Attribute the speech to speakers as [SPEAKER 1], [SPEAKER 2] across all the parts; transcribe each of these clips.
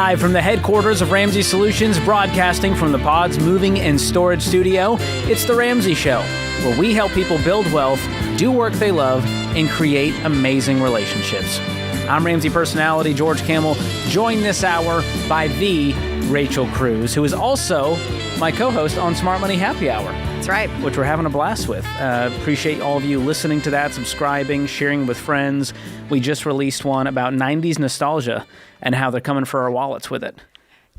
[SPEAKER 1] Live from the headquarters of Ramsey Solutions, broadcasting from the Pod's Moving and Storage Studio, it's the Ramsey Show, where we help people build wealth, do work they love, and create amazing relationships. I'm Ramsey personality George Camel, joined this hour by the Rachel Cruz, who is also my co-host on Smart Money Happy Hour.
[SPEAKER 2] That's right.
[SPEAKER 1] Which we're having a blast with. Appreciate all of you listening to that, subscribing, sharing with friends. We just released one about 90s nostalgia and how they're coming for our wallets with it.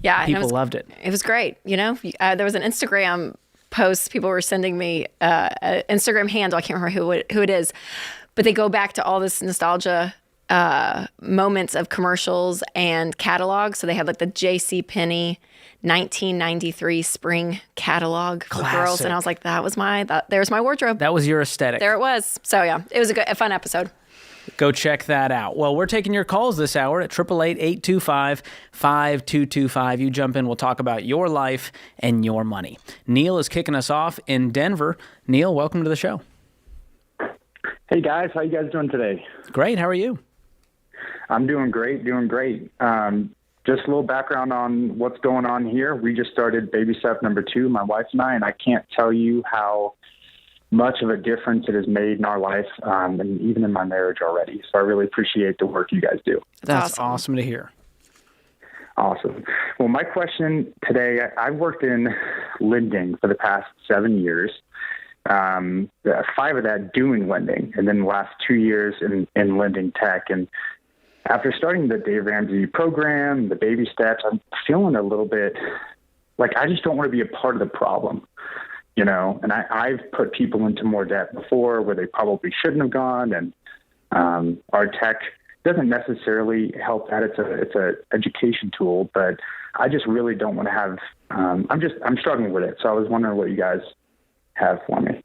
[SPEAKER 2] Yeah.
[SPEAKER 1] People loved it.
[SPEAKER 2] It was great. You know, there was an Instagram post. People were sending me an Instagram handle. I can't remember who it is, but they go back to all this nostalgia moments of commercials and catalogs. So they had like the JCPenney 1993 spring catalog for girls, and I was like, there's my wardrobe.
[SPEAKER 1] That was your aesthetic.
[SPEAKER 2] There it was. So yeah, it was a fun episode.
[SPEAKER 1] Go check that out. Well, we're taking your calls this hour at 888-825-5225. You jump in, we'll talk about your life and your money. Neil is kicking us off in Denver. Neil, welcome to the show.
[SPEAKER 3] Hey guys, how you guys doing today?
[SPEAKER 1] Great, how are you?
[SPEAKER 3] I'm doing great. Just a little background on what's going on here. We just started baby step number 2, my wife and I can't tell you how much of a difference it has made in our life, and even in my marriage already. So I really appreciate the work you guys do.
[SPEAKER 1] That's awesome to hear.
[SPEAKER 3] Awesome. Well, my question today, I've worked in lending for the past 7 years, 5 of that doing lending, and then the last 2 years in lending tech. And after starting the Dave Ramsey program, the baby steps, I'm feeling a little bit like I just don't want to be a part of the problem, you know. And I've put people into more debt before where they probably shouldn't have gone, and our tech doesn't necessarily help that. It's a education tool, but I just really don't want to have. I'm struggling with it, so I was wondering what you guys have for me.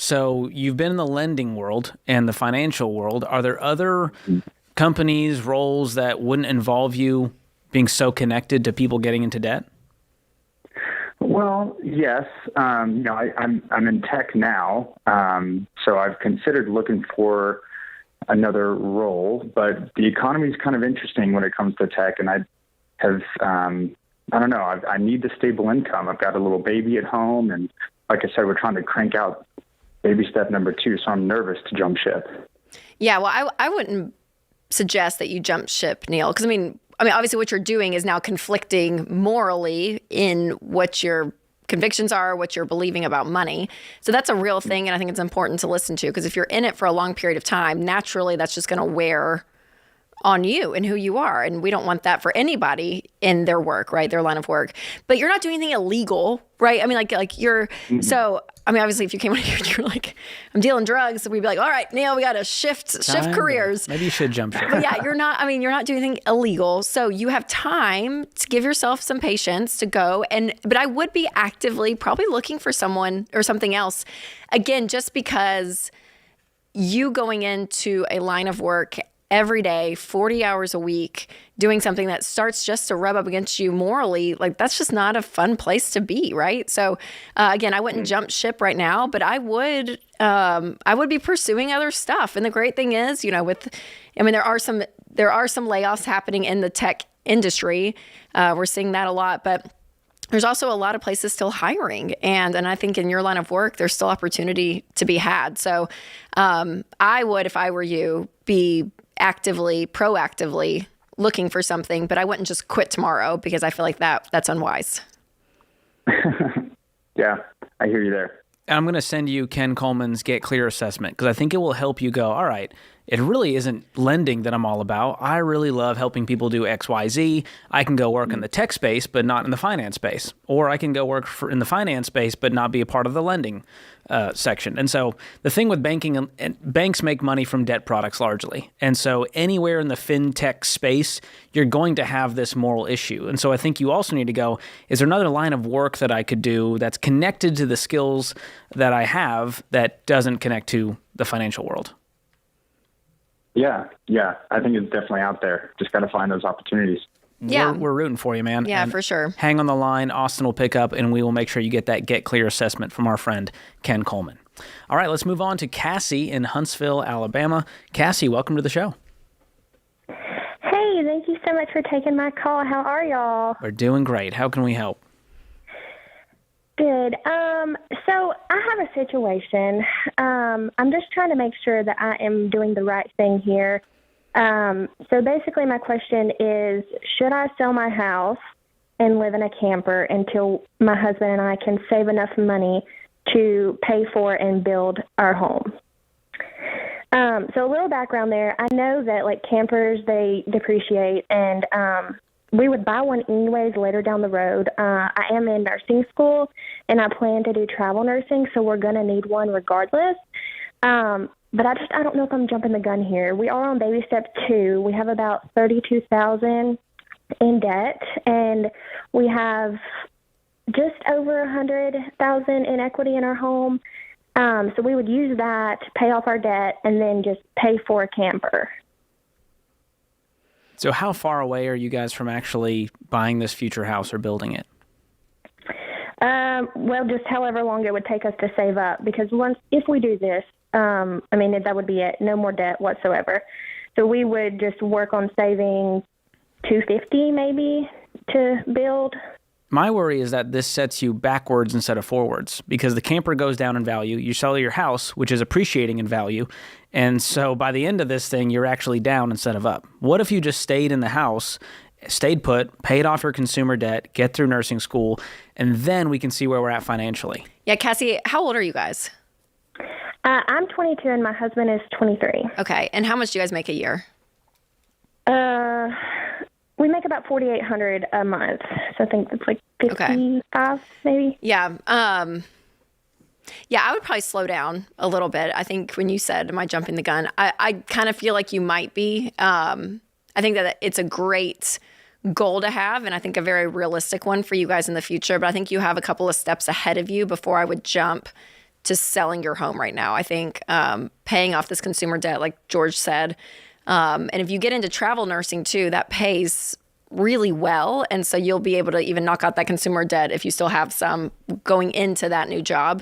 [SPEAKER 1] So you've been in the lending world and the financial world. Are there other companies, roles that wouldn't involve you being so connected to people getting into debt?
[SPEAKER 3] Well, yes. I'm in tech now, so I've considered looking for another role. But the economy is kind of interesting when it comes to tech, and I don't know. I need the stable income. I've got a little baby at home, and like I said, we're trying to crank out baby step number 2, so I'm nervous to jump ship.
[SPEAKER 2] Yeah, well, I wouldn't suggest that you jump ship, Neil, because I mean, obviously what you're doing is now conflicting morally in what your convictions are, what you're believing about money. So that's a real thing, and I think it's important to listen to, because if you're in it for a long period of time, naturally that's just going to wear on you and who you are. And we don't want that for anybody in their work, right? Their line of work. But you're not doing anything illegal, right? I mean, like you're, so, I mean, obviously if you came on here and you're like, I'm dealing drugs, we'd be like, all right, Neil, we got to shift careers.
[SPEAKER 1] Maybe you should jump ship.
[SPEAKER 2] But yeah, you're not doing anything illegal. So you have time to give yourself some patience to go. But I would be actively probably looking for someone or something else. Again, just because you going into a line of work every day, 40 hours a week, doing something that starts just to rub up against you morally, like that's just not a fun place to be, right? So again, I wouldn't jump ship right now, but I would be pursuing other stuff. And the great thing is, you know, there are some layoffs happening in the tech industry. We're seeing that a lot, but there's also a lot of places still hiring. And I think in your line of work, there's still opportunity to be had. So I would, if I were you, be proactively looking for something, but I wouldn't just quit tomorrow, because I feel like that's unwise.
[SPEAKER 3] Yeah, I hear you there.
[SPEAKER 1] I'm going to send you Ken Coleman's Get Clear assessment, because I think it will help you go, all right, it really isn't lending that I'm all about. I really love helping people do X, Y, Z. I can go work in the tech space, but not in the finance space. Or I can go work in the finance space, but not be a part of the lending section. And so the thing with banking, banks make money from debt products largely. And so anywhere in the fintech space, you're going to have this moral issue. And so I think you also need to go, is there another line of work that I could do that's connected to the skills that I have that doesn't connect to the financial world?
[SPEAKER 3] Yeah. I think it's definitely out there. Just got to find those opportunities.
[SPEAKER 2] Yeah.
[SPEAKER 1] We're rooting for you, man.
[SPEAKER 2] Yeah,
[SPEAKER 1] and
[SPEAKER 2] for sure.
[SPEAKER 1] Hang on the line. Austin will pick up, and we will make sure you get that Get Clear assessment from our friend Ken Coleman. All right, let's move on to Cassie in Huntsville, Alabama. Cassie, welcome to the show.
[SPEAKER 4] Hey, thank you so much for taking my call. How are y'all?
[SPEAKER 1] We're doing great. How can we help?
[SPEAKER 4] Good. So I have a situation. I'm just trying to make sure that I am doing the right thing here. So basically my question is, should I sell my house and live in a camper until my husband and I can save enough money to pay for and build our home? So a little background there. I know that like campers, they depreciate, and we would buy one anyways later down the road. I am in nursing school, and I plan to do travel nursing, so we're going to need one regardless. But I don't know if I'm jumping the gun here. We are on baby step 2. We have about $32,000 in debt, and we have just over $100,000 in equity in our home. So we would use that to pay off our debt and then just pay for a camper.
[SPEAKER 1] So how far away are you guys from actually buying this future house or building it?
[SPEAKER 4] Well, just however long it would take us to save up, because if we do this, that would be it. No more debt whatsoever. So we would just work on saving $250 maybe to build.
[SPEAKER 1] My worry is that this sets you backwards instead of forwards, because the camper goes down in value. You sell your house, which is appreciating in value. And so by the end of this thing, you're actually down instead of up. What if you just stayed in the house, stayed put, paid off your consumer debt, get through nursing school, and then we can see where we're at financially?
[SPEAKER 2] Yeah, Cassie, how old are you guys?
[SPEAKER 4] I'm 22 and my husband is 23.
[SPEAKER 2] Okay. And how much do you guys make a year?
[SPEAKER 4] We make about $4,800 a month, so I think it's like 55 maybe.
[SPEAKER 2] Yeah. Yeah, I would probably slow down a little bit. I think when you said, am I jumping the gun? I kind of feel like you might be. I think that it's a great goal to have, and I think a very realistic one for you guys in the future. But I think you have a couple of steps ahead of you before I would jump to selling your home right now. I think paying off this consumer debt, like George said, and if you get into travel nursing too, that pays really well. And so you'll be able to even knock out that consumer debt if you still have some going into that new job.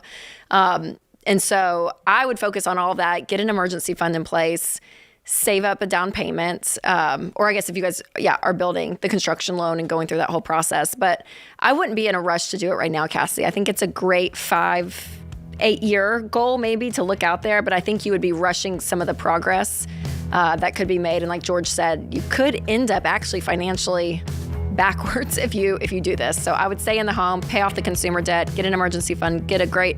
[SPEAKER 2] And so I would focus on all of that, get an emergency fund in place, save up a down payment. Or I guess if you guys, are building the construction loan and going through that whole process. But I wouldn't be in a rush to do it right now, Cassie. I think it's a great 5-8 year goal maybe to look out there. But I think you would be rushing some of the progress that could be made. And like George said, you could end up actually financially backwards if you do this. So I would stay in the home, pay off the consumer debt, get an emergency fund, get in a great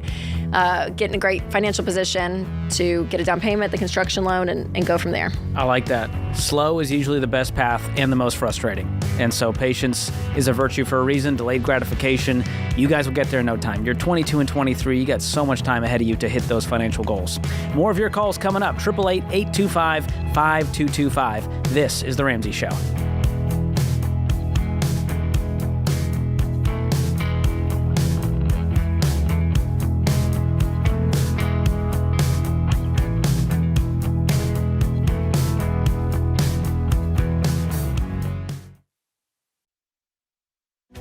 [SPEAKER 2] financial position to get a down payment, the construction loan, and go from there.
[SPEAKER 1] I like that. Slow is usually the best path and the most frustrating. And so patience is a virtue for a reason. Delayed gratification. You guys will get there in no time. You're 22 and 23. You got so much time ahead of you to hit those financial goals. More of your calls coming up. 888-825-5225. This is The Ramsey Show.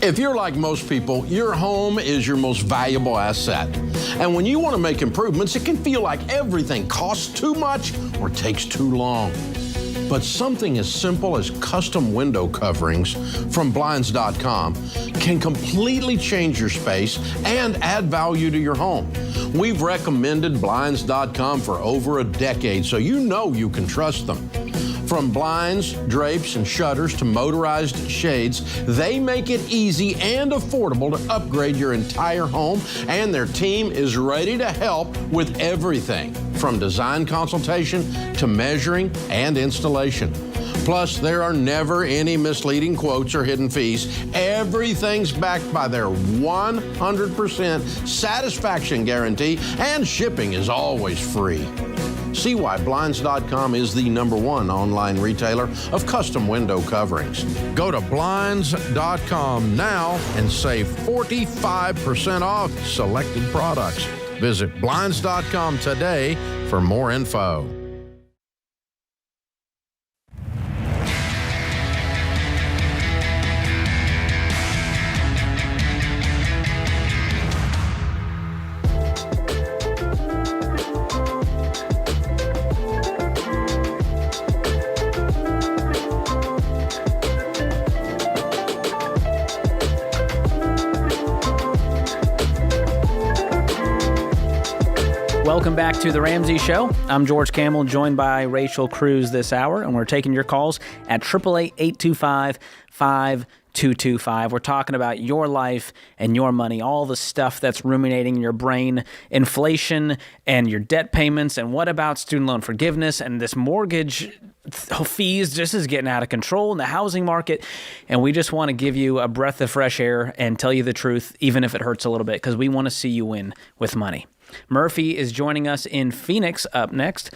[SPEAKER 5] If you're like most people, your home is your most valuable asset. And when you want to make improvements, it can feel like everything costs too much or takes too long. But something as simple as custom window coverings from Blinds.com can completely change your space and add value to your home. We've recommended Blinds.com for over a decade, so you know you can trust them. From blinds, drapes, and shutters to motorized shades, they make it easy and affordable to upgrade your entire home, and their team is ready to help with everything from design consultation to measuring and installation. Plus, there are never any misleading quotes or hidden fees. Everything's backed by their 100% satisfaction guarantee, and shipping is always free. See why Blinds.com is the #1 online retailer of custom window coverings. Go to Blinds.com now and save 45% off selected products. Visit Blinds.com today for more info.
[SPEAKER 1] Welcome back to the Ramsey Show. I'm George Campbell, joined by Rachel Cruz this hour, and we're taking your calls at 888-825-5225. We're talking about your life and your money, all the stuff that's ruminating in your brain, inflation and your debt payments, and what about student loan forgiveness and this mortgage fees just is getting out of control in the housing market. And we just want to give you a breath of fresh air and tell you the truth, even if it hurts a little bit, because we want to see you win with money. Murphy is joining us in Phoenix up next.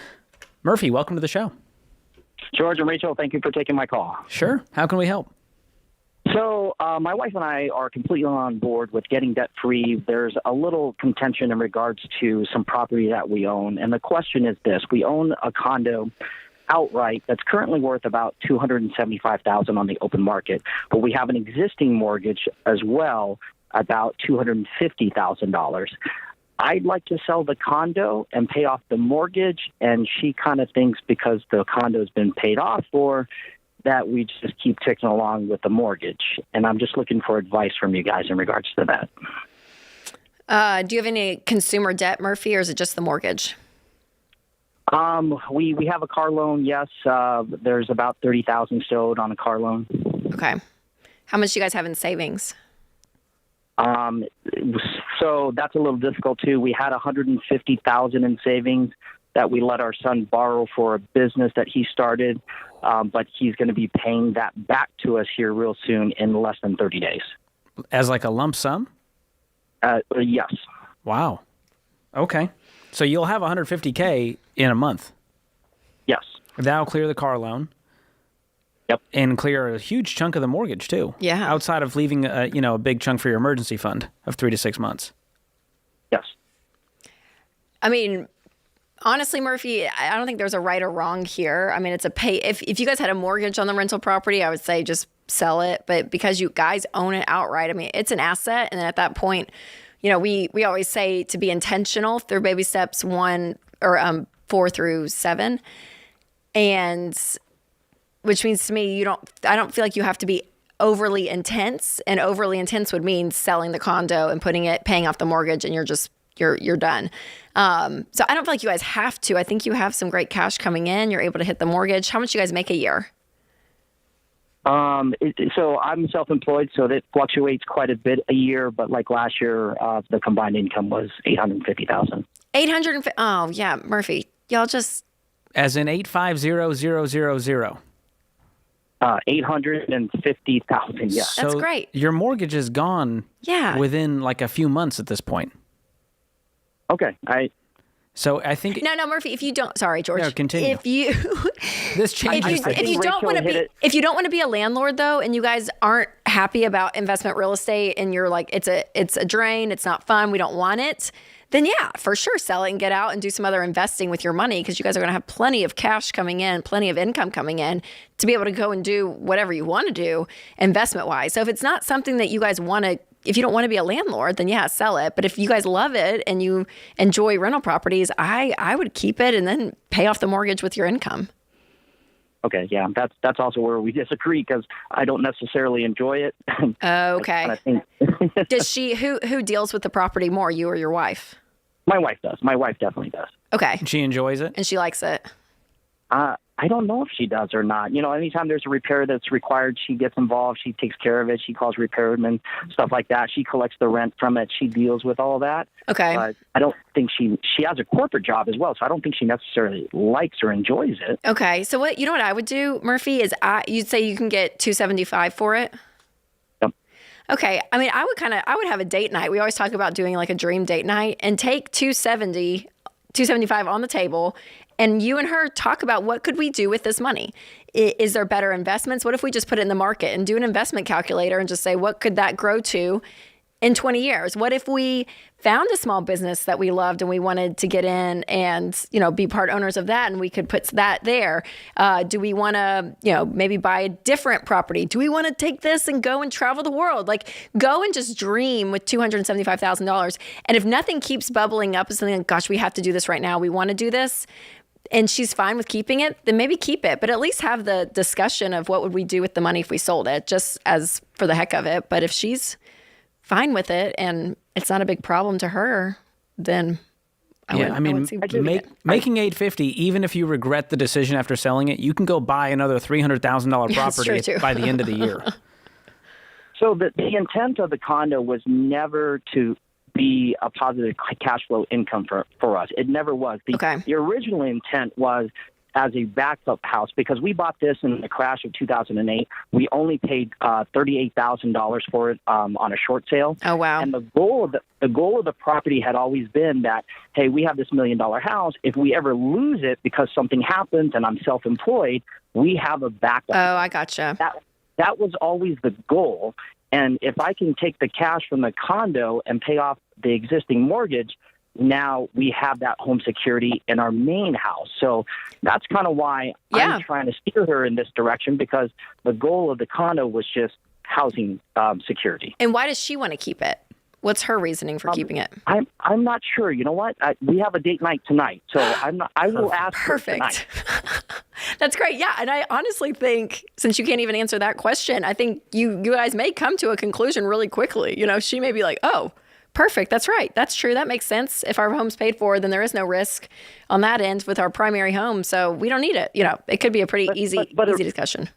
[SPEAKER 1] Murphy, welcome to the show.
[SPEAKER 6] George and Rachel, thank you for taking my call.
[SPEAKER 1] Sure. How can we help?
[SPEAKER 6] So my wife and I are completely on board with getting debt-free. There's a little contention in regards to some property that we own. And the question is this. We own a condo outright that's currently worth about $275,000 on the open market. But we have an existing mortgage as well, about $250,000. I'd like to sell the condo and pay off the mortgage, and she kind of thinks because the condo's been paid off for that we just keep ticking along with the mortgage. And I'm just looking for advice from you guys in regards to that.
[SPEAKER 2] Do you have any consumer debt, Murphy, or is it just the mortgage?
[SPEAKER 6] We have a car loan, yes. There's about $30,000 still owed on a car loan.
[SPEAKER 2] Okay. How much do you guys have in savings?
[SPEAKER 6] So that's a little difficult too. We had $150,000 in savings that we let our son borrow for a business that he started, but he's going to be paying that back to us here real soon in less than 30 days.
[SPEAKER 1] As like a lump sum?
[SPEAKER 6] Yes.
[SPEAKER 1] Wow. Okay. So you'll have $150K in a month.
[SPEAKER 6] Yes.
[SPEAKER 1] That'll clear the car loan.
[SPEAKER 6] Yep.
[SPEAKER 1] And clear a huge chunk of the mortgage too.
[SPEAKER 2] Yeah.
[SPEAKER 1] Outside of leaving a big chunk for your emergency fund of 3 to 6 months.
[SPEAKER 6] Yes.
[SPEAKER 2] I mean, honestly, Murphy, I don't think there's a right or wrong here. I mean, it's a pay. If you guys had a mortgage on the rental property, I would say just sell it. But because you guys own it outright, I mean, it's an asset. And then at that point, we always say to be intentional through baby steps 4 through 7. And which means to me, I don't feel like you have to be overly intense, and overly intense would mean selling the condo and paying off the mortgage, and you're done. So I don't feel like you guys have to. I think you have some great cash coming in. You're able to hit the mortgage. How much do you guys make a year?
[SPEAKER 6] So I'm self-employed, so that fluctuates quite a bit a year. But like last year, the combined income was $850,000.
[SPEAKER 2] Oh yeah, Murphy, y'all just
[SPEAKER 1] as in 850,000.
[SPEAKER 6] 850,000. Yeah,
[SPEAKER 2] that's great.
[SPEAKER 1] Your mortgage is gone.
[SPEAKER 2] Yeah.
[SPEAKER 1] Within like a few months at this point.
[SPEAKER 6] Okay.
[SPEAKER 1] So I think
[SPEAKER 2] no, Murphy. If you don't, sorry, George.
[SPEAKER 1] No, continue.
[SPEAKER 2] If you
[SPEAKER 1] this changes.
[SPEAKER 2] if you don't want to be a landlord though, and you guys aren't happy about investment real estate, and you're like it's a drain, it's not fun, we don't want it. Then yeah, for sure, sell it and get out and do some other investing with your money, because you guys are going to have plenty of cash coming in, plenty of income coming in to be able to go and do whatever you want to do investment wise. So if it's not something that you guys want to, if you don't want to be a landlord, then yeah, sell it. But if you guys love it and you enjoy rental properties, I would keep it and then pay off the mortgage with your income.
[SPEAKER 6] Okay, yeah, that's also where we disagree, because I don't necessarily enjoy it.
[SPEAKER 2] Okay. Does she? Who deals with the property more, you or your wife?
[SPEAKER 6] My wife does. My wife definitely does.
[SPEAKER 2] Okay.
[SPEAKER 1] She enjoys it?
[SPEAKER 2] And she likes it?
[SPEAKER 6] I don't know if she does or not. Anytime there's a repair that's required, she gets involved. She takes care of it. She calls repairmen, stuff like that. She collects the rent from it. She deals with all that.
[SPEAKER 2] Okay.
[SPEAKER 6] But I don't think she has a corporate job as well, so I don't think she necessarily likes or enjoys it.
[SPEAKER 2] Okay. So what I would do, Murphy, is you'd say you can get $275 for it?
[SPEAKER 6] Yep.
[SPEAKER 2] Okay. I mean, I would have a date night. We always talk about doing like a dream date night, and take $275 on the table, and you and her talk about what could we do with this money. Is there better investments? What if we just put it in the market and do an investment calculator and just say, what could that grow to in 20 years? What if we found a small business that we loved and we wanted to get in and, be part owners of that, and we could put that there? Do we want to, maybe buy a different property? Do we want to take this and go and travel the world? Like, go and just dream with $275,000. And if nothing keeps bubbling up as something like, gosh, we have to do this right now, we want to do this, and she's fine with keeping it, then maybe keep it. But at least have the discussion of what would we do with the money if we sold it, just as for the heck of it. But if she's fine with it and it's not a big problem to her, then
[SPEAKER 1] I mean, making $850, even if you regret the decision after selling it, you can go buy another $300,000 property by the end of the year.
[SPEAKER 6] So the intent of the condo was never to be a positive cash flow income for us. It never was. The original intent was as a backup house, because we bought this in the crash of 2008. We only paid $38,000 for it on a short sale.
[SPEAKER 2] Oh, wow.
[SPEAKER 6] And the goal of the property had always been that, hey, we have this $1 million house. If we ever lose it because something happens and I'm self-employed, we have a backup.
[SPEAKER 2] Oh, I gotcha.
[SPEAKER 6] That was always the goal. And if I can take the cash from the condo and pay off the existing mortgage, now we have that home security in our main house. So that's kind of why I'm trying to steer her in this direction, because the goal of the condo was just housing security.
[SPEAKER 2] And why does she want to keep it? What's her reasoning for keeping it?
[SPEAKER 6] I'm not sure. You know what? We have a date night tonight, so I will ask her tonight.
[SPEAKER 2] That's great. Yeah, and I honestly think, since you can't even answer that question, I think you guys may come to a conclusion really quickly. You know, she may be like, oh, perfect. That's right. That's true. That makes sense. If our home's paid for, then there is no risk on that end with our primary home, so we don't need it. You know, it could be a pretty easy discussion.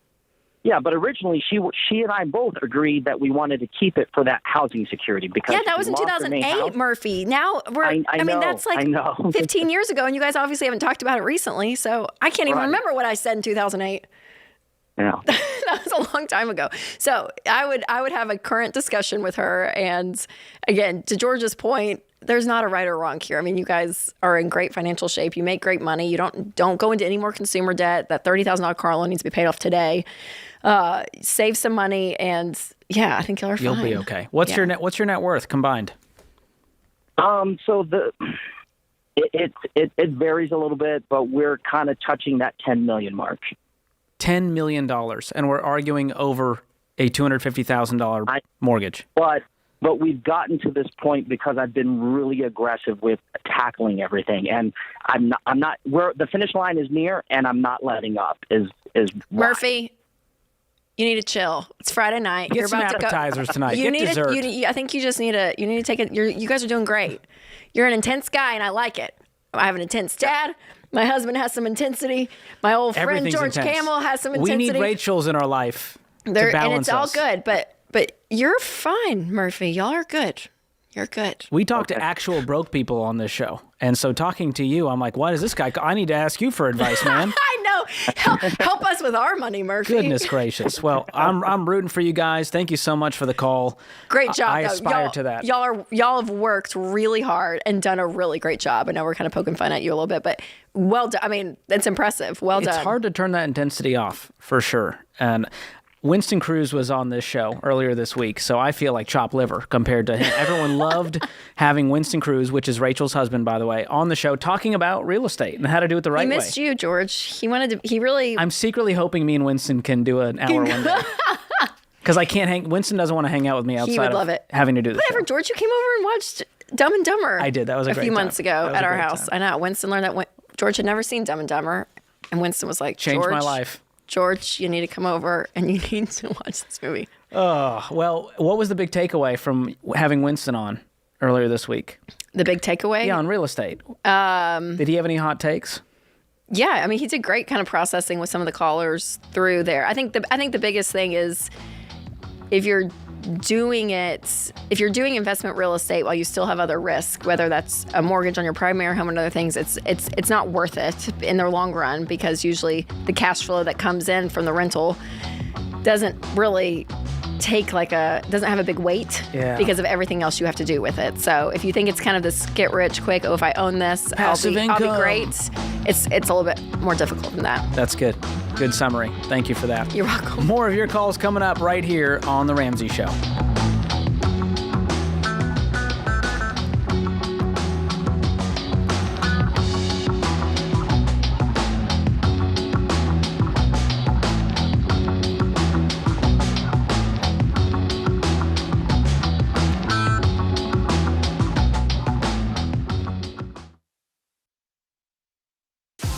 [SPEAKER 6] Yeah, but originally she and I both agreed that we wanted to keep it for that housing security, because
[SPEAKER 2] that was in 2008, Murphy. Now I mean that's like 15 years ago, and you guys obviously haven't talked about it recently, so I can't even remember what I said in 2008.
[SPEAKER 6] Yeah.
[SPEAKER 2] That was a long time ago. So I would have a current discussion with her, and again, to George's point, there's not a right or wrong here. I mean, you guys are in great financial shape. You make great money. You don't go into any more consumer debt. That $30,000 car loan needs to be paid off today. Save some money, and I think y'all are fine.
[SPEAKER 1] You'll be okay. What's your net worth combined?
[SPEAKER 6] So it varies a little bit, but we're kind of touching that $10 million mark.
[SPEAKER 1] $10 million, and we're arguing over a $250,000 mortgage.
[SPEAKER 6] But we've gotten to this point because I've been really aggressive with tackling everything, and I'm not. The finish line is near, and I'm not letting up. Is
[SPEAKER 2] Murphy? You need to chill. It's Friday night.
[SPEAKER 1] Get some appetizers tonight. Get dessert.
[SPEAKER 2] I think you just need to take it. You guys are doing great. You're an intense guy, and I like it. I have an intense dad. My husband has some intensity. My old friend George Camel has some intensity.
[SPEAKER 1] We need Rachels in our life to balance
[SPEAKER 2] and it's all
[SPEAKER 1] us.
[SPEAKER 2] good. But you're fine, Murphy. Y'all are good. You're good.
[SPEAKER 1] We talk to actual broke people on this show. And so talking to you, I'm like, why does this guy? I need to ask you for advice, man.
[SPEAKER 2] I know. Help us with our money, Murphy.
[SPEAKER 1] Goodness gracious. Well, I'm rooting for you guys. Thank you so much for the call.
[SPEAKER 2] Great job.
[SPEAKER 1] I aspire to that.
[SPEAKER 2] Y'all have worked really hard and done a really great job. I know we're kind of poking fun at you a little bit, but well done. I mean, it's impressive. Well done.
[SPEAKER 1] It's hard to turn that intensity off, for sure. And Winston Cruz was on this show earlier this week, so I feel like chopped liver compared to him. Everyone loved having Winston Cruz, which is Rachel's husband, by the way, on the show talking about real estate and how to do it the right way.
[SPEAKER 2] He missed you, George. I'm
[SPEAKER 1] secretly hoping me and Winston can do an hour one day. Because I can't hang. Winston doesn't want to hang out with me outside of having to do this.
[SPEAKER 2] Whatever, George, you came over and watched Dumb and Dumber.
[SPEAKER 1] I did. That was a
[SPEAKER 2] few months ago at our house. I know. Winston learned that George had never seen Dumb and Dumber, and Winston was like,
[SPEAKER 1] changed my life.
[SPEAKER 2] George, you need to come over and you need to watch this movie.
[SPEAKER 1] Oh, well, what was the big takeaway from having Winston on earlier this week?
[SPEAKER 2] The big takeaway?
[SPEAKER 1] Yeah, on real estate. Did he have any hot takes?
[SPEAKER 2] Yeah, I mean, he did great kind of processing with some of the callers through there. I think the biggest thing is if you're doing investment real estate while you still have other risk, whether that's a mortgage on your primary home and other things, it's not worth it in the long run, because usually the cash flow that comes in from the rental doesn't really doesn't have a big weight because of everything else you have to do with it. So if you think it's kind of this get rich quick, if I own this, I'll be great. It's a little bit more difficult than that.
[SPEAKER 1] That's good. Good summary. Thank you for that.
[SPEAKER 2] You're welcome.
[SPEAKER 1] More of your calls coming up right here on The Ramsey Show.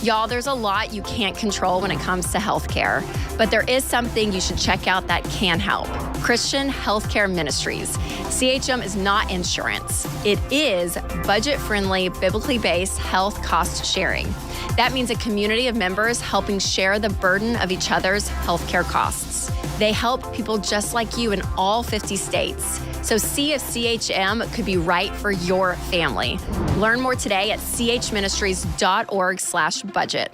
[SPEAKER 2] Y'all, there's a lot you can't control when it comes to healthcare, but there is something you should check out that can help. Christian Healthcare Ministries. CHM is not insurance. It is budget-friendly, biblically based health cost sharing. That means a community of members helping share the burden of each other's healthcare costs. They help people just like you in all 50 states. So see if CHM could be right for your family. Learn more today at chministries.org/budget.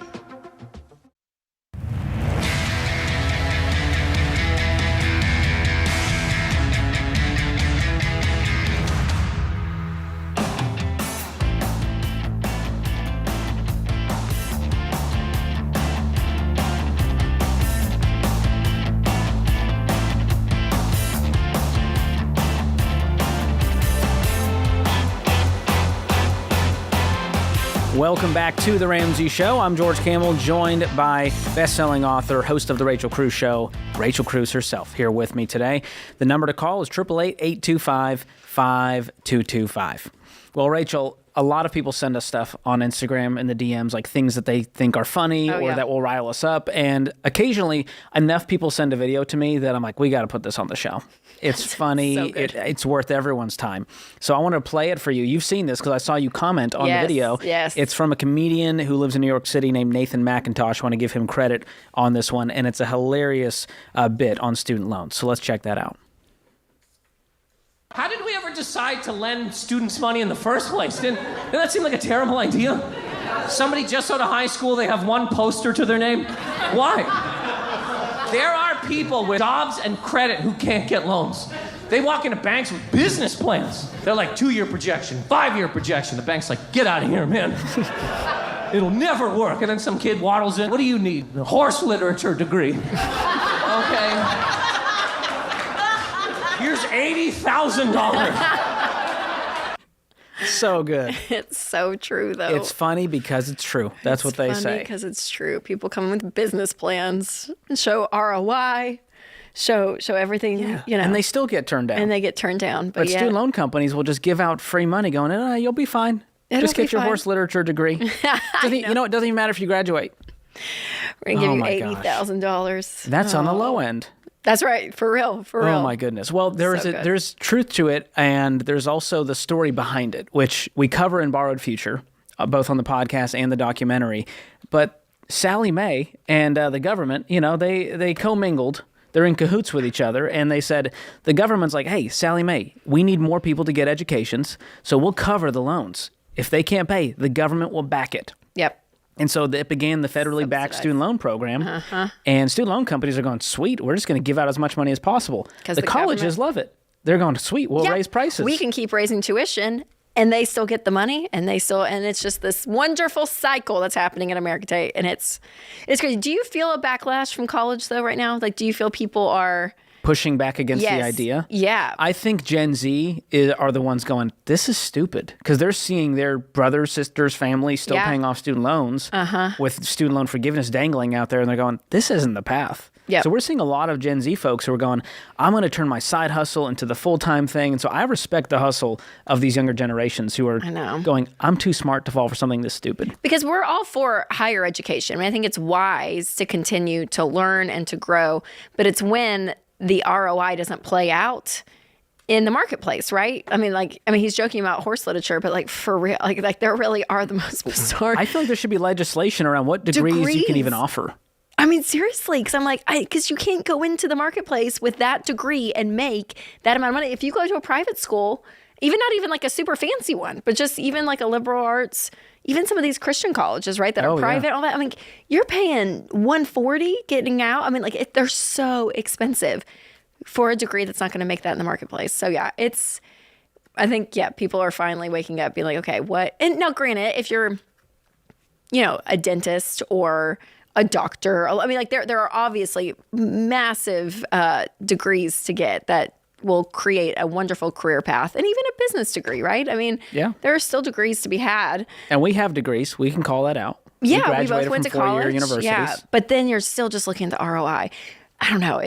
[SPEAKER 1] Welcome back to The Ramsey Show. I'm George Campbell, joined by best-selling author, host of The Rachel Cruze Show, Rachel Cruze herself, here with me today. The number to call is 888-825-5225. Well, Rachel, a lot of people send us stuff on Instagram in the DMs, like things that they think are funny that will rile us up. And occasionally, enough people send a video to me that I'm like, we got to put this on the show. It's funny.
[SPEAKER 2] So
[SPEAKER 1] it's worth everyone's time. So I want to play it for you. You've seen this because I saw you comment on the video.
[SPEAKER 2] Yes.
[SPEAKER 1] It's from a comedian who lives in New York City named Nathan McIntosh. I want to give him credit on this one. And it's a hilarious bit on student loans. So let's check that out.
[SPEAKER 7] How did we ever decide to lend students money in the first place? Didn't that seem like a terrible idea? Somebody just out of high school, they have one poster to their name? Why? There are people with jobs and credit who can't get loans. They walk into banks with business plans. They're like 2-year projection, 5-year projection. The bank's like, get out of here, man. It'll never work. And then some kid waddles in. What do you need? A horse literature degree. Okay. Here's $80,000.
[SPEAKER 1] So good.
[SPEAKER 2] It's so true, though.
[SPEAKER 1] It's funny because it's true. That's what they say.
[SPEAKER 2] Because it's true. People come with business plans and show ROI, show everything, you know.
[SPEAKER 1] And they still get turned down.
[SPEAKER 2] And they get turned down.
[SPEAKER 1] But student loan companies will just give out free money going, you'll be fine. Just get your horse literature degree. You know, it doesn't even matter if you graduate.
[SPEAKER 2] We're going to give you $80,000.
[SPEAKER 1] That's on the low end.
[SPEAKER 2] That's right. For real.
[SPEAKER 1] Oh, my goodness. Well, there's truth to it, and there's also the story behind it, which we cover in Borrowed Future, both on the podcast and the documentary. But Sally Mae and the government, they commingled. They're in cahoots with each other, and they said, the government's like, hey, Sally Mae, we need more people to get educations, so we'll cover the loans. If they can't pay, the government will back it.
[SPEAKER 2] Yep.
[SPEAKER 1] And so it began the federally backed student loan program. And student loan companies are going, sweet, we're just going to give out as much money as possible. The colleges love it. They're going, sweet, we'll raise prices.
[SPEAKER 2] We can keep raising tuition, and they still get the money, and it's just this wonderful cycle that's happening in America today. And it's crazy. Do you feel a backlash from college, though, right now? Like, do you feel people are
[SPEAKER 1] pushing back against the idea?
[SPEAKER 2] Yeah.
[SPEAKER 1] I think Gen Z are the ones going, this is stupid, because they're seeing their brothers, sisters, family still paying off student loans with student loan forgiveness dangling out there, and they're going, this isn't the path.
[SPEAKER 2] Yep.
[SPEAKER 1] So we're seeing a lot of Gen Z folks who are going, I'm going to turn my side hustle into the full-time thing. And so I respect the hustle of these younger generations who are going, I'm too smart to fall for something this stupid.
[SPEAKER 2] Because we're all for higher education. I mean, I think it's wise to continue to learn and to grow, but it's when the ROI doesn't play out in the marketplace, right? I mean, he's joking about horse literature, but like for real, like there really are the most bizarre.
[SPEAKER 1] I feel like there should be legislation around what degrees you can even offer.
[SPEAKER 2] I mean, seriously, because I'm like, because you can't go into the marketplace with that degree and make that amount of money. If you go to a private school, not even like a super fancy one, but just even like a liberal arts, even some of these Christian colleges, right, that are private, all that. I mean, you're paying $140 getting out. I mean, like they're so expensive for a degree that's not going to make that in the marketplace. So yeah, I think people are finally waking up, being like, okay, what? And now, granted, if you're, a dentist or a doctor, I mean, like there are obviously massive degrees to get that will create a wonderful career path, and even a business degree, right? I mean, there are still degrees to be had.
[SPEAKER 1] And we have degrees. We can call that out.
[SPEAKER 2] Yeah, we both went to college.
[SPEAKER 1] Universities.
[SPEAKER 2] Yeah, but then you're still just looking at the ROI. I don't know.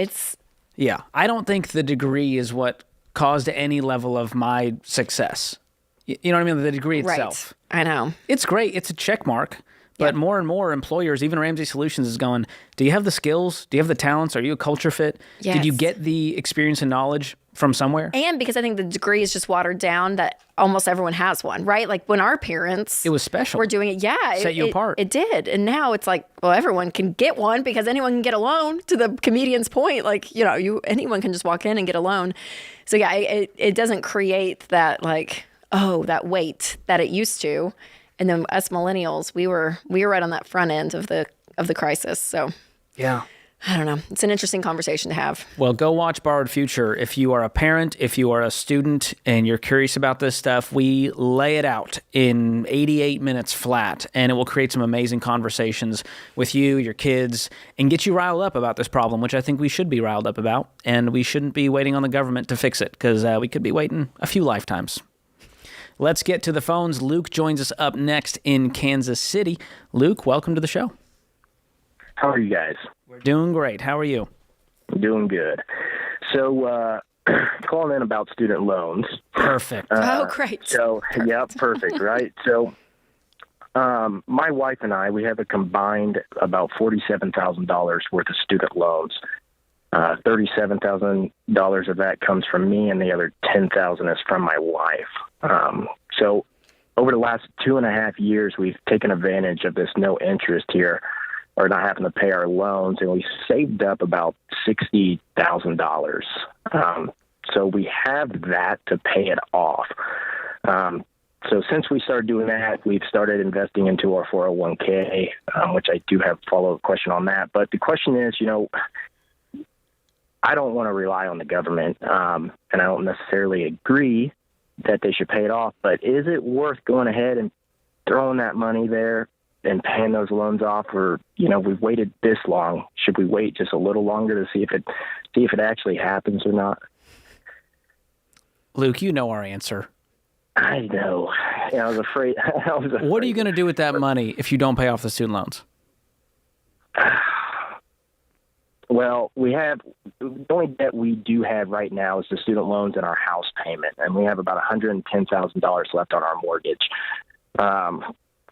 [SPEAKER 1] Yeah, I don't think the degree is what caused any level of my success. You know what I mean? The degree itself.
[SPEAKER 2] Right. I know.
[SPEAKER 1] It's great. It's a check mark. But more and more employers, even Ramsey Solutions is going, do you have the skills? Do you have the talents? Are you a culture fit?
[SPEAKER 2] Yes.
[SPEAKER 1] Did you get the experience and knowledge from somewhere?
[SPEAKER 2] And because I think the degree is just watered down, that almost everyone has one, right? Like when our parents
[SPEAKER 1] It was special.
[SPEAKER 2] were doing it,
[SPEAKER 1] Set you apart.
[SPEAKER 2] It did. And now it's like, well, everyone can get one because anyone can get a loan, to the comedian's point. Like, anyone can just walk in and get a loan. So yeah, it doesn't create that that weight that it used to. And then us millennials, we were right on that front end of the crisis. So
[SPEAKER 1] Yeah.
[SPEAKER 2] I don't know. It's an interesting conversation to have.
[SPEAKER 1] Well, go watch Borrowed Future. If you are a parent, if you are a student, and you're curious about this stuff, we lay it out in 88 minutes flat, and it will create some amazing conversations with you, your kids, and get you riled up about this problem, which I think we should be riled up about, and we shouldn't be waiting on the government to fix it, because we could be waiting a few lifetimes. Let's get to the phones. Luke joins us up next in Kansas City. Luke, welcome to the show.
[SPEAKER 8] How are you guys?
[SPEAKER 1] We're doing great. How are you?
[SPEAKER 8] Doing good. So, calling in about student loans.
[SPEAKER 1] Perfect.
[SPEAKER 2] Great.
[SPEAKER 8] So, yeah, perfect, right? So, my wife and I, we have a combined about $47,000 worth of student loans. $37,000 of that comes from me, and the other $10,000 is from my wife. So over the last 2.5 years, we've taken advantage of this no interest here, or not having to pay our loans, and we saved up about $60,000. So we have that to pay it off. So since we started doing that, we've started investing into our 401k, which I do have a follow-up question on that. But the question is, I don't want to rely on the government, and I don't necessarily agree that they should pay it off, but is it worth going ahead and throwing that money there and paying those loans off? Or, we've waited this long. Should we wait just a little longer to see if it actually happens or not?
[SPEAKER 1] Luke, you know our answer.
[SPEAKER 8] I know. I was afraid.
[SPEAKER 1] What are you going to do with that money if you don't pay off the student loans?
[SPEAKER 8] Well, the only debt we do have right now is the student loans and our house payment, and we have about $110,000 left on our mortgage.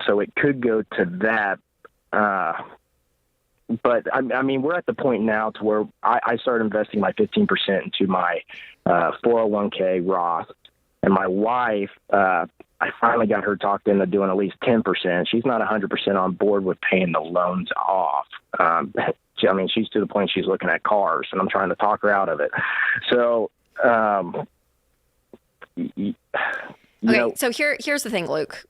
[SPEAKER 8] So it could go to that. But I mean, we're at the point now to where I started investing my 15% into my 401k Roth, and my wife, I finally got her talked into doing at least 10%. She's not 100% on board with paying the loans off. She's to the point she's looking at cars, and I'm trying to talk her out of it. So,
[SPEAKER 2] So here's the thing, Luke.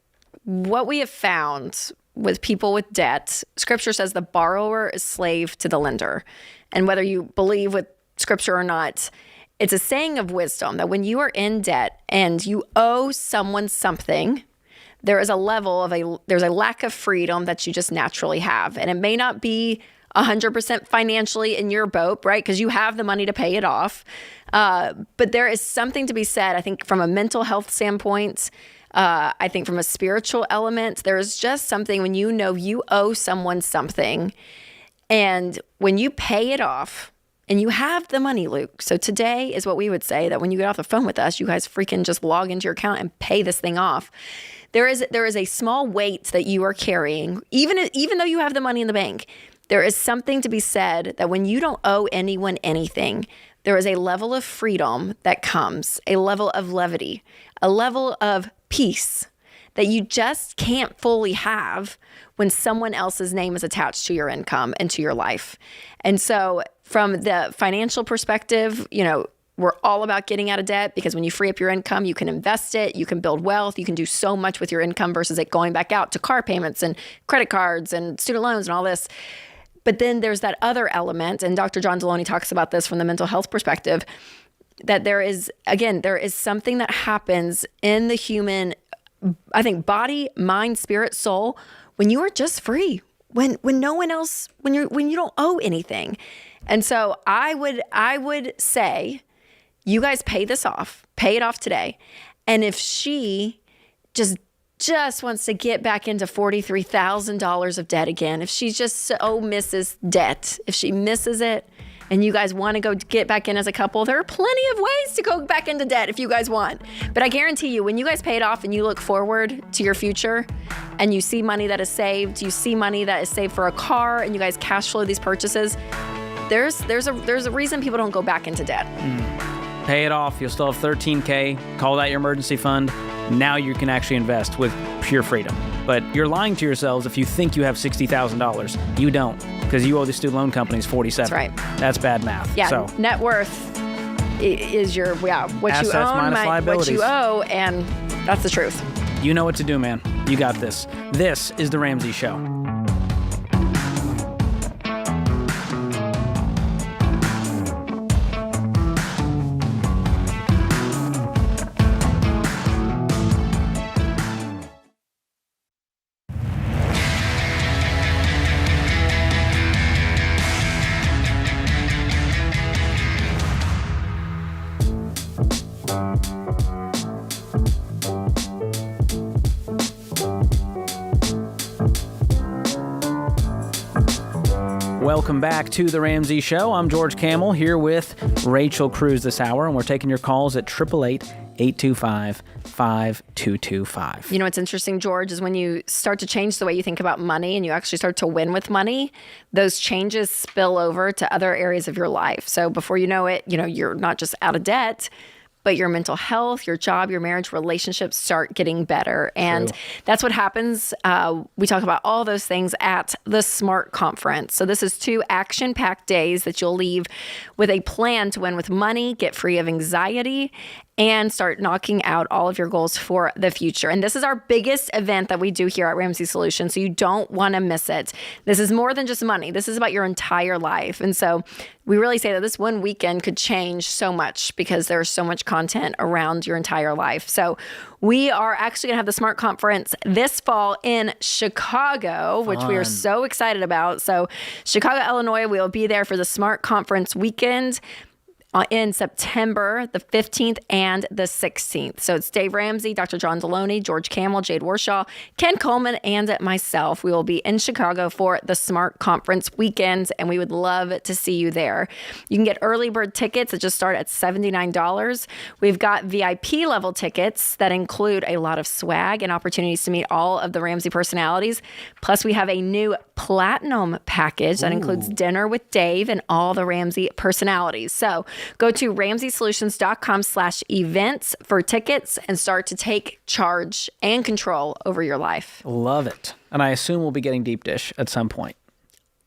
[SPEAKER 2] What we have found with people with debt, Scripture says the borrower is slave to the lender. And whether you believe with Scripture or not, it's a saying of wisdom that when you are in debt and you owe someone something, there's a lack of freedom that you just naturally have. And it may not be 100% financially in your boat, right? Because you have the money to pay it off. But there is something to be said, I think, from a mental health standpoint. I think from a spiritual element, there is just something when you know you owe someone something, and when you pay it off, and you have the money, Luke. So today is what we would say, that when you get off the phone with us, you guys freaking just log into your account and pay this thing off. There is a small weight that you are carrying, even though you have the money in the bank. There is something to be said that when you don't owe anyone anything, there is a level of freedom that comes, a level of levity, a level of peace that you just can't fully have when someone else's name is attached to your income and to your life. And so from the financial perspective, we're all about getting out of debt, because when you free up your income, you can invest it, you can build wealth, you can do so much with your income versus it going back out to car payments and credit cards and student loans and all this. But then there's that other element, and Dr. John Deloney talks about this from the mental health perspective, that there is something that happens in the human, I think, body, mind, spirit, soul, when you are just free, when no one else, when you don't owe anything. And so I would say, you guys pay it off today. And if she just wants to get back into $43,000 of debt again, if she just misses debt, if she misses it, and you guys want to go get back in as a couple, there are plenty of ways to go back into debt if you guys want. But I guarantee you, when you guys pay it off and you look forward to your future and you see money that is saved, you see money that is saved for a car, and you guys cash flow these purchases, there's a reason people don't go back into debt.
[SPEAKER 1] Pay it off. You'll still have $13K. Call that your emergency fund. Now you can actually invest with pure freedom. But you're lying to yourselves if you think you have $60,000. You don't, because you owe the student loan companies $47,000.
[SPEAKER 2] That's right.
[SPEAKER 1] That's bad math.
[SPEAKER 2] Yeah,
[SPEAKER 1] So
[SPEAKER 2] net worth is your what
[SPEAKER 1] assets
[SPEAKER 2] you own,
[SPEAKER 1] minus
[SPEAKER 2] what
[SPEAKER 1] liabilities.
[SPEAKER 2] you owe, and that's the truth.
[SPEAKER 1] you know what to do, man. You got this. This is The Ramsey Show. Welcome back to The Ramsey Show. I'm George Camel here with Rachel Cruz this hour, and we're taking your calls at 888-825-5225.
[SPEAKER 2] You know what's interesting, George, is when you start to change the way you think about money and you actually start to win with money, those changes spill over to other areas of your life. So before you know it, you're not just out of debt, but your mental health, your job, your marriage, relationships start getting better. And that's what happens. We talk about all those things at the SMART conference. So this is 2 action-packed days that you'll leave with a plan to win with money, get free of anxiety, and start knocking out all of your goals for the future. And this is our biggest event that we do here at Ramsey Solutions, so you don't want to miss it. This is more than just money. This is about your entire life. And so we really say that this one weekend could change so much because there's so much content around your entire life. So we are actually going to have the SMART conference this fall in Chicago, which we are so excited about. So Chicago, Illinois, we will be there for the SMART conference weekend in September, the 15th and the 16th. So it's Dave Ramsey, Dr. John Deloney, George Camel, Jade Warshaw, Ken Coleman, and myself. We will be in Chicago for the SMART Conference weekend, and we would love to see you there. You can get early bird tickets that just start at $79. We've got VIP level tickets that include a lot of swag and opportunities to meet all of the Ramsey personalities. Plus, we have a new platinum package that includes dinner with Dave and all the Ramsey personalities. So go to ramseysolutions.com/events for tickets and start to take charge and control over your life.
[SPEAKER 1] Love it. And I assume we'll be getting deep dish at some point.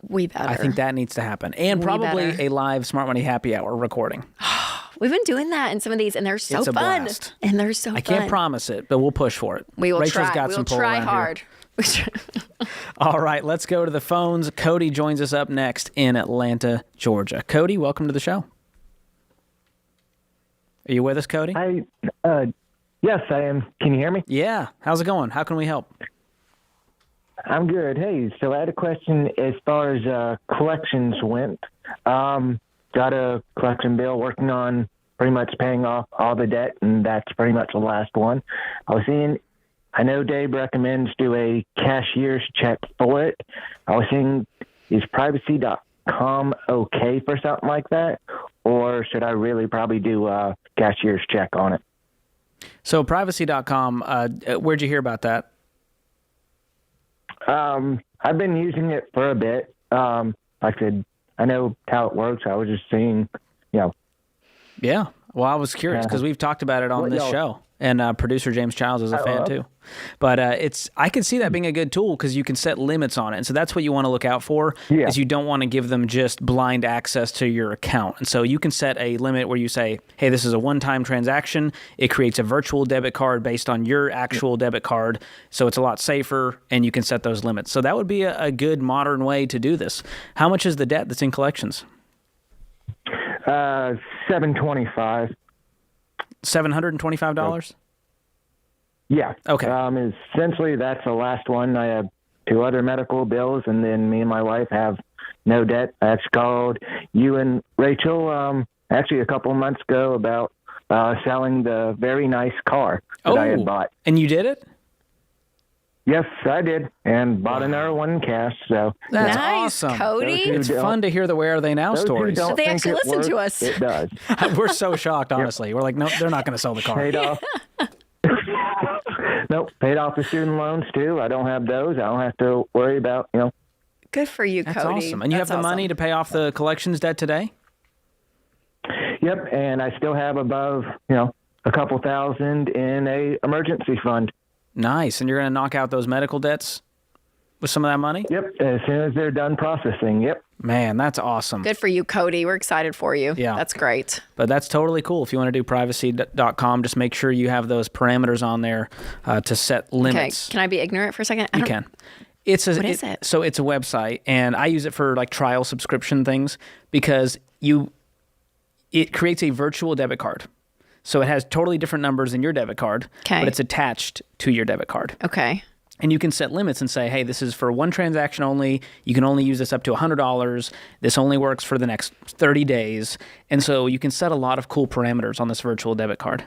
[SPEAKER 2] We better.
[SPEAKER 1] I think that needs to happen. And probably a live Smart Money Happy Hour recording.
[SPEAKER 2] We've been doing that in some of these, and they're so
[SPEAKER 1] It's a
[SPEAKER 2] fun.
[SPEAKER 1] blast.
[SPEAKER 2] And they're so fun.
[SPEAKER 1] I can't promise it, but we'll push for it.
[SPEAKER 2] We will
[SPEAKER 1] Rachel's
[SPEAKER 2] try.
[SPEAKER 1] got
[SPEAKER 2] We
[SPEAKER 1] some
[SPEAKER 2] will
[SPEAKER 1] pull
[SPEAKER 2] try
[SPEAKER 1] around
[SPEAKER 2] hard.
[SPEAKER 1] here. All right, let's go to the phones. Cody joins us up next in Atlanta, Georgia. Cody, welcome to the show. Are you with us, Cody?
[SPEAKER 9] Yes, I am. Can you hear me?
[SPEAKER 1] Yeah. How's it going? How can we help?
[SPEAKER 9] I'm good. Hey, so I had a question as far as collections went. Got a collection bill, working on pretty much paying off all the debt, and that's pretty much the last one. I know Dave recommends do a cashier's check for it. I was seeing, is privacy.com okay for something like that? Or should I really probably do a cashier's check on it?
[SPEAKER 1] So privacy.com, where'd you hear about that?
[SPEAKER 9] I've been using it for a bit. Like I said, I know how it works. I was just seeing,
[SPEAKER 1] Yeah. Well, I was curious because we've talked about it on this show. And producer James Childs is a fan too. But I can see that being a good tool because you can set limits on it. And so that's what you want to look out for is you don't want to give them just blind access to your account. And so you can set a limit where you say, hey, this is a one-time transaction. It creates a virtual debit card based on your actual debit card. So it's a lot safer and you can set those limits. So that would be a good modern way to do this. How much is the debt that's in collections?
[SPEAKER 9] $725.
[SPEAKER 1] $725?
[SPEAKER 9] Yeah.
[SPEAKER 1] Okay.
[SPEAKER 9] Essentially, that's the last one. I have 2 other medical bills, and then me and my wife have no debt. I actually called you and Rachel actually a couple of months ago about selling the very nice car that I had bought.
[SPEAKER 1] And you did it?
[SPEAKER 9] Yes, I did, and bought another one in cash. So
[SPEAKER 1] That's
[SPEAKER 2] nice,
[SPEAKER 1] awesome.
[SPEAKER 2] Cody.
[SPEAKER 1] It's fun to hear the Where Are They Now
[SPEAKER 9] those who
[SPEAKER 1] stories.
[SPEAKER 9] don't
[SPEAKER 2] They
[SPEAKER 9] think
[SPEAKER 2] actually
[SPEAKER 9] it
[SPEAKER 2] listen to
[SPEAKER 9] works,
[SPEAKER 2] us.
[SPEAKER 9] It does.
[SPEAKER 1] We're so shocked, honestly. We're like, no, they're not going to sell the car.
[SPEAKER 9] Paid off. Nope, paid off the student loans too. I don't have those. I don't have to worry about,
[SPEAKER 2] Good for you,
[SPEAKER 1] That's
[SPEAKER 2] Cody.
[SPEAKER 1] awesome. And you have the money to pay off the collections debt today?
[SPEAKER 9] Yep, and I still have above, a couple thousand in a emergency fund.
[SPEAKER 1] Nice. And you're going to knock out those medical debts with some of that money?
[SPEAKER 9] Yep, as soon as they're done processing. Yep.
[SPEAKER 1] Man, that's awesome.
[SPEAKER 2] Good for you, Cody. We're excited for you.
[SPEAKER 1] Yeah.
[SPEAKER 2] That's great.
[SPEAKER 1] But that's totally cool. If you want to do privacy.com, just make sure you have those parameters on there to set limits.
[SPEAKER 2] Okay, can I be ignorant for a second?
[SPEAKER 1] You can.
[SPEAKER 2] What is it?
[SPEAKER 1] So it's a website, and I use it for like trial subscription things because it creates a virtual debit card. So it has totally different numbers than your debit card, but it's attached to your debit card.
[SPEAKER 2] Okay.
[SPEAKER 1] And you can set limits and say, hey, this is for one transaction only. You can only use this up to $100. This only works for the next 30 days. And so you can set a lot of cool parameters on this virtual debit card.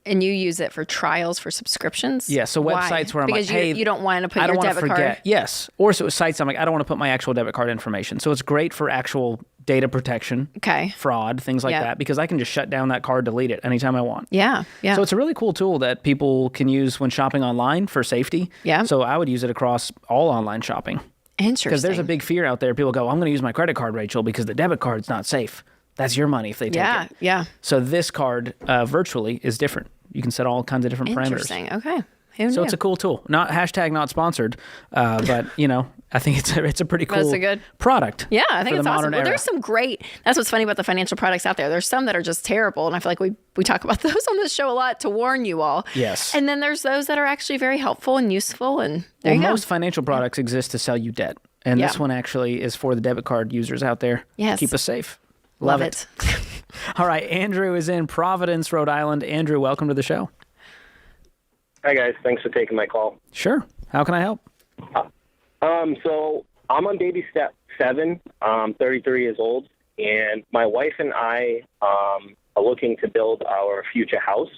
[SPEAKER 2] And you use it for trials for subscriptions?
[SPEAKER 1] Yeah, so websites where I'm
[SPEAKER 2] because
[SPEAKER 1] like, hey,
[SPEAKER 2] you don't want to put
[SPEAKER 1] I don't
[SPEAKER 2] your
[SPEAKER 1] want to
[SPEAKER 2] debit
[SPEAKER 1] forget.
[SPEAKER 2] card.
[SPEAKER 1] Yes. Or so sites I'm like, I don't want to put my actual debit card information. So it's great for actual data protection, fraud, things like that, because I can just shut down that card, delete it anytime I want.
[SPEAKER 2] Yeah, yeah.
[SPEAKER 1] So it's a really cool tool that people can use when shopping online for safety.
[SPEAKER 2] Yeah.
[SPEAKER 1] So I would use it across all online shopping.
[SPEAKER 2] Interesting.
[SPEAKER 1] Because there's a big fear out there. People go, I'm going to use my credit card, Rachel, because the debit card's not safe. That's your money if they take it.
[SPEAKER 2] Yeah.
[SPEAKER 1] So this card virtually is different. You can set all kinds of different parameters.
[SPEAKER 2] Interesting. Okay. Who
[SPEAKER 1] So
[SPEAKER 2] knew?
[SPEAKER 1] it's a cool tool. Not sponsored, but I think it's a pretty cool
[SPEAKER 2] That's a good
[SPEAKER 1] product.
[SPEAKER 2] Yeah, I think
[SPEAKER 1] for
[SPEAKER 2] it's
[SPEAKER 1] the
[SPEAKER 2] awesome.
[SPEAKER 1] modern
[SPEAKER 2] Well,
[SPEAKER 1] era.
[SPEAKER 2] there's some great. That's what's funny about the financial products out there. There's some that are just terrible, and I feel like we talk about those on this show a lot to warn you all.
[SPEAKER 1] Yes.
[SPEAKER 2] And then there's those that are actually very helpful and useful. And there you go.
[SPEAKER 1] Most financial products exist to sell you debt, and this one actually is for the debit card users out there.
[SPEAKER 2] Yes.
[SPEAKER 1] Keep us safe.
[SPEAKER 2] Love it.
[SPEAKER 1] All right, Andrew is in Providence, Rhode Island. Andrew, welcome to the show.
[SPEAKER 10] Hi, guys. Thanks for taking my call.
[SPEAKER 1] Sure. How can I help?
[SPEAKER 10] So I'm on baby step 7. I'm 33 years old, and my wife and I are looking to build our future house.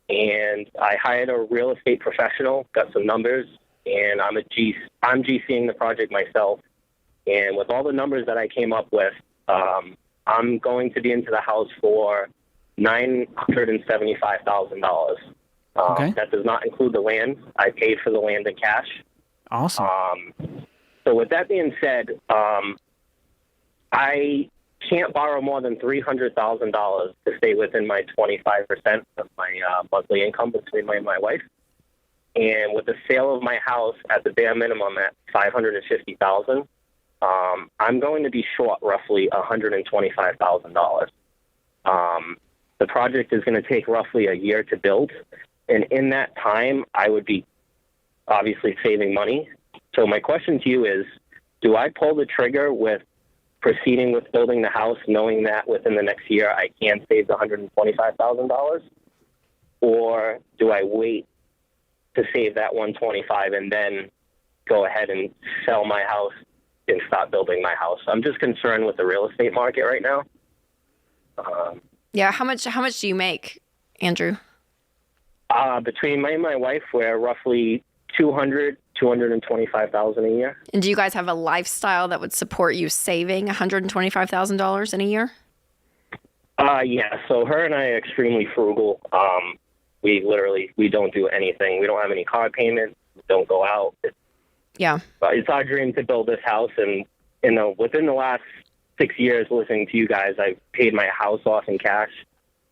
[SPEAKER 10] And I hired a real estate professional, got some numbers, and I'm GCing the project myself. And with all the numbers that I came up with, I'm going to be into the house for $975,000. That does not include the land. I paid for the land in cash.
[SPEAKER 1] Awesome.
[SPEAKER 10] So with that being said, I can't borrow more than $300,000 to stay within my 25% of my monthly income between my wife. And with the sale of my house at the bare minimum at $550,000, I'm going to be short roughly $125,000. The project is going to take roughly a year to build. And in that time, I would be obviously saving money. So my question to you is, do I pull the trigger with proceeding with building the house, knowing that within the next year I can save the $125,000? Or do I wait to save that $125,000 and then go ahead and sell my house and start building my house? I'm just concerned with the real estate market right now.
[SPEAKER 2] Yeah. How much do you make, Andrew?
[SPEAKER 10] Between me and my wife, we're roughly $225,000 a year.
[SPEAKER 2] And do you guys have a lifestyle that would support you saving $125,000 in a year?
[SPEAKER 10] Yeah. So her and I are extremely frugal. We don't do anything. We don't have any car payments. We don't go out. It's our dream to build this house. And, within the last 6 years listening to you guys, I've paid my house off in cash,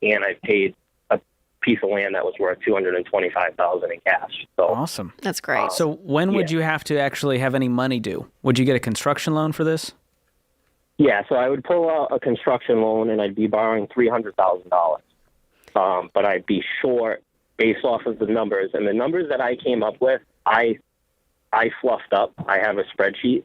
[SPEAKER 10] and I've paid a piece of land that was worth $225,000 in cash. So
[SPEAKER 1] awesome.
[SPEAKER 2] That's great.
[SPEAKER 1] So when would you have to actually have any money due? Would you get a construction loan for this?
[SPEAKER 10] Yeah, so I would pull out a construction loan, and I'd be borrowing $300,000. But I'd be short based off of the numbers. And the numbers that I came up with, I fluffed up. I have a spreadsheet,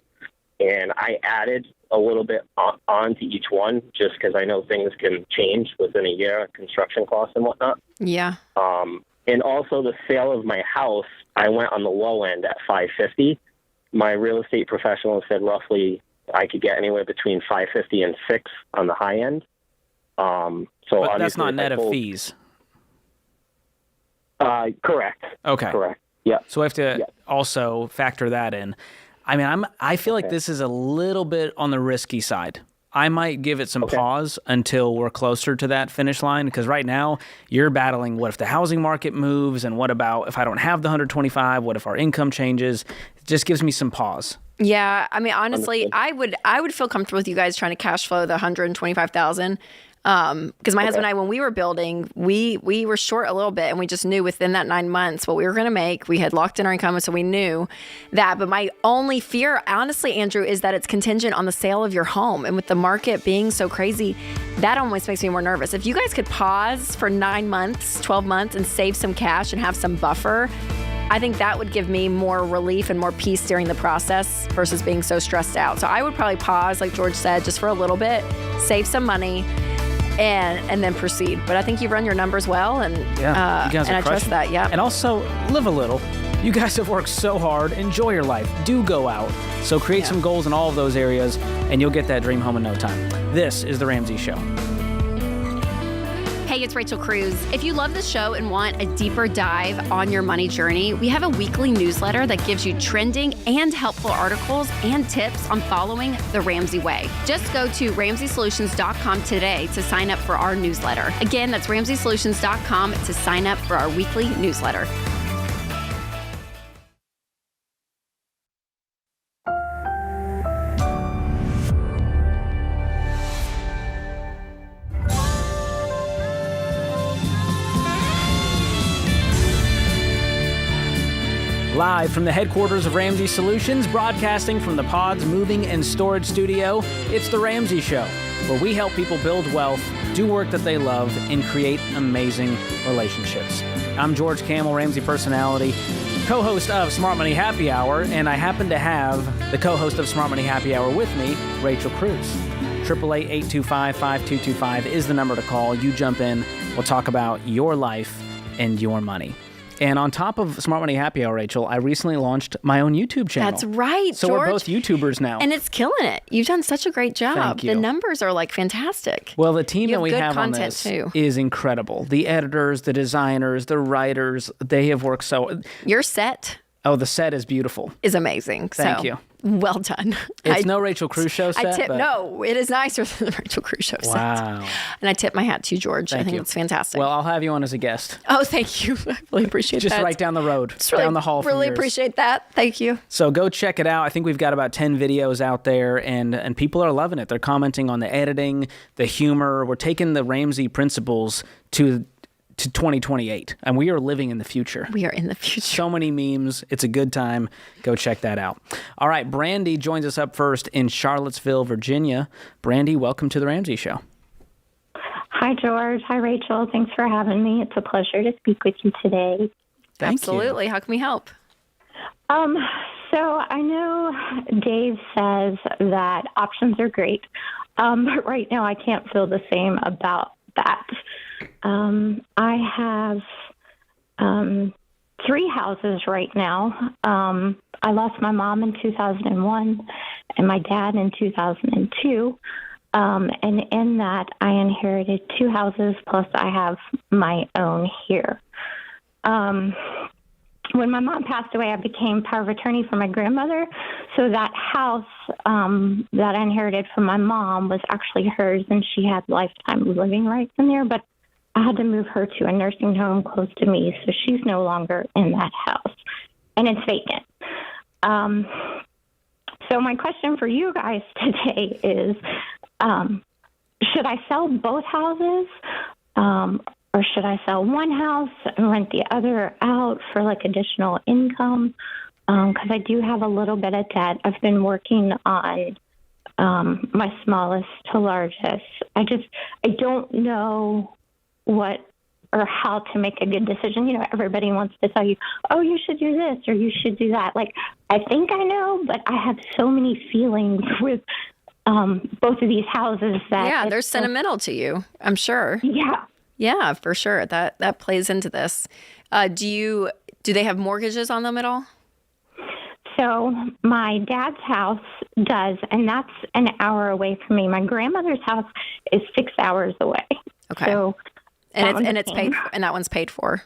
[SPEAKER 10] and I added a little bit onto each one just because I know things can change within a year, construction costs and whatnot.
[SPEAKER 2] Yeah.
[SPEAKER 10] And also the sale of my house, I went on the low end at $550,000. My real estate professional said roughly I could get anywhere between $550,000 and $600,000 on the high end.
[SPEAKER 1] But that's not net of fees.
[SPEAKER 10] Correct.
[SPEAKER 1] Okay.
[SPEAKER 10] Correct.
[SPEAKER 6] Yeah.
[SPEAKER 1] So we have to also factor that in. I mean, I feel like this is a little bit on the risky side. I might give it some pause until we're closer to that finish line, because right now you're battling, what if the housing market moves, and what about if I don't have the 125? What if our income changes? It just gives me some pause.
[SPEAKER 2] Yeah, I mean, honestly, I would feel comfortable with you guys trying to cash flow the 125,000. Because my husband and I, when we were building, we were short a little bit, and we just knew within that 9 months what we were going to make. We had locked in our income, so we knew that. But my only fear, honestly, Andrew, is that it's contingent on the sale of your home. And with the market being so crazy, that almost makes me more nervous. If you guys could pause for 9 months, 12 months, and save some cash and have some buffer, I think that would give me more relief and more peace during the process versus being so stressed out. So I would probably pause, like George said, just for a little bit, save some money, and then proceed. But I think you've run your numbers well, and
[SPEAKER 1] you guys
[SPEAKER 2] and
[SPEAKER 1] are
[SPEAKER 2] I trust
[SPEAKER 1] crushing
[SPEAKER 2] that. Yeah.
[SPEAKER 1] And also live a little. You guys have worked so hard. Enjoy your life. Do go out. So create some goals in all of those areas, and you'll get that dream home in no time. This is The Ramsey Show.
[SPEAKER 11] Hey, it's Rachel Cruz. If you love the show and want a deeper dive on your money journey, we have a weekly newsletter that gives you trending and helpful articles and tips on following the Ramsey way. Just go to RamseySolutions.com today to sign up for our newsletter. Again, that's RamseySolutions.com to sign up for our weekly newsletter.
[SPEAKER 1] Live from the headquarters of Ramsey Solutions, broadcasting from the Pod's Moving and Storage Studio, it's The Ramsey Show, where we help people build wealth, do work that they love, and create amazing relationships. I'm George Camel, Ramsey personality, co-host of Smart Money Happy Hour, and I happen to have the co-host of Smart Money Happy Hour with me, Rachel Cruz. 888-825-5225 is the number to call. You jump in, we'll talk about your life and your money. And on top of Smart Money Happy Hour, Rachel, I recently launched my own YouTube channel.
[SPEAKER 2] That's right,
[SPEAKER 1] So
[SPEAKER 2] George.
[SPEAKER 1] we're both YouTubers now.
[SPEAKER 2] And it's killing it. You've done such a great job.
[SPEAKER 1] Thank you.
[SPEAKER 2] The numbers are like fantastic.
[SPEAKER 1] Well, the team that we
[SPEAKER 2] good
[SPEAKER 1] have on
[SPEAKER 2] content
[SPEAKER 1] this
[SPEAKER 2] too.
[SPEAKER 1] is incredible. The editors, the designers, the writers, they have worked so...
[SPEAKER 2] Your set
[SPEAKER 1] Oh, the set is beautiful.
[SPEAKER 2] is amazing.
[SPEAKER 1] Thank you.
[SPEAKER 2] Well done.
[SPEAKER 1] It's no Rachel Cruz Show set, but...
[SPEAKER 2] No, it is nicer than the Rachel Cruz Show set.
[SPEAKER 1] Wow.
[SPEAKER 2] And I tip my hat to you, George. I think
[SPEAKER 1] you.
[SPEAKER 2] it's fantastic.
[SPEAKER 1] Well, I'll have you on as a guest.
[SPEAKER 2] Oh, thank you. I really appreciate
[SPEAKER 1] Just
[SPEAKER 2] that.
[SPEAKER 1] right down the road,
[SPEAKER 2] Just really,
[SPEAKER 1] down the hall from
[SPEAKER 2] Really
[SPEAKER 1] yours.
[SPEAKER 2] appreciate that. Thank you.
[SPEAKER 1] So go check it out. I think we've got about 10 videos out there, and people are loving it. They're commenting on the editing, the humor. We're taking the Ramsey principles to 2028, and we are living in the future.
[SPEAKER 2] We are in the future.
[SPEAKER 1] So many memes. It's a good time. Go check that out. All right, Brandy joins us up first in Charlottesville, Virginia. Brandy, welcome to The Ramsey Show.
[SPEAKER 12] Hi, George. Hi, Rachel. Thanks for having me. It's a pleasure to speak with you today.
[SPEAKER 2] Absolutely. How can we help?
[SPEAKER 12] So I know Dave says that options are great, but right now I can't feel the same about that. I have 3 houses right now. I lost my mom in 2001 and my dad in 2002. And in that, I inherited 2 houses, plus I have my own here. When my mom passed away, I became power of attorney for my grandmother. So that house that I inherited from my mom was actually hers, and she had lifetime living rights in there. But I had to move her to a nursing home close to me, so she's no longer in that house, and it's vacant. So my question for you guys today is, should I sell both houses, or should I sell one house and rent the other out for like additional income? Because I do have a little bit of debt. I've been working on my smallest to largest. I don't know what or how to make a good decision. You know, everybody wants to tell you, oh, you should do this or you should do that. Like, I think I know, but I have so many feelings with both of these houses that...
[SPEAKER 2] Yeah, they're sentimental to you, I'm sure.
[SPEAKER 12] Yeah.
[SPEAKER 2] Yeah, for sure. That plays into this. Do they have mortgages on them at all?
[SPEAKER 12] So my dad's house does, and that's an hour away from me. My grandmother's house is 6 hours away.
[SPEAKER 2] Okay.
[SPEAKER 12] So
[SPEAKER 2] and it's paid, and that one's paid for.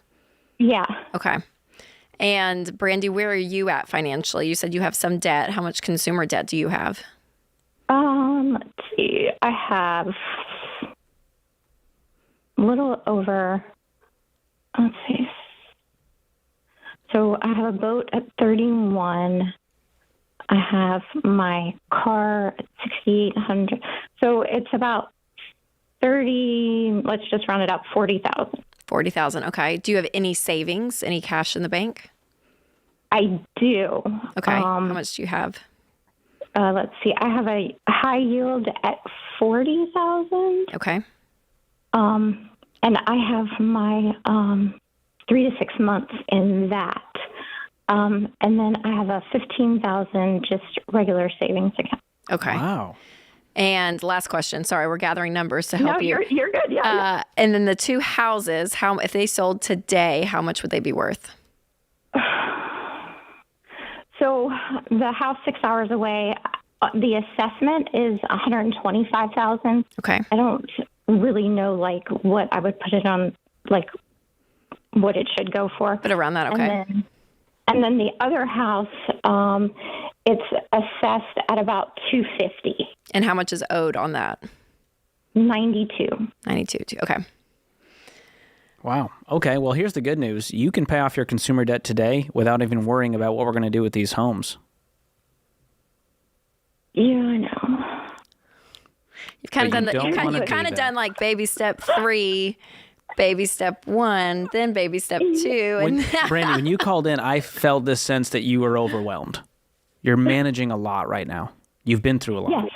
[SPEAKER 12] Yeah.
[SPEAKER 2] Okay. And Brandy, where are you at financially? You said you have some debt. How much consumer debt do you have?
[SPEAKER 12] Let's see. I have a little over, let's see. So I have a boat at 31. I have my car at 6,800. So it's about 30, let's just round it up, 40,000.
[SPEAKER 2] 40,000. Okay. Do you have any savings, any cash in the bank?
[SPEAKER 12] I do.
[SPEAKER 2] Okay. How much do you have?
[SPEAKER 12] Let's see. I have a high yield at 40,000.
[SPEAKER 2] Okay.
[SPEAKER 12] And I have my 3 to 6 months in that. And then I have a 15,000 just regular savings account.
[SPEAKER 2] Okay.
[SPEAKER 1] Wow.
[SPEAKER 2] And last question. Sorry, we're gathering numbers to help you.
[SPEAKER 12] You're good. Yeah.
[SPEAKER 2] And then the two houses, if they sold today, how much would they be worth?
[SPEAKER 12] So the house 6 hours away, the assessment is $125,000.
[SPEAKER 2] Okay.
[SPEAKER 12] I don't really know what I would put it on, what it should go for.
[SPEAKER 2] But around that, okay.
[SPEAKER 12] And then the other house, it's assessed at about $250,000.
[SPEAKER 2] And how much is owed on that?
[SPEAKER 12] $92,000.
[SPEAKER 2] Okay.
[SPEAKER 1] Wow. Okay. Well, here's the good news. You can pay off your consumer debt today without even worrying about what we're going to do with these homes.
[SPEAKER 12] Yeah, I know.
[SPEAKER 2] You've kind of done like baby step 3, baby step 1, then baby step 2. And
[SPEAKER 1] Brandy, when you called in, I felt this sense that you were overwhelmed. You're managing a lot right now. You've been through a lot.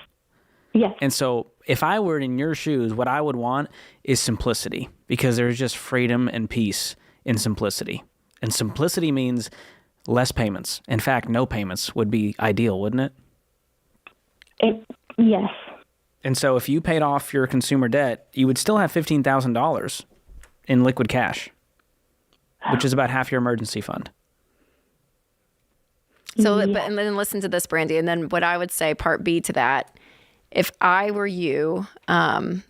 [SPEAKER 12] Yes.
[SPEAKER 1] And so if I were in your shoes, what I would want is simplicity, because there's just freedom and peace in simplicity. And simplicity means less payments. In fact, no payments would be ideal, wouldn't it?
[SPEAKER 12] Yes.
[SPEAKER 1] And so if you paid off your consumer debt, you would still have $15,000 in liquid cash, which is about half your emergency fund.
[SPEAKER 2] So, and then listen to this, Brandy. And then what I would say, part B to that, if I were you,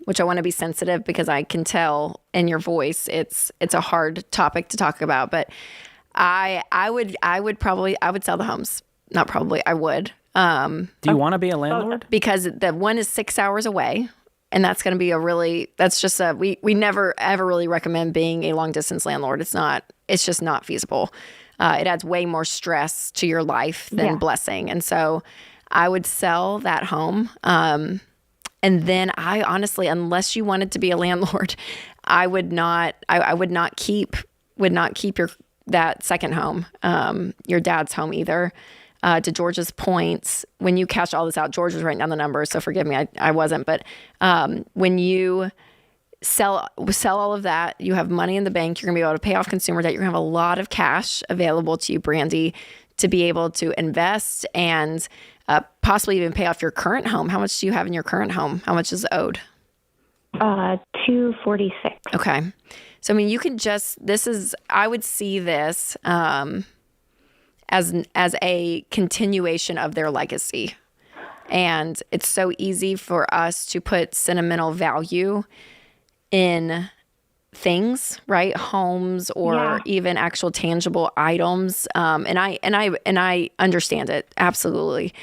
[SPEAKER 2] which I want to be sensitive because I can tell in your voice, it's a hard topic to talk about, but I would sell the homes. Not probably, I would.
[SPEAKER 1] Do you want to be a landlord?
[SPEAKER 2] Because the one is 6 hours away. And that's going to be we never ever really recommend being a long distance landlord. It's just not feasible. It adds way more stress to your life than blessing. And so I would sell that home. And then I honestly, unless you wanted to be a landlord, I would not keep that second home, your dad's home either. To George's points, when you cash all this out, George was writing down the numbers, so forgive me, I wasn't. But when you sell all of that, you have money in the bank, you're going to be able to pay off consumer debt. You're going to have a lot of cash available to you, Brandy, to be able to invest and possibly even pay off your current home. How much do you have in your current home? How much is owed?
[SPEAKER 12] $246,000.
[SPEAKER 2] Okay. So, I mean, you can I would see this as a continuation of their legacy. And it's so easy for us to put sentimental value in things, right? Homes or even actual tangible items. And I understand it absolutely.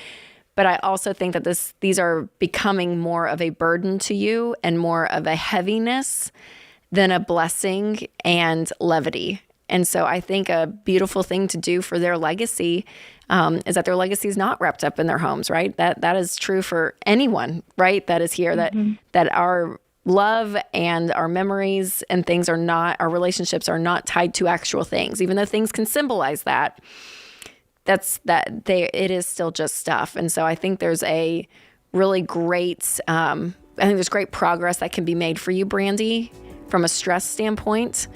[SPEAKER 2] But I also think that these are becoming more of a burden to you and more of a heaviness than a blessing and levity. And so I think a beautiful thing to do for their legacy is that their legacy is not wrapped up in their homes, right? That is true for anyone, right? That is here, that our love and our memories and things our relationships are not tied to actual things, even though things can symbolize that. It is still just stuff. And so I think there's a really great, there's great progress that can be made for you, Brandy, from a stress standpoint.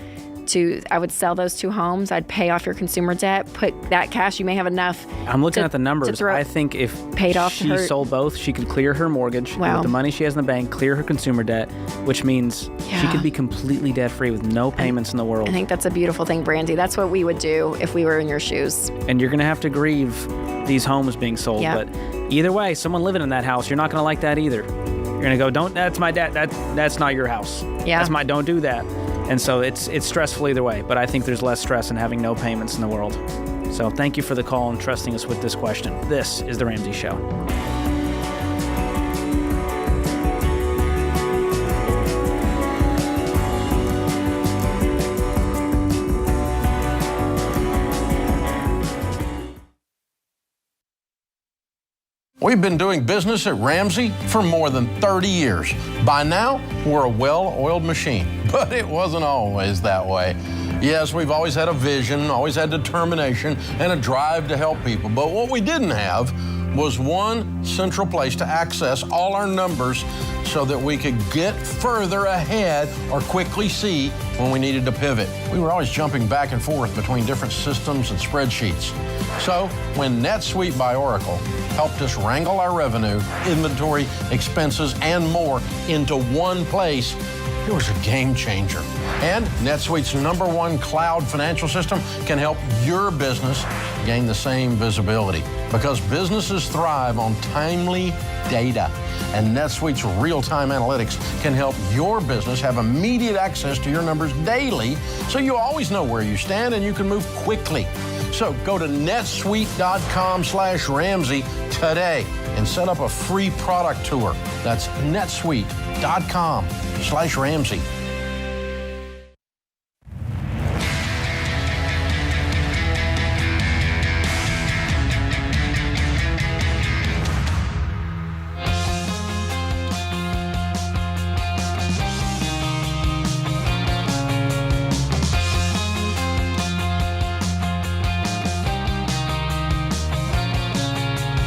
[SPEAKER 2] I would sell those 2 homes. I'd pay off your consumer debt, put that cash. You may have enough.
[SPEAKER 1] I'm looking at the numbers. I think if she sold both, she could clear her mortgage with the money she has in the bank, clear her consumer debt, which means she could be completely debt free with no payments in the world.
[SPEAKER 2] I think that's a beautiful thing, Brandy. That's what we would do if we were in your shoes.
[SPEAKER 1] And you're going to have to grieve these homes being sold. But either way, someone living in that house, you're not going to like that either. You're going to go, that's my dad. That's not your house.
[SPEAKER 2] Yeah.
[SPEAKER 1] Don't do that. And so it's stressful either way, but I think there's less stress in having no payments in the world. So thank you for the call and trusting us with this question. This is The Ramsey Show.
[SPEAKER 5] We've been doing business at Ramsey for more than 30 years. By now, we're a well-oiled machine, but it wasn't always that way. Yes, we've always had a vision, always had determination, and a drive to help people. But what we didn't have was one central place to access all our numbers so that we could get further ahead or quickly see when we needed to pivot. We were always jumping back and forth between different systems and spreadsheets. So when NetSuite by Oracle helped us wrangle our revenue, inventory, expenses, and more into one place, it was a game changer. And NetSuite's #1 cloud financial system can help your business gain the same visibility, because businesses thrive on timely data. And NetSuite's real-time analytics can help your business have immediate access to your numbers daily, so you always know where you stand and you can move quickly. So go to netsuite.com/Ramsey today and set up a free product tour. That's netsuite.com/Ramsey.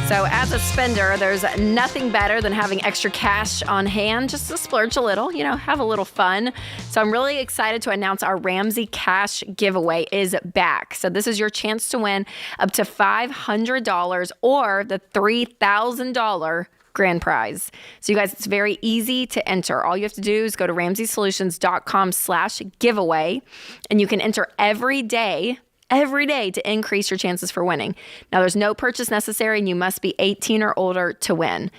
[SPEAKER 2] So as a spender, there's nothing better than having extra cash on hand just to splurge a little, have a little fun. So I'm really excited to announce our Ramsey Cash giveaway is back. So this is your chance to win up to $500 or the $3,000 grand prize. So you guys, it's very easy to enter. All you have to do is go to RamseySolutions.com/giveaway, and you can enter every day to increase your chances for winning. Now, there's no purchase necessary, and you must be 18 or older to win.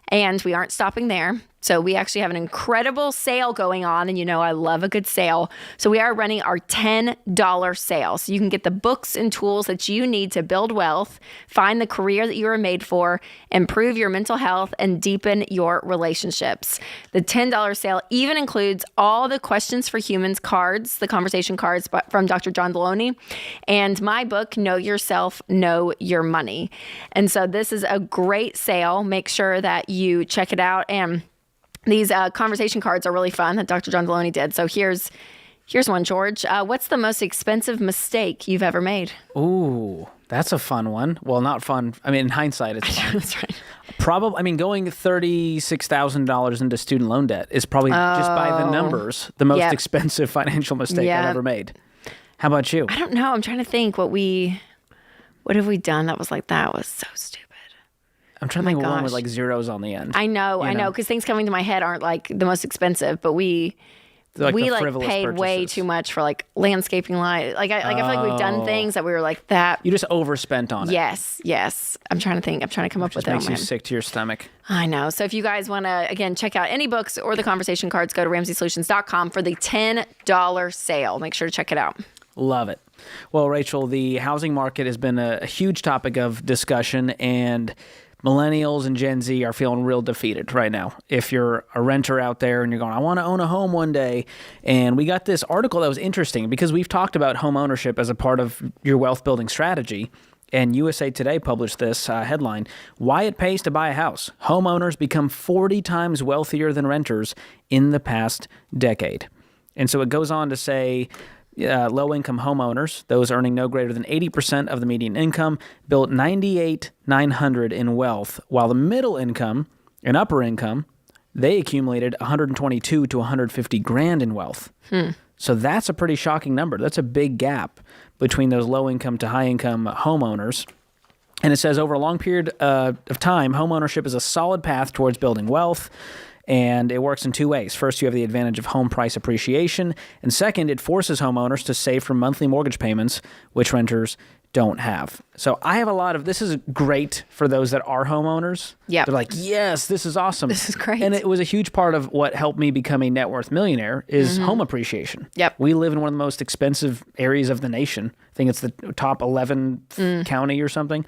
[SPEAKER 2] And we aren't stopping there. So we actually have an incredible sale going on, and I love a good sale. So we are running our $10 sale. So you can get the books and tools that you need to build wealth, find the career that you were made for, improve your mental health, and deepen your relationships. The $10 sale even includes all the Questions for Humans cards, the conversation cards from Dr. John Deloney, and my book, Know Yourself, Know Your Money. And so this is a great sale. Make sure that you check it out. And these conversation cards are really fun that Dr. John Deloney did. So here's one, George. What's the most expensive mistake you've ever made?
[SPEAKER 1] Ooh, that's a fun one. Well, not fun. I mean, in hindsight, it's fun.
[SPEAKER 2] That's right.
[SPEAKER 1] Going $36,000 into student loan debt is probably just by the numbers the most expensive financial mistake I've ever made. How about you?
[SPEAKER 2] I don't know. I'm trying to think what have we done that was like that? Was so stupid.
[SPEAKER 1] I'm trying to think of one with like zeros on the end.
[SPEAKER 2] I know, because things coming to my head aren't like the most expensive, but we paid way too much for like landscaping light. I feel like we've done things that we were like that.
[SPEAKER 1] You just overspent on it.
[SPEAKER 2] Yes. I'm trying to think. I'm trying to come up with it.
[SPEAKER 1] It makes you sick to your stomach.
[SPEAKER 2] I know. So if you guys want to, again, check out any books or the conversation cards, go to RamseySolutions.com for the $10 sale. Make sure to check it out.
[SPEAKER 1] Love it. Well, Rachel, the housing market has been a huge topic of discussion, and millennials and Gen Z are feeling real defeated right now. If you're a renter out there and you're going, I want to own a home one day. And we got this article that was interesting because we've talked about home ownership as a part of your wealth building strategy. And USA Today published this headline, Why It Pays to Buy a House. Homeowners become 40 times wealthier than renters in the past decade. And so it goes on to say, low-income homeowners, those earning no greater than 80% of the median income, built $98,900 in wealth, while the middle income and upper income, they accumulated $122 to $150,000 in wealth. So that's a pretty shocking number. That's a big gap between those low-income to high-income homeowners. And it says over a long period of time, homeownership is a solid path towards building wealth. And it works in two ways. First, you have the advantage of home price appreciation. And second, it forces homeowners to save for monthly mortgage payments, which renters don't have. So I have a lot of, this is great for those that are homeowners.
[SPEAKER 2] Yeah.
[SPEAKER 1] They're like, yes, this is awesome.
[SPEAKER 2] This is great.
[SPEAKER 1] And it was a huge part of what helped me become a net worth millionaire is home appreciation.
[SPEAKER 2] Yep.
[SPEAKER 1] We live in one of the most expensive areas of the nation. I think it's the top 11th county or something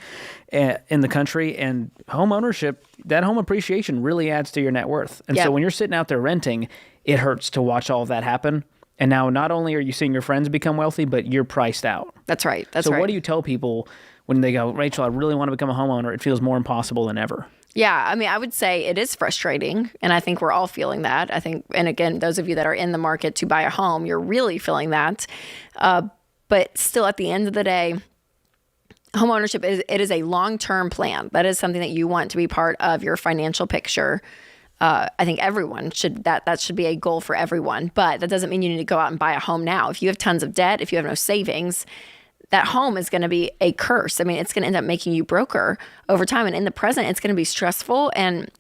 [SPEAKER 1] in the country. And home ownership, that home appreciation really adds to your net worth. And so when you're sitting out there renting, it hurts to watch all of that happen. And now not only are you seeing your friends become wealthy, but you're priced out.
[SPEAKER 2] That's right.
[SPEAKER 1] So what do you tell people when they go, Rachel, I really want to become a homeowner? It feels more impossible than ever.
[SPEAKER 2] Yeah, I mean, I would say it is frustrating, and I think we're all feeling that. I think, and again, those of you that are in the market to buy a home, you're really feeling that. But still, at the end of the day, homeownership is a long-term plan. That is something that you want to be part of your financial picture. I think everyone should, that should be a goal for everyone, but that doesn't mean you need to go out and buy a home now. If you have tons of debt, if you have no savings, that home is going to be a curse. I mean, it's going to end up making you broker over time. And in the present, it's going to be stressful, and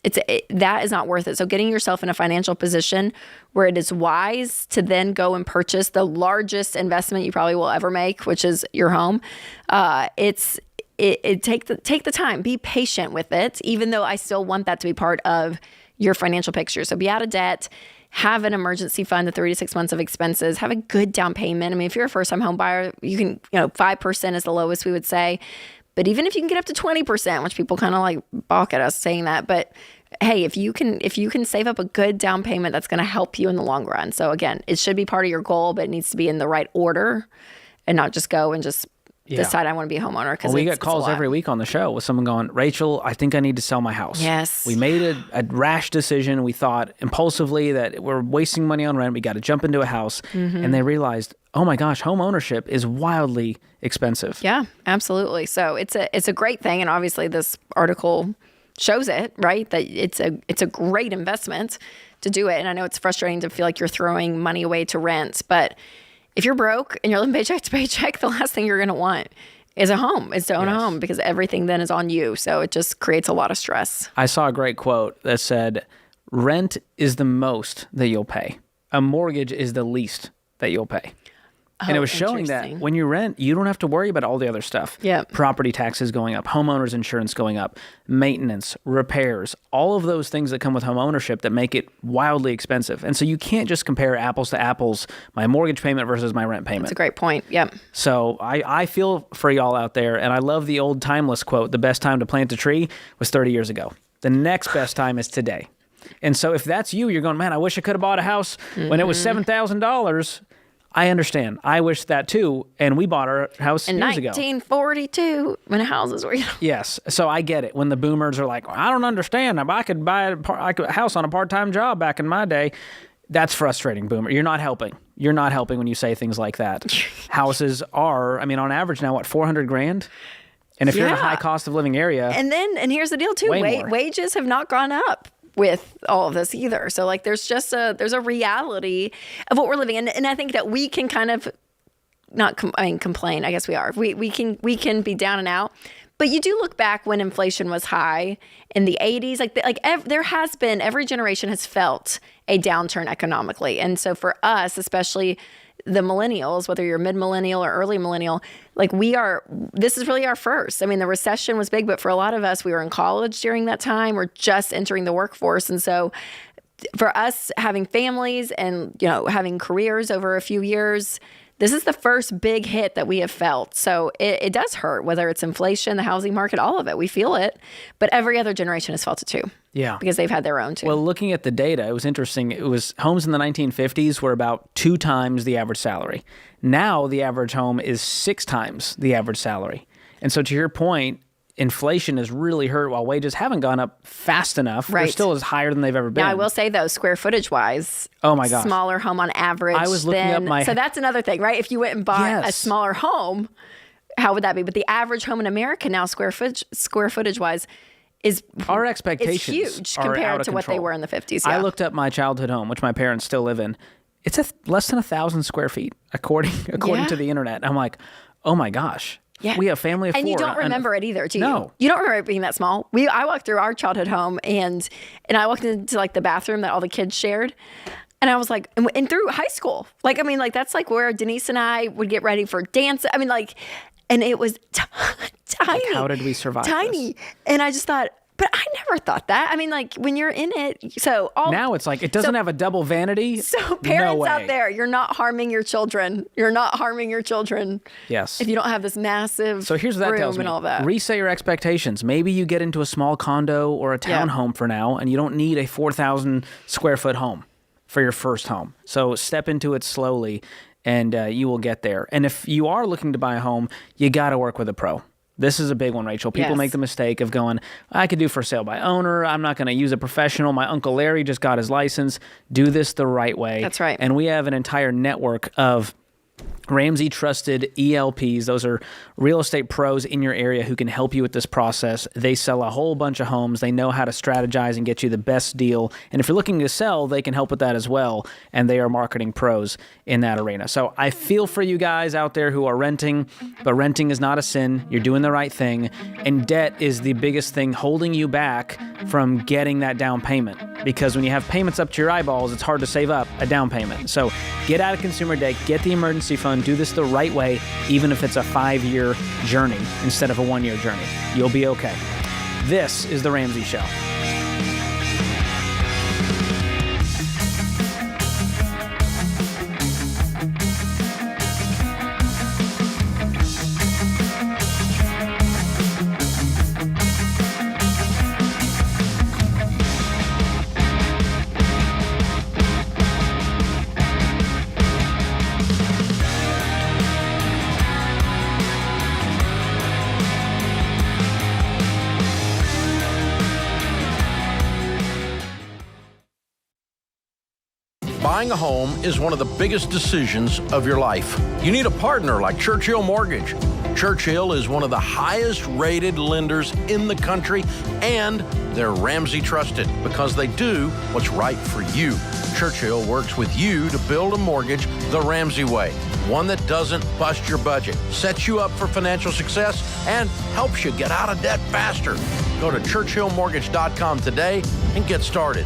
[SPEAKER 2] that is not worth it. So getting yourself in a financial position where it is wise to then go and purchase the largest investment you probably will ever make, which is your home. Take the time, be patient with it, even though I still want that to be part of your financial picture. So be out of debt, have an emergency fund, the 3 to 6 months of expenses, have a good down payment. I mean, if you're a first time home buyer, you can, 5% is the lowest we would say. But even if you can get up to 20%, which people kind of like balk at us saying that, but hey, if you can save up a good down payment, that's going to help you in the long run. So again, it should be part of your goal, but it needs to be in the right order and not just go and just decide I want to be a homeowner. Because
[SPEAKER 1] we get calls every week on the show with someone going, Rachel, I think I need to sell my house.
[SPEAKER 2] Yes.
[SPEAKER 1] We made a rash decision. We thought impulsively that we're wasting money on rent. We got to jump into a house. And they realized, oh my gosh, home ownership is wildly expensive.
[SPEAKER 2] Yeah, absolutely. So it's a great thing. And obviously this article shows it, right? That it's a great investment to do it. And I know it's frustrating to feel like you're throwing money away to rent, but if you're broke and you're living paycheck to paycheck, the last thing you're going to want is a home, is to own a home, because everything then is on you. So it just creates a lot of stress.
[SPEAKER 1] I saw a great quote that said, rent is the most that you'll pay. A mortgage is the least that you'll pay. And it was showing that when you rent, you don't have to worry about all the other stuff.
[SPEAKER 2] Yeah.
[SPEAKER 1] Property taxes going up, homeowners insurance going up, maintenance, repairs, all of those things that come with home ownership that make it wildly expensive. And so you can't just compare apples to apples, my mortgage payment versus my rent payment.
[SPEAKER 2] That's a great point. Yep.
[SPEAKER 1] So I feel for y'all out there, and I love the old timeless quote, the best time to plant a tree was 30 years ago. The next best time is today. And so if that's you, you're going, man, I wish I could have bought a house when it was $7,000. I understand. I wish that too. And we bought our house
[SPEAKER 2] in
[SPEAKER 1] years ago.
[SPEAKER 2] 1942, when houses were.
[SPEAKER 1] Yes. So I get it. When the boomers are like, I don't understand. I could buy a house on a part-time job back in my day. That's frustrating, boomer. You're not helping. You're not helping when you say things like that. Houses are, on average now, what, $400,000? And if you're in a high cost of living area.
[SPEAKER 2] And here's the deal too. Wages have not gone up with all of this either. So like there's a reality of what we're living in. And I think that we can kind of complain. I guess we are. We can be down and out. But you do look back when inflation was high in the 80s, there has been, every generation has felt a downturn economically. And so for us, especially the millennials, whether you're mid-millennial or early millennial, this is really our first. The recession was big, but for a lot of us, we were in college during that time. We're just entering the workforce. And so for us having families and, having careers over a few years, this is the first big hit that we have felt. So it does hurt, whether it's inflation, the housing market, all of it. We feel it. But every other generation has felt it too.
[SPEAKER 1] Yeah.
[SPEAKER 2] Because they've had their own too.
[SPEAKER 1] Well, looking at the data, it was interesting. It was homes in the 1950s were about 2 times the average salary. Now the average home is 6 times the average salary. And so to your point, inflation has really hurt while wages haven't gone up fast enough.
[SPEAKER 2] Right.
[SPEAKER 1] They're still as higher than they've ever been.
[SPEAKER 2] Now, I will say, though, square footage wise,
[SPEAKER 1] oh my gosh,
[SPEAKER 2] smaller home on average.
[SPEAKER 1] I was looking up
[SPEAKER 2] so that's another thing, right? If you went and bought a smaller home, how would that be? But the average home in America now, square footage wise, is
[SPEAKER 1] our expectations
[SPEAKER 2] huge compared to what they were in the 50s. Yeah.
[SPEAKER 1] I looked up my childhood home, which my parents still live in. It's less than 1,000 square feet, according to the internet. I'm like, oh my gosh.
[SPEAKER 2] Yeah.
[SPEAKER 1] We have a family of 4.
[SPEAKER 2] And you don't remember it either, do you?
[SPEAKER 1] No.
[SPEAKER 2] You don't remember it being that small. I walked through our childhood home and I walked into the bathroom that all the kids shared. And I was like, and through high school, that's where Denise and I would get ready for dance. And it was tiny.
[SPEAKER 1] Like, how did we survive
[SPEAKER 2] Tiny.
[SPEAKER 1] this?
[SPEAKER 2] And I just thought, but I never thought that. I mean, like when you're in it, so
[SPEAKER 1] now it's like it doesn't have a double vanity.
[SPEAKER 2] So parents
[SPEAKER 1] no
[SPEAKER 2] out there, you're not harming your children. You're not harming your children.
[SPEAKER 1] Yes.
[SPEAKER 2] If you don't have this massive
[SPEAKER 1] so here's what that
[SPEAKER 2] room
[SPEAKER 1] tells me.
[SPEAKER 2] and all that.
[SPEAKER 1] Reset your expectations. Maybe you get into a small condo or a townhome for now, and you don't need a 4,000 square foot home for your first home. So step into it slowly, and you will get there. And if you are looking to buy a home, you got to work with a pro. This is a big one, Rachel. People make the mistake of going, I could do for sale by owner. I'm not going to use a professional. My Uncle Larry just got his license. Do this the right way.
[SPEAKER 2] That's right.
[SPEAKER 1] And we have an entire network of Ramsey trusted ELPs. Those are real estate pros in your area who can help you with this process. They sell a whole bunch of homes. They know how to strategize and get you the best deal. And if you're looking to sell, they can help with that as well. And they are marketing pros in that arena. So I feel for you guys out there who are renting, but renting is not a sin. You're doing the right thing. And debt is the biggest thing holding you back from getting that down payment. Because when you have payments up to your eyeballs, it's hard to save up a down payment. So get out of consumer debt, get the emergency fund, do this the right way, even if it's a 5-year journey instead of a 1-year journey. You'll be okay. This is The Ramsey Show.
[SPEAKER 5] Buying a home is one of the biggest decisions of your life. You need a partner like Churchill Mortgage. Churchill is one of the highest rated lenders in the country, and they're Ramsey trusted because they do what's right for you. Churchill works with you to build a mortgage the Ramsey way, one that doesn't bust your budget, sets you up for financial success, and helps you get out of debt faster. Go to churchillmortgage.com today and get started.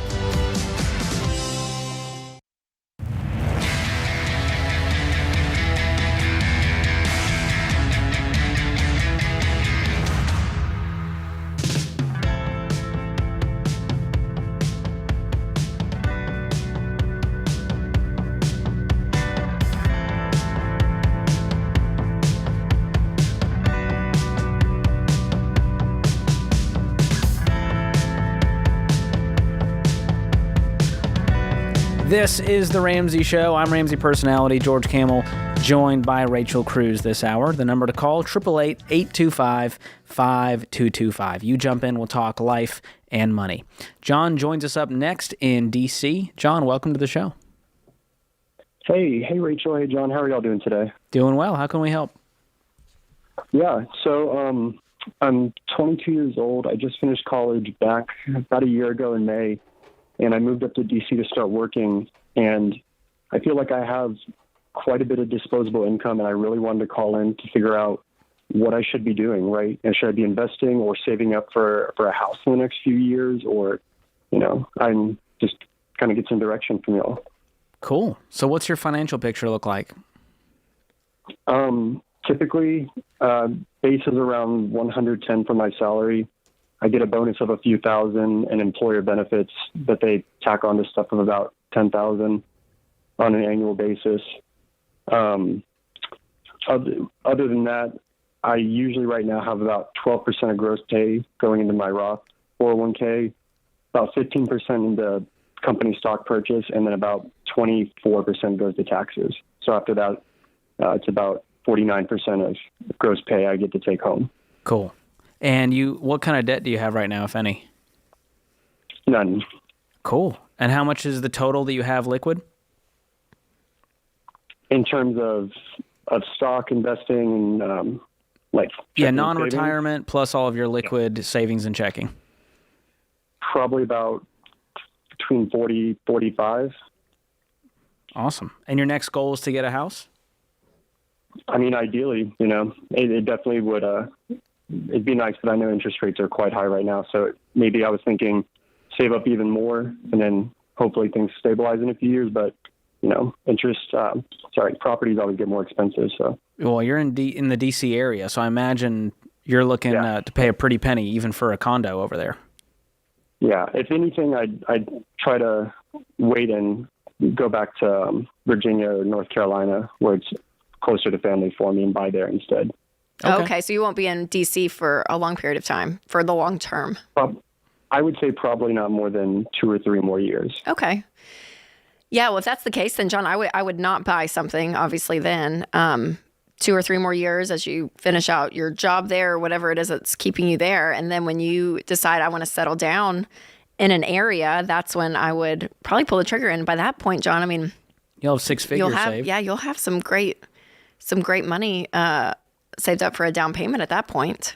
[SPEAKER 1] This is The Ramsey Show. I'm Ramsey personality George Camel, joined by Rachel Cruz this hour. The number to call, 888-825-5225. You jump in, we'll talk life and money. John joins us up next in D.C. John, welcome to the show.
[SPEAKER 13] Hey Rachel. Hey, John. How are y'all doing today?
[SPEAKER 1] Doing well. How can we help?
[SPEAKER 13] Yeah, so I'm 22 years old. I just finished college back about a year ago in May, and I moved up to D.C. to start working, and I feel like I have quite a bit of disposable income, and I really wanted to call in to figure out what I should be doing, right? And should I be investing or saving up for a house in the next few years, or, I'm just kind of get some direction from y'all.
[SPEAKER 1] Cool. So what's your financial picture look like?
[SPEAKER 13] Typically, base is around 110 for my salary. I get a bonus of a few thousand and employer benefits that they tack on to stuff of about 10,000 on an annual basis. Other than that, I usually right now have about 12% of gross pay going into my Roth 401k, about 15% into company stock purchase, and then about 24% goes to taxes. So after that, it's about 49% of gross pay I get to take home.
[SPEAKER 1] Cool. And what kind of debt do you have right now, if any?
[SPEAKER 13] None.
[SPEAKER 1] Cool. And how much is the total that you have liquid?
[SPEAKER 13] In terms of stock investing and
[SPEAKER 1] non-retirement plus all of your liquid savings and checking.
[SPEAKER 13] Probably about between 40, 45.
[SPEAKER 1] Awesome. And your next goal is to get a house?
[SPEAKER 13] I mean, ideally, it definitely would. It'd be nice, but I know interest rates are quite high right now. So maybe I was thinking save up even more and then hopefully things stabilize in a few years. But, properties always get more expensive. So
[SPEAKER 1] Well, you're in the DC area, so I imagine you're looking to pay a pretty penny even for a condo over there.
[SPEAKER 13] Yeah, if anything, I'd try to wait and go back to Virginia or North Carolina, where it's closer to family for me, and buy there instead.
[SPEAKER 2] Okay, so you won't be in DC for a long period of time, for the long term.
[SPEAKER 13] I would say probably not more than 2 or 3 more years.
[SPEAKER 2] Okay. Yeah, well, if that's the case, then John, I would not buy something, obviously, then 2 or 3 more years as you finish out your job there or whatever it is that's keeping you there. And then when you decide I want to settle down in an area, that's when I would probably pull the trigger. And by that point, John, I mean,
[SPEAKER 1] you'll have 6 figures saved.
[SPEAKER 2] Yeah, you'll have some great money saved up for a down payment at that point.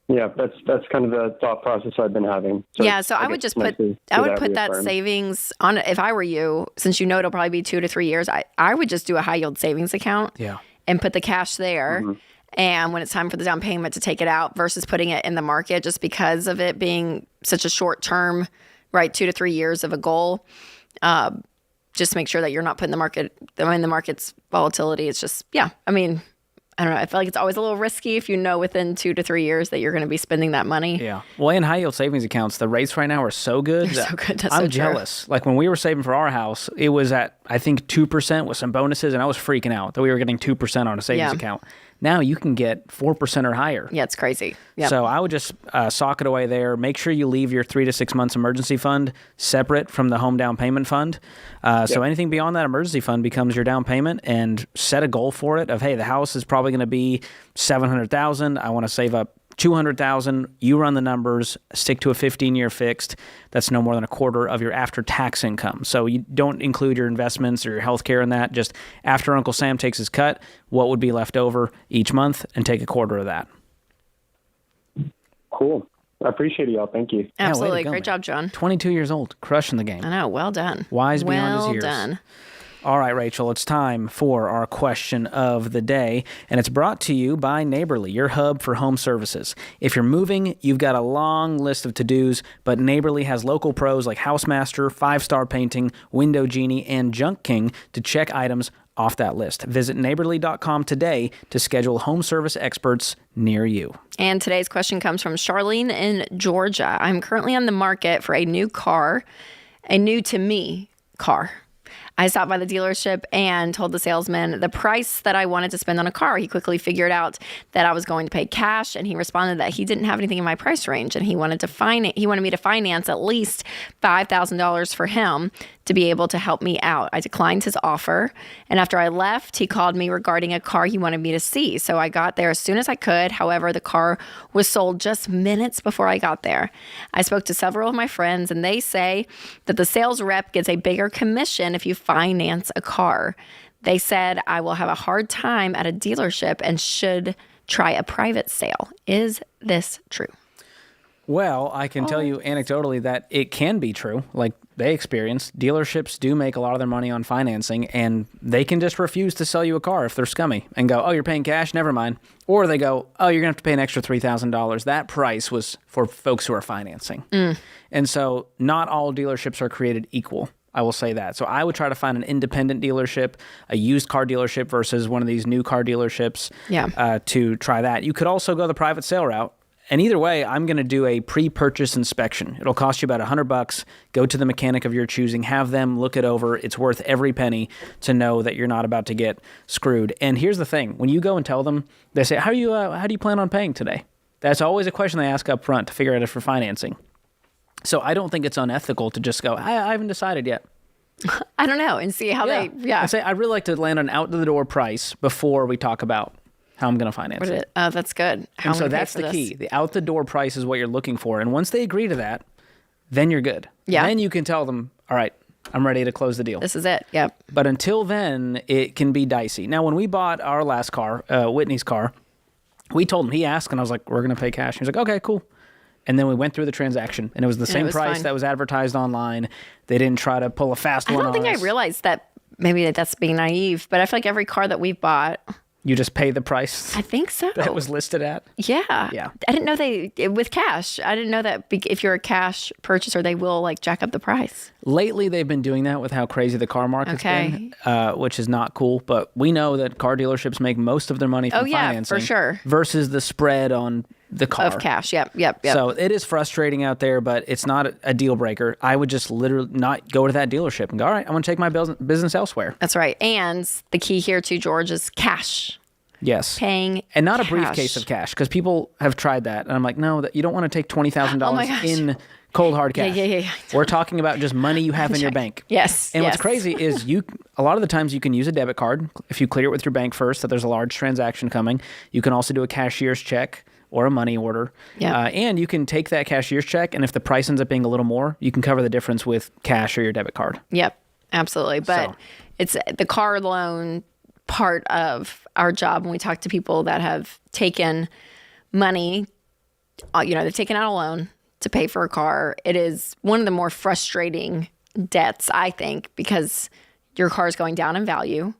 [SPEAKER 13] Yeah, that's kind of the thought process I've been having. So
[SPEAKER 2] I would just put that savings on. If I were you, since you know it'll probably be 2 to 3 years, I would just do a high yield savings account.
[SPEAKER 1] Yeah.
[SPEAKER 2] And put the cash there. Mm-hmm. And when it's time for the down payment, to take it out versus putting it in the market, just because of it being such a short term, right? 2 to 3 years of a goal. Just make sure that you're not putting the market's volatility. It's just, I mean, I don't know. I feel like it's always a little risky if you know within 2 to 3 years that you're going to be spending that money.
[SPEAKER 1] Yeah. Well, in high yield savings accounts, the rates right now are so good.
[SPEAKER 2] They're so good. That's
[SPEAKER 1] I'm
[SPEAKER 2] so
[SPEAKER 1] jealous.
[SPEAKER 2] True.
[SPEAKER 1] Like when we were saving for our house, it was at, I think, 2% with some bonuses, and I was freaking out that we were getting 2% on a savings account. Now you can get 4% or higher.
[SPEAKER 2] Yeah, it's crazy. Yep.
[SPEAKER 1] So I would just sock it away there. Make sure you leave your 3 to 6 months emergency fund separate from the home down payment fund. So anything beyond that emergency fund becomes your down payment, and set a goal for it of, hey, the house is probably going to be $700,000. I want to save up $200,000. You run the numbers, stick to a 15-year fixed. That's no more than a quarter of your after-tax income. So you don't include your investments or your health care in that. Just after Uncle Sam takes his cut, what would be left over each month, and take a quarter of that.
[SPEAKER 13] Cool. I appreciate it, y'all. Thank you.
[SPEAKER 2] Absolutely. Great job, John.
[SPEAKER 1] 22 years old, crushing the game.
[SPEAKER 2] I know. Well done.
[SPEAKER 1] Wise beyond his years.
[SPEAKER 2] Well done.
[SPEAKER 1] All right, Rachel, it's time for our question of the day, and it's brought to you by Neighborly, your hub for home services. If you're moving, you've got a long list of to-dos, but Neighborly has local pros like Housemaster, 5-Star Painting, Window Genie, and Junk King to check items off that list. Visit neighborly.com today to schedule home service experts near you.
[SPEAKER 2] And today's question comes from Charlene in Georgia. I'm currently on the market for a new to me car. I stopped by the dealership and told the salesman the price that I wanted to spend on a car. He quickly figured out that I was going to pay cash, and he responded that he didn't have anything in my price range, and he wanted me to finance at least $5,000 for him to be able to help me out. I declined his offer, and after I left, he called me regarding a car he wanted me to see. So I got there as soon as I could. However, the car was sold just minutes before I got there. I spoke to several of my friends, and they say that the sales rep gets a bigger commission if you finance a car. They said I will have a hard time at a dealership and should try a private sale. Is this true?
[SPEAKER 1] Well, I can tell you anecdotally that it can be true. Like they experience, dealerships do make a lot of their money on financing, and they can just refuse to sell you a car if they're scummy and go, oh, you're paying cash? Never mind. Or they go, oh, you're going to have to pay an extra $3,000. That price was for folks who are financing. And so not all dealerships are created equal. I will say that. So I would try to find an independent dealership, a used car dealership versus one of these new car dealerships to try that. You could also go the private sale route. And either way, I'm going to do a pre-purchase inspection. It'll cost you about $100. Go to the mechanic of your choosing, have them look it over. It's worth every penny to know that you're not about to get screwed. And here's the thing. When you go and tell them, they say, how do you plan on paying today? That's always a question they ask up front to figure out if for financing. So I don't think it's unethical to just go, I haven't decided yet.
[SPEAKER 2] I don't know, and see how they.
[SPEAKER 1] I say I'd really like to land an out-the-door price before we talk about how I'm going to finance it.
[SPEAKER 2] Oh, that's good.
[SPEAKER 1] And so that's the key. The out-the-door price is what you're looking for. And once they agree to that, then you're good.
[SPEAKER 2] Yeah.
[SPEAKER 1] Then you can tell them, all right, I'm ready to close the deal.
[SPEAKER 2] This is it. Yep.
[SPEAKER 1] But until then, it can be dicey. Now, when we bought our last car, Whitney's car, we told him, he asked, and I was like, we're going to pay cash. He was like, okay, cool. And then we went through the transaction, and it was the same price that was advertised online. They didn't try to pull a fast one on us.
[SPEAKER 2] I don't think I realized that. Maybe that's being naive, but I feel like every car that we've bought,
[SPEAKER 1] You just pay the price
[SPEAKER 2] I think so.
[SPEAKER 1] that was listed at?
[SPEAKER 2] Yeah.
[SPEAKER 1] Yeah.
[SPEAKER 2] I didn't know with cash. I didn't know that if you're a cash purchaser, they will like jack up the price.
[SPEAKER 1] Lately, they've been doing that with how crazy the car market's been, which is not cool. But we know that car dealerships make most of their money from financing.
[SPEAKER 2] For sure.
[SPEAKER 1] Versus the spread on the car.
[SPEAKER 2] Of cash, yep.
[SPEAKER 1] So it is frustrating out there, but it's not a deal breaker. I would just literally not go to that dealership and go, all right, I'm going to take my business elsewhere.
[SPEAKER 2] That's right. And the key here too, George, is cash.
[SPEAKER 1] Yes.
[SPEAKER 2] Paying
[SPEAKER 1] and not
[SPEAKER 2] cash.
[SPEAKER 1] A briefcase of cash, because people have tried that. And I'm like, no, you don't want to take $20,000 in cold hard cash.
[SPEAKER 2] Yeah.
[SPEAKER 1] We're talking about just money you have in your bank.
[SPEAKER 2] Yes.
[SPEAKER 1] And what's crazy is a lot of the times you can use a debit card if you clear it with your bank first, that there's a large transaction coming. You can also do a cashier's check or a money order.
[SPEAKER 2] Yeah.
[SPEAKER 1] And you can take that cashier's check, and if the price ends up being a little more, you can cover the difference with cash or your debit card.
[SPEAKER 2] Yep, absolutely. But it's the car loan part of our job when we talk to people that have taken money, they've taken out a loan to pay for a car. It is one of the more frustrating debts, I think, because your car is going down in value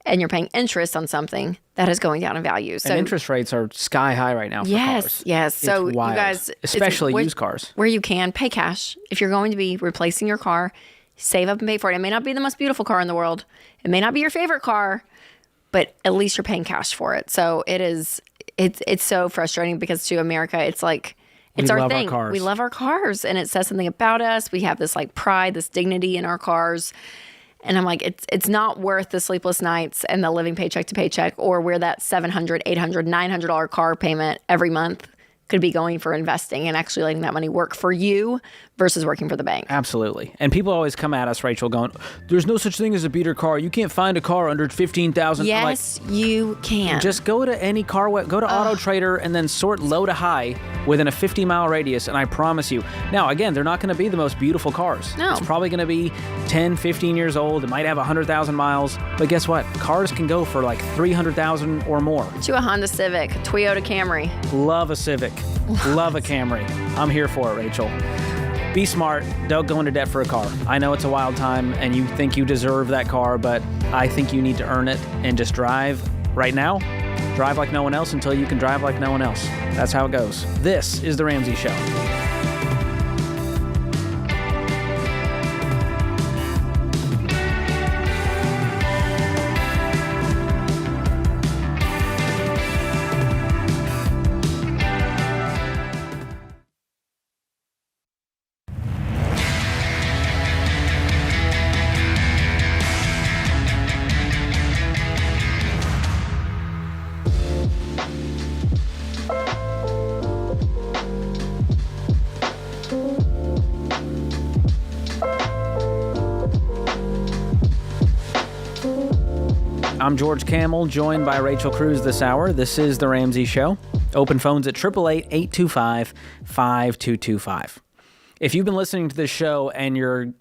[SPEAKER 2] and you're paying interest on something that is going down in value. So
[SPEAKER 1] and interest rates are sky high right now for cars.
[SPEAKER 2] Yes. So
[SPEAKER 1] it's wild.
[SPEAKER 2] You guys,
[SPEAKER 1] especially used cars,
[SPEAKER 2] where you can pay cash. If you're going to be replacing your car, save up and pay for it. It may not be the most beautiful car in the world. It may not be your favorite car, but at least you're paying cash for it. So it's so frustrating because to America, it's like, it's our thing. We love our cars, and it says something about us. We have this like pride, this dignity in our cars. And I'm like, it's not worth the sleepless nights and the living paycheck to paycheck, or where that $700, $800, $900 car payment every month could be going for investing and actually letting that money work for you versus working for the bank.
[SPEAKER 1] Absolutely. And people always come at us, Rachel, going, there's no such thing as a beater car. You can't find a car under $15,000.
[SPEAKER 2] Yes, you can.
[SPEAKER 1] Just go to any car, go to Auto Trader and then sort low to high within a 50-mile radius, and I promise you. Now, again, they're not going to be the most beautiful cars.
[SPEAKER 2] No.
[SPEAKER 1] It's probably going to be 10, 15 years old. It might have 100,000 miles. But guess what? Cars can go for like 300,000 or more.
[SPEAKER 2] To a Honda Civic, Toyota Camry.
[SPEAKER 1] Love a Civic. Love a Camry. I'm here for it, Rachel. Be smart. Don't go into debt for a car. I know it's a wild time and you think you deserve that car, but I think you need to earn it and just drive right now. Drive like no one else until you can drive like no one else. That's how it goes. This is The Ramsey Show. I'm George Camel, joined by Rachel Cruz this hour. This is The Ramsey Show. Open phones at 888-825-5225. If you've been listening to this show and you're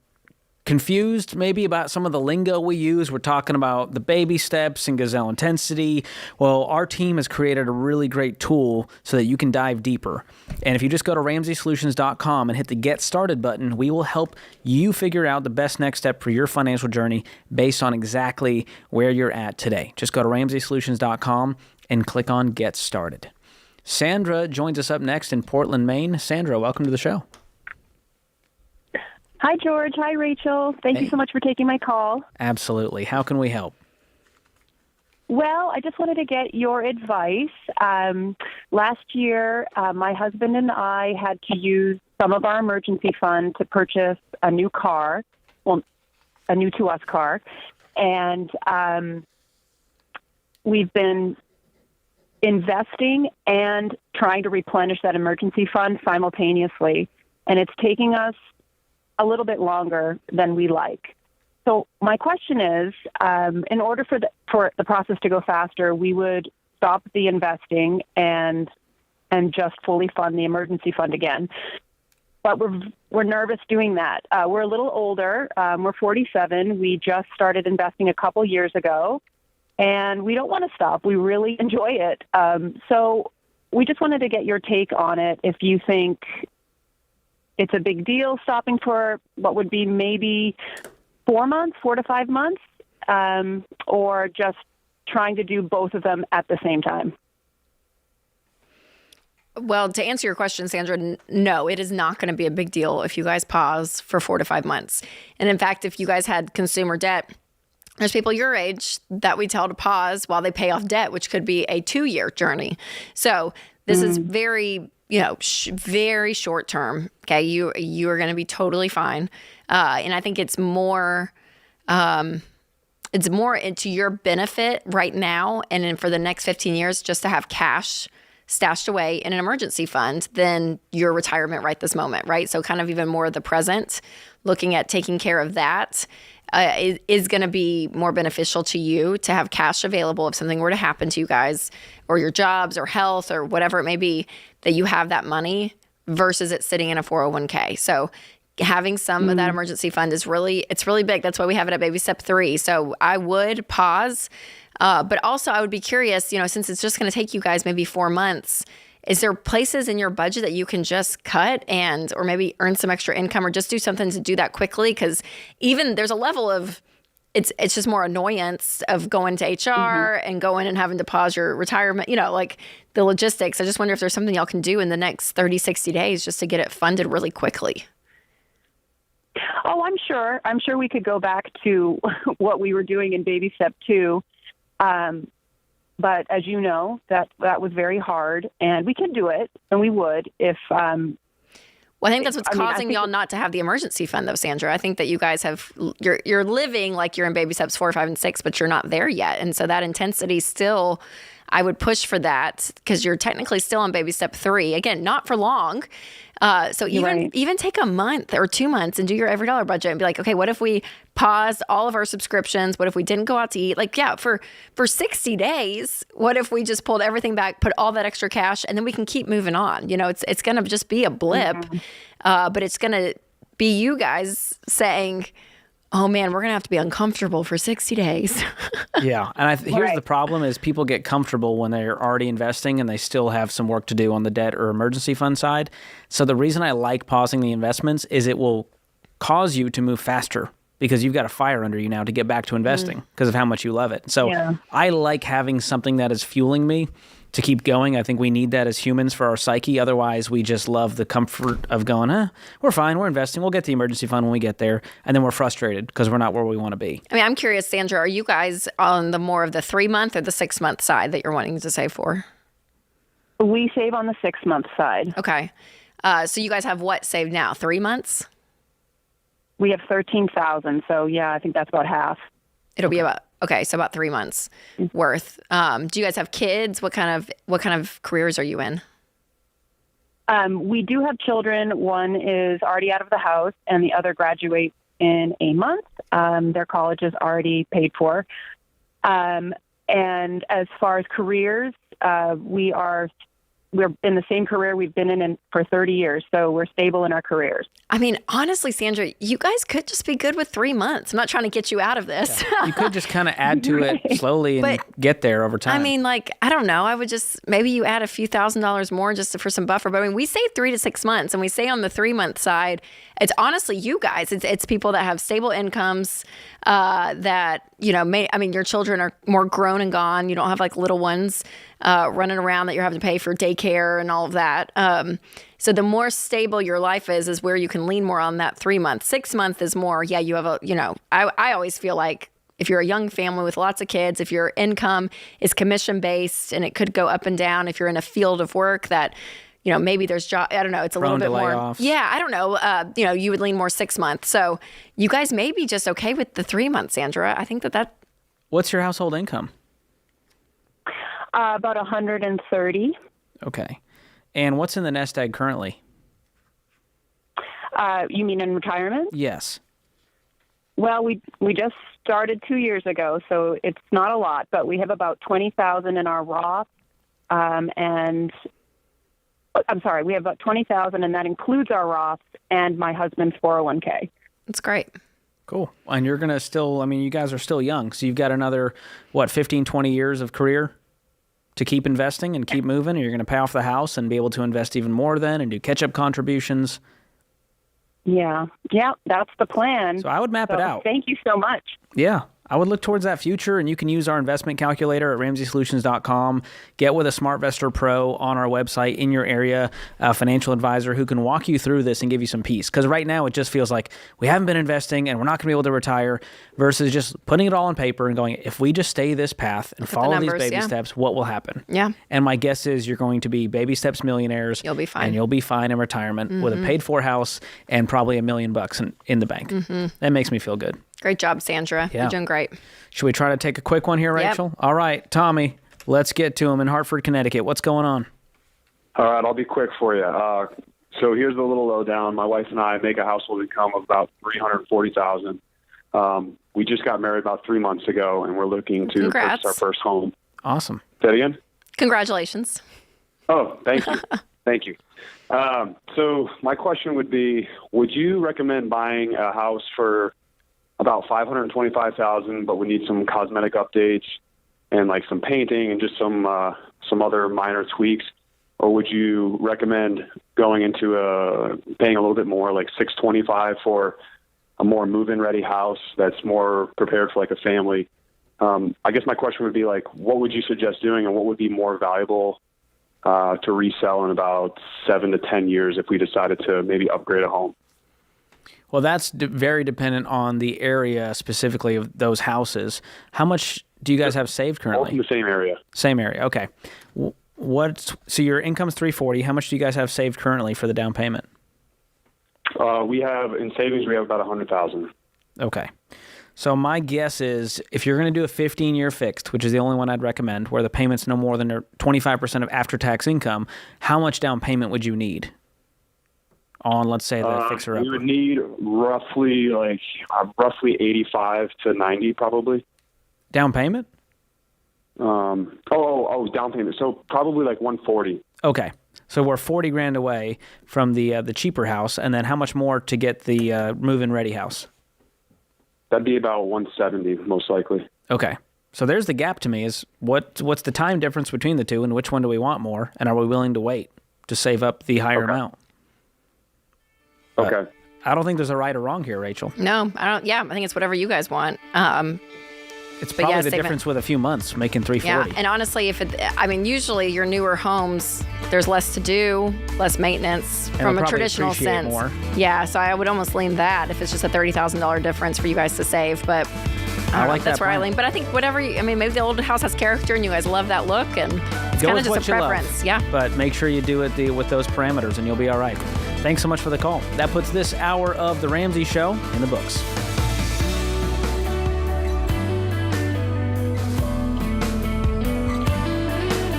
[SPEAKER 1] confused maybe about some of the lingo we use, we're talking about the baby steps and gazelle intensity. Well, our team has created a really great tool so that you can dive deeper. And if you just go to RamseySolutions.com and hit the Get Started button, we will help you figure out the best next step for your financial journey based on exactly where you're at today. Just go to RamseySolutions.com and click on Get Started. Sandra joins us up next in Portland, Maine. Sandra, welcome to the show.
[SPEAKER 14] Hi, George. Hi, Rachel. Thank you so much for taking my call.
[SPEAKER 1] Absolutely. How can we help?
[SPEAKER 14] Well, I just wanted to get your advice. Last year, my husband and I had to use some of our emergency fund to purchase a new car, well, a new to us car. And we've been investing and trying to replenish that emergency fund simultaneously. And it's taking us a little bit longer than we like. So my question is, in order for the process to go faster, we would stop the investing and just fully fund the emergency fund again. But we're nervous doing that. We're a little older. We're 47. We just started investing a couple years ago, and we don't want to stop. We really enjoy it. So we just wanted to get your take on it. If you think it's a big deal stopping for what would be maybe 4 months, 4 to 5 months, or just trying to do both of them at the same time.
[SPEAKER 2] Well, to answer your question, Sandra, no, it is not going to be a big deal if you guys pause for 4 to 5 months. And in fact, if you guys had consumer debt, there's people your age that we tell to pause while they pay off debt, which could be a 2-year journey. So this is very, very short term. Okay, you are going to be totally fine. And I think it's more into your benefit right now, and then for the next 15 years, just to have cash stashed away in an emergency fund than your retirement right this moment, right? So kind of even more of the present, looking at taking care of that is going to be more beneficial to you to have cash available if something were to happen to you guys or your jobs or health or whatever it may be, that you have that money versus it sitting in a 401k. So having some of that emergency fund it's really big. That's why we have it at Baby Step 3. So I would pause. But also I would be curious, since it's just going to take you guys maybe 4 months, is there places in your budget that you can just cut or maybe earn some extra income or just do something to do that quickly? Because even there's a level of, it's just more annoyance of going to HR and going and having to pause your retirement, like the logistics. I just wonder if there's something y'all can do in the next 30, 60 days just to get it funded really quickly.
[SPEAKER 14] Oh, I'm sure. I'm sure we could go back to what we were doing in Baby Step 2. But as you know, that was very hard, and we could do it, and we would if. Well,
[SPEAKER 2] I think that's what's causing y'all not to have the emergency fund, though, Sandra. I think that you guys you're living like you're in Baby Steps 4, 5, and 6, but you're not there yet, and so that intensity still. I would push for that because you're technically still on Baby Step 3. Again, not for long. So even take a month or 2 months and do your every dollar budget and be like, okay, what if we paused all of our subscriptions? What if we didn't go out to eat? Like, yeah, for 60 days, what if we just pulled everything back, put all that extra cash, and then we can keep moving on? It's going to just be a blip, but it's going to be you guys saying, oh man, we're going to have to be uncomfortable for 60 days.
[SPEAKER 1] Yeah. And here's the problem is people get comfortable when they're already investing and they still have some work to do on the debt or emergency fund side. So the reason I like pausing the investments is it will cause you to move faster because you've got a fire under you now to get back to investing because of how much you love it. So I like having something that is fueling me to keep going. I think we need that as humans for our psyche. Otherwise, we just love the comfort of going, we're fine, we're investing, we'll get the emergency fund when we get there, and then we're frustrated because we're not where we want to be.
[SPEAKER 2] I mean, I'm curious, Sandra, are you guys on the more of the 3-month or the 6-month side that you're wanting to save for?
[SPEAKER 14] We save on the 6-month side.
[SPEAKER 2] Okay. So you guys have what saved now? 3 months?
[SPEAKER 14] We have $13,000. So yeah, I think that's about half.
[SPEAKER 2] It'll be about. Okay, so about 3 months worth. Do you guys have kids? What kind of careers are you in?
[SPEAKER 14] We do have children. One is already out of the house, and the other graduates in a month. Their college is already paid for. And as far as careers, we're in the same career we've been in for 30 years, so we're stable in our careers.
[SPEAKER 2] I mean, honestly, Sandra, you guys could just be good with 3 months. I'm not trying to get you out of this.
[SPEAKER 1] Yeah. You could just kind of add to it slowly and get there over time.
[SPEAKER 2] I mean, I don't know. I would just, maybe you add a few $1,000s more just for some buffer. But I mean, we say 3 to 6 months, and we say on the 3-month side, it's honestly you guys. It's people that have stable incomes that, your children are more grown and gone. You don't have little ones running around that you're having to pay for daycare and all of that. So the more stable your life is where you can lean more on that 3 month. 6 month is more, you have I always feel like if you're a young family with lots of kids, if your income is commission based and it could go up and down, if you're in a field of work that, maybe there's job, I don't know, it's a little bit more.
[SPEAKER 1] Layoffs.
[SPEAKER 2] Yeah, I don't know. You would lean more 6 months. So you guys may be just okay with the 3 months, Sandra. I think that.
[SPEAKER 1] What's your household income?
[SPEAKER 14] About 130.
[SPEAKER 1] Okay. And what's in the nest egg currently?
[SPEAKER 14] You mean in retirement?
[SPEAKER 1] Yes.
[SPEAKER 14] Well, we just started 2 years ago, so it's not a lot, but we have about $20,000 in our Roth, and I'm sorry, we have about $20,000, and that includes our Roth and my husband's 401k.
[SPEAKER 2] That's great.
[SPEAKER 1] Cool. And you're going to still, you guys are still young, so you've got another, 15, 20 years of career to keep investing and keep moving, and you're going to pay off the house and be able to invest even more then and do catch-up contributions.
[SPEAKER 14] Yeah, that's the plan.
[SPEAKER 1] So I would map it out.
[SPEAKER 14] Thank you so much.
[SPEAKER 1] Yeah. I would look towards that future, and you can use our investment calculator at RamseySolutions.com. Get with a SmartVestor Pro on our website in your area, a financial advisor who can walk you through this and give you some peace. Because right now it just feels like we haven't been investing and we're not going to be able to retire versus just putting it all on paper and going, if we just stay this path and follow these baby steps, what will happen?
[SPEAKER 2] Yeah.
[SPEAKER 1] And my guess is you're going to be baby steps millionaires.
[SPEAKER 2] You'll be fine.
[SPEAKER 1] And you'll be fine in retirement with a paid-for house and probably $1 million in the bank. That makes me feel good.
[SPEAKER 2] Great job, Sandra.
[SPEAKER 1] Yeah.
[SPEAKER 2] You're doing great.
[SPEAKER 1] Should we try to take a quick one here, Rachel?
[SPEAKER 2] Yep.
[SPEAKER 1] All right, Tommy, let's get to him in Hartford, Connecticut. What's going on?
[SPEAKER 15] All right, I'll be quick for you. So here's the little lowdown. My wife and I make a household income of about $340,000. We just got married about 3 months ago, and we're looking to purchase our first home.
[SPEAKER 1] Awesome.
[SPEAKER 15] Say it again?
[SPEAKER 2] Congratulations.
[SPEAKER 15] Oh, thank you. Thank you. So my question would be, would you recommend buying a house for about $525,000, but we need some cosmetic updates and like some painting and just some other minor tweaks? Or would you recommend going into paying a little bit more, like $625,000 for a more move-in ready house that's more prepared for like a family? I guess my question would be like, what would you suggest doing, and what would be more valuable to resell in about 7 to 10 years if we decided to maybe upgrade a home?
[SPEAKER 1] Well, that's very dependent on the area specifically of those houses. How much do you guys have saved currently?
[SPEAKER 15] All in the same area.
[SPEAKER 1] Same area, okay. So your income's $340,000. How much do you guys have saved currently for the down payment?
[SPEAKER 15] We have in savings. We have about $100,000.
[SPEAKER 1] Okay. So my guess is if you're going to do a 15-year fixed, which is the only one I'd recommend, where the payment's no more than 25% of after-tax income, how much down payment would you need on, let's say, the fixer-upper?
[SPEAKER 15] We would need roughly 85 to 90, probably.
[SPEAKER 1] Down payment?
[SPEAKER 15] Down payment. So probably like 140.
[SPEAKER 1] Okay. So we're $40,000 away from the cheaper house, and then how much more to get the move-in ready house?
[SPEAKER 15] That'd be about 170, most likely.
[SPEAKER 1] Okay. So there's the gap to me is what's the time difference between the two, and which one do we want more, and are we willing to wait to save up the higher amount?
[SPEAKER 15] Okay.
[SPEAKER 1] I don't think there's a right or wrong here, Rachel.
[SPEAKER 2] No, I don't. Yeah, I think it's whatever you guys want.
[SPEAKER 1] It's probably the difference with a few months making $340,000.
[SPEAKER 2] Yeah, and honestly, usually your newer homes, there's less to do, less maintenance from a traditional sense.
[SPEAKER 1] More.
[SPEAKER 2] Yeah, so I would almost lean that if it's just a $30,000 difference for you guys to save. But I like that's where I lean. But I think maybe the old house has character and you guys love that look, and it's kind of just a preference. Yeah.
[SPEAKER 1] But make sure you do it with those parameters, and you'll be all right. Thanks so much for the call. That puts this hour of The Ramsey Show in the books.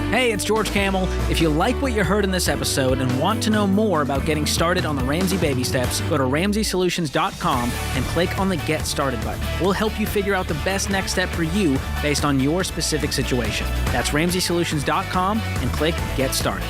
[SPEAKER 1] Hey, it's George Camel. If you like what you heard in this episode and want to know more about getting started on the Ramsey baby steps, go to RamseySolutions.com and click on the Get Started button. We'll help you figure out the best next step for you based on your specific situation. That's RamseySolutions.com and click Get Started.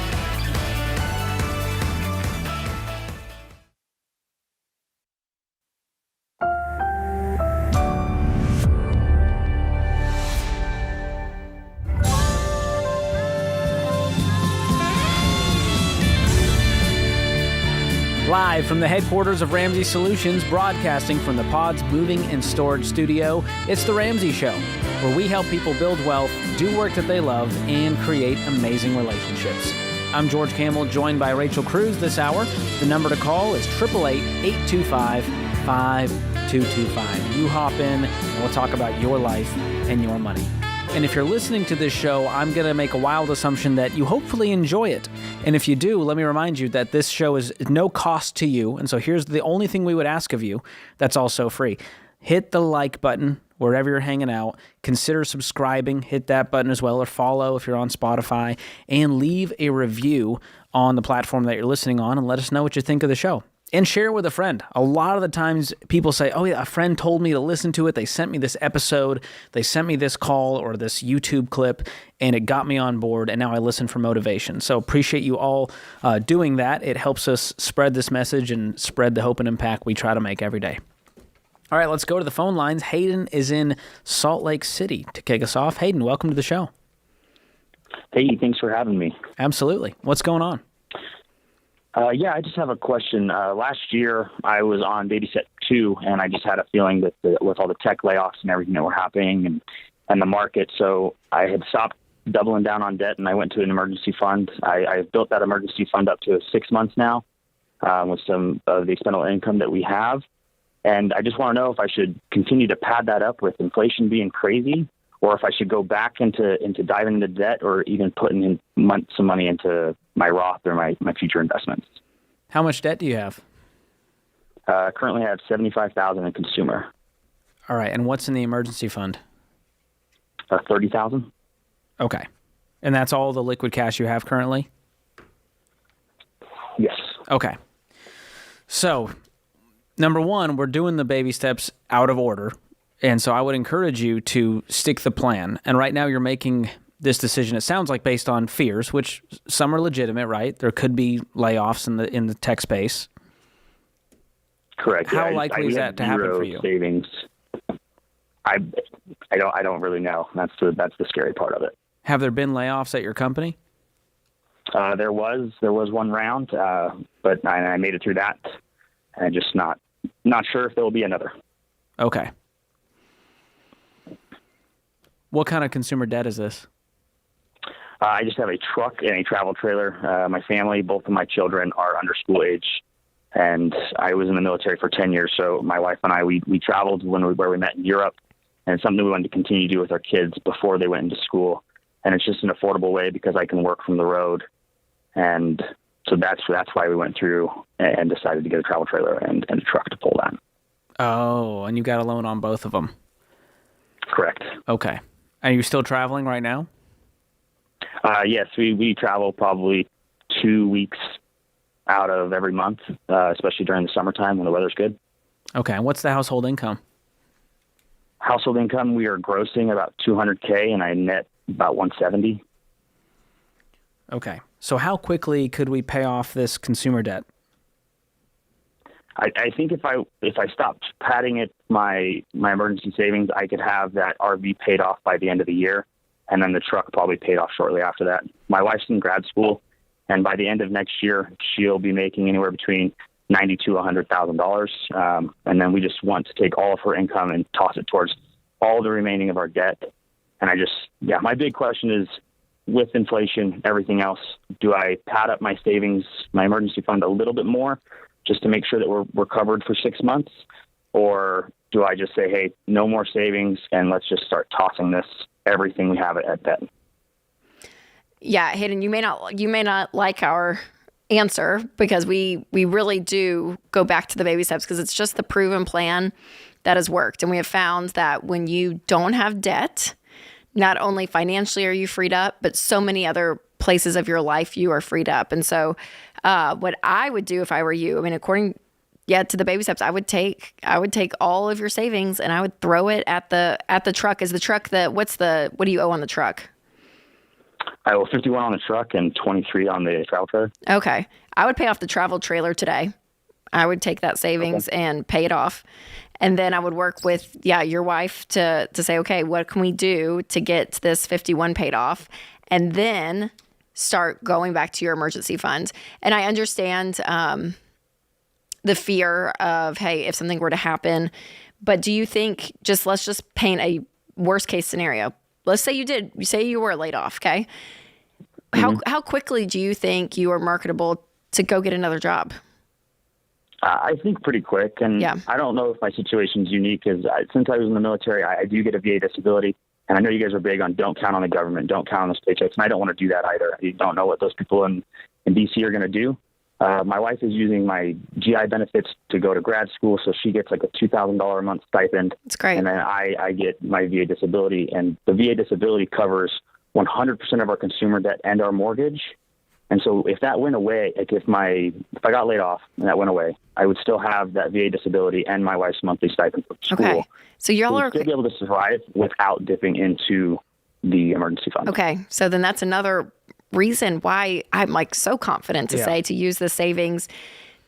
[SPEAKER 1] Live from the headquarters of Ramsey Solutions, broadcasting from the Pod's Moving and Storage Studio, it's The Ramsey Show, where we help people build wealth, do work that they love, and create amazing relationships. I'm George Campbell, joined by Rachel Cruz this hour. The number to call is 888-825-5225. You hop in, and we'll talk about your life and your money. And if you're listening to this show, I'm going to make a wild assumption that you hopefully enjoy it. And if you do, let me remind you that this show is no cost to you. And so here's the only thing we would ask of you that's also free. Hit the like button wherever you're hanging out. Consider subscribing. Hit that button as well, or follow if you're on Spotify. And leave a review on the platform that you're listening on and let us know what you think of the show. And share it with a friend. A lot of the times people say, oh yeah, a friend told me to listen to it. They sent me this episode. They sent me this call or this YouTube clip, and it got me on board, and now I listen for motivation. So appreciate you all doing that. It helps us spread this message and spread the hope and impact we try to make every day. All right, let's go to the phone lines. Hayden is in Salt Lake City to kick us off. Hayden, welcome to the show.
[SPEAKER 16] Hey, thanks for having me.
[SPEAKER 1] Absolutely. What's going on?
[SPEAKER 16] I just have a question. Last year, I was on baby step too. And I just had a feeling that with all the tech layoffs and everything that were happening and the market. So I had stopped doubling down on debt and I went to an emergency fund. I built that emergency fund up to 6 months now with some of the expendable income that we have. And I just want to know if I should continue to pad that up with inflation being crazy, or if I should go back into diving into debt, or even putting in some money into my Roth or my future investments.
[SPEAKER 1] How much debt do you have?
[SPEAKER 16] Currently, I have $75,000 in consumer.
[SPEAKER 1] All right, and what's in the emergency fund?
[SPEAKER 16] $30,000.
[SPEAKER 1] Okay, and that's all the liquid cash you have currently?
[SPEAKER 16] Yes.
[SPEAKER 1] Okay. So, number one, we're doing the baby steps out of order. And so I would encourage you to stick the plan. And right now you're making this decision, it sounds like, based on fears, which some are legitimate, right? There could be layoffs in the tech space.
[SPEAKER 16] Correct.
[SPEAKER 1] How likely is that to happen for you?
[SPEAKER 16] Savings. I don't really know. That's the scary part of it.
[SPEAKER 1] Have there been layoffs at your company?
[SPEAKER 16] There was one round, but I made it through that. And I'm just not sure if there will be another.
[SPEAKER 1] Okay. What kind of consumer debt is this?
[SPEAKER 16] I just have a truck and a travel trailer. My family, both of my children are under school age, and I was in the military for 10 years. So my wife and I, we traveled where we met in Europe, and it's something we wanted to continue to do with our kids before they went into school. And it's just an affordable way because I can work from the road. And so that's why we went through and decided to get a travel trailer and a truck to pull that.
[SPEAKER 1] Oh, and you got a loan on both of them.
[SPEAKER 16] Correct.
[SPEAKER 1] Okay. Are you still traveling right now?
[SPEAKER 16] Yes, we travel probably 2 weeks out of every month, especially during the summertime when the weather's good.
[SPEAKER 1] Okay. And what's the household income?
[SPEAKER 16] Household income, we are grossing about $200K, and I net about $170.
[SPEAKER 1] Okay. So how quickly could we pay off this consumer debt?
[SPEAKER 16] I think if I stopped padding it, my emergency savings, I could have that RV paid off by the end of the year, and then the truck probably paid off shortly after that. My wife's in grad school, and by the end of next year, she'll be making anywhere between $90,000 to $100,000, and then we just want to take all of her income and toss it towards all the remaining of our debt. And my big question is, with inflation, everything else, do I pad up my savings, my emergency fund a little bit more, just to make sure that we're covered for 6 months? Or do I just say, hey, no more savings, and let's just start tossing everything we have at debt?
[SPEAKER 2] Yeah, Hayden, you may not like our answer, because we really do go back to the baby steps, because it's just the proven plan that has worked. And we have found that when you don't have debt, not only financially are you freed up, but so many other places of your life you are freed up. And so what I would do if I were you, I mean, according to the baby steps, I would take all of your savings and I would throw it at the truck. Is the truck what do you owe on the truck?
[SPEAKER 16] I owe $51 on the truck and $23 on the travel trailer.
[SPEAKER 2] Okay. I would pay off the travel trailer today. I would take that savings and pay it off. And then I would work with, your wife to say, okay, what can we do to get this 51 paid off? And then start going back to your emergency fund. And I understand the fear of, hey, if something were to happen. But do you think, let's just paint a worst case scenario. Let's say you were laid off, okay? How quickly do you think you are marketable to go get another job?
[SPEAKER 16] I think pretty quick, and I don't know if my situation's unique, because since I was in the military, I do get a VA disability, and I know you guys are big on don't count on the government, don't count on those paychecks, and I don't want to do that either. You don't know what those people in D.C. are going to do. My wife is using my GI benefits to go to grad school, so she gets like a $2,000 a month stipend.
[SPEAKER 2] That's great.
[SPEAKER 16] And then I get my VA disability, and the VA disability covers 100% of our consumer debt and our mortgage. And so if that went away, like if I got laid off and that went away, I would still have that VA disability and my wife's monthly stipend for school.
[SPEAKER 2] Okay. So y'all are
[SPEAKER 16] still be able to survive without dipping into the emergency fund.
[SPEAKER 2] Okay. So then that's another reason why I'm like so confident to say to use the savings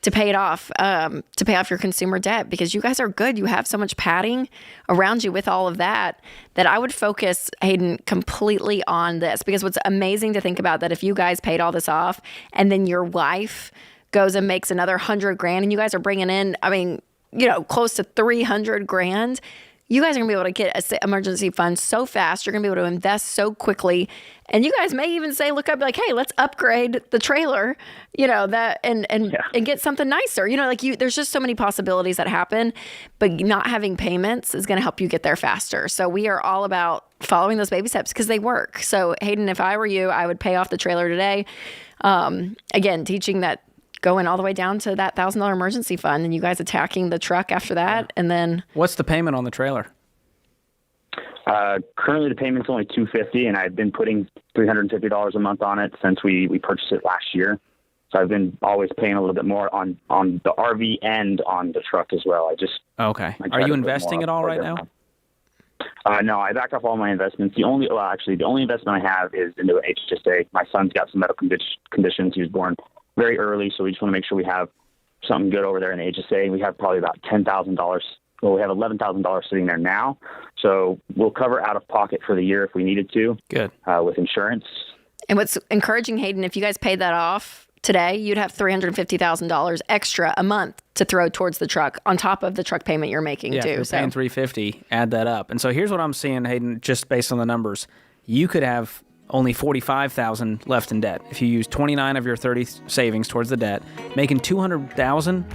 [SPEAKER 2] to pay it off, to pay off your consumer debt, because you guys are good. You have so much padding around you with all of that I would focus, Hayden, completely on this. Because what's amazing to think about, that if you guys paid all this off and then your wife goes and makes another $100,000 and you guys are bringing in, I mean, close to 300 grand. You guys are going to be able to get an emergency fund so fast. You're going to be able to invest so quickly. And you guys may even say, look up, like, hey, let's upgrade the trailer, and get something nicer. There's just so many possibilities that happen, but not having payments is going to help you get there faster. So we are all about following those baby steps because they work. So Hayden, if I were you, I would pay off the trailer today. Again, teaching that going all the way down to that $1,000 emergency fund, and you guys attacking the truck after that. And then
[SPEAKER 1] what's the payment on the trailer?
[SPEAKER 16] Currently the payment's only $250, and I've been putting $350 a month on it since we purchased it last year. So I've been always paying a little bit more on the RV and on the truck as well.
[SPEAKER 1] Okay. Are you investing at all right now?
[SPEAKER 16] No, I backed off all my investments. The only investment I have is into an HSA. My son's got some medical conditions. He was born very early, so we just want to make sure we have something good over there in the HSA. We have probably about $10,000. Well, we have $11,000 sitting there now, so we'll cover out of pocket for the year if we needed to.
[SPEAKER 1] Good.
[SPEAKER 16] With insurance.
[SPEAKER 2] And what's encouraging, Hayden, if you guys paid that off today, you'd have $350,000 extra a month to throw towards the truck on top of the truck payment you're making too.
[SPEAKER 1] You're paying $350. Add that up, and so here's what I'm seeing, Hayden, just based on the numbers. You could have only $45,000 left in debt. If you use 29 of your 30 savings towards the debt, making $200,000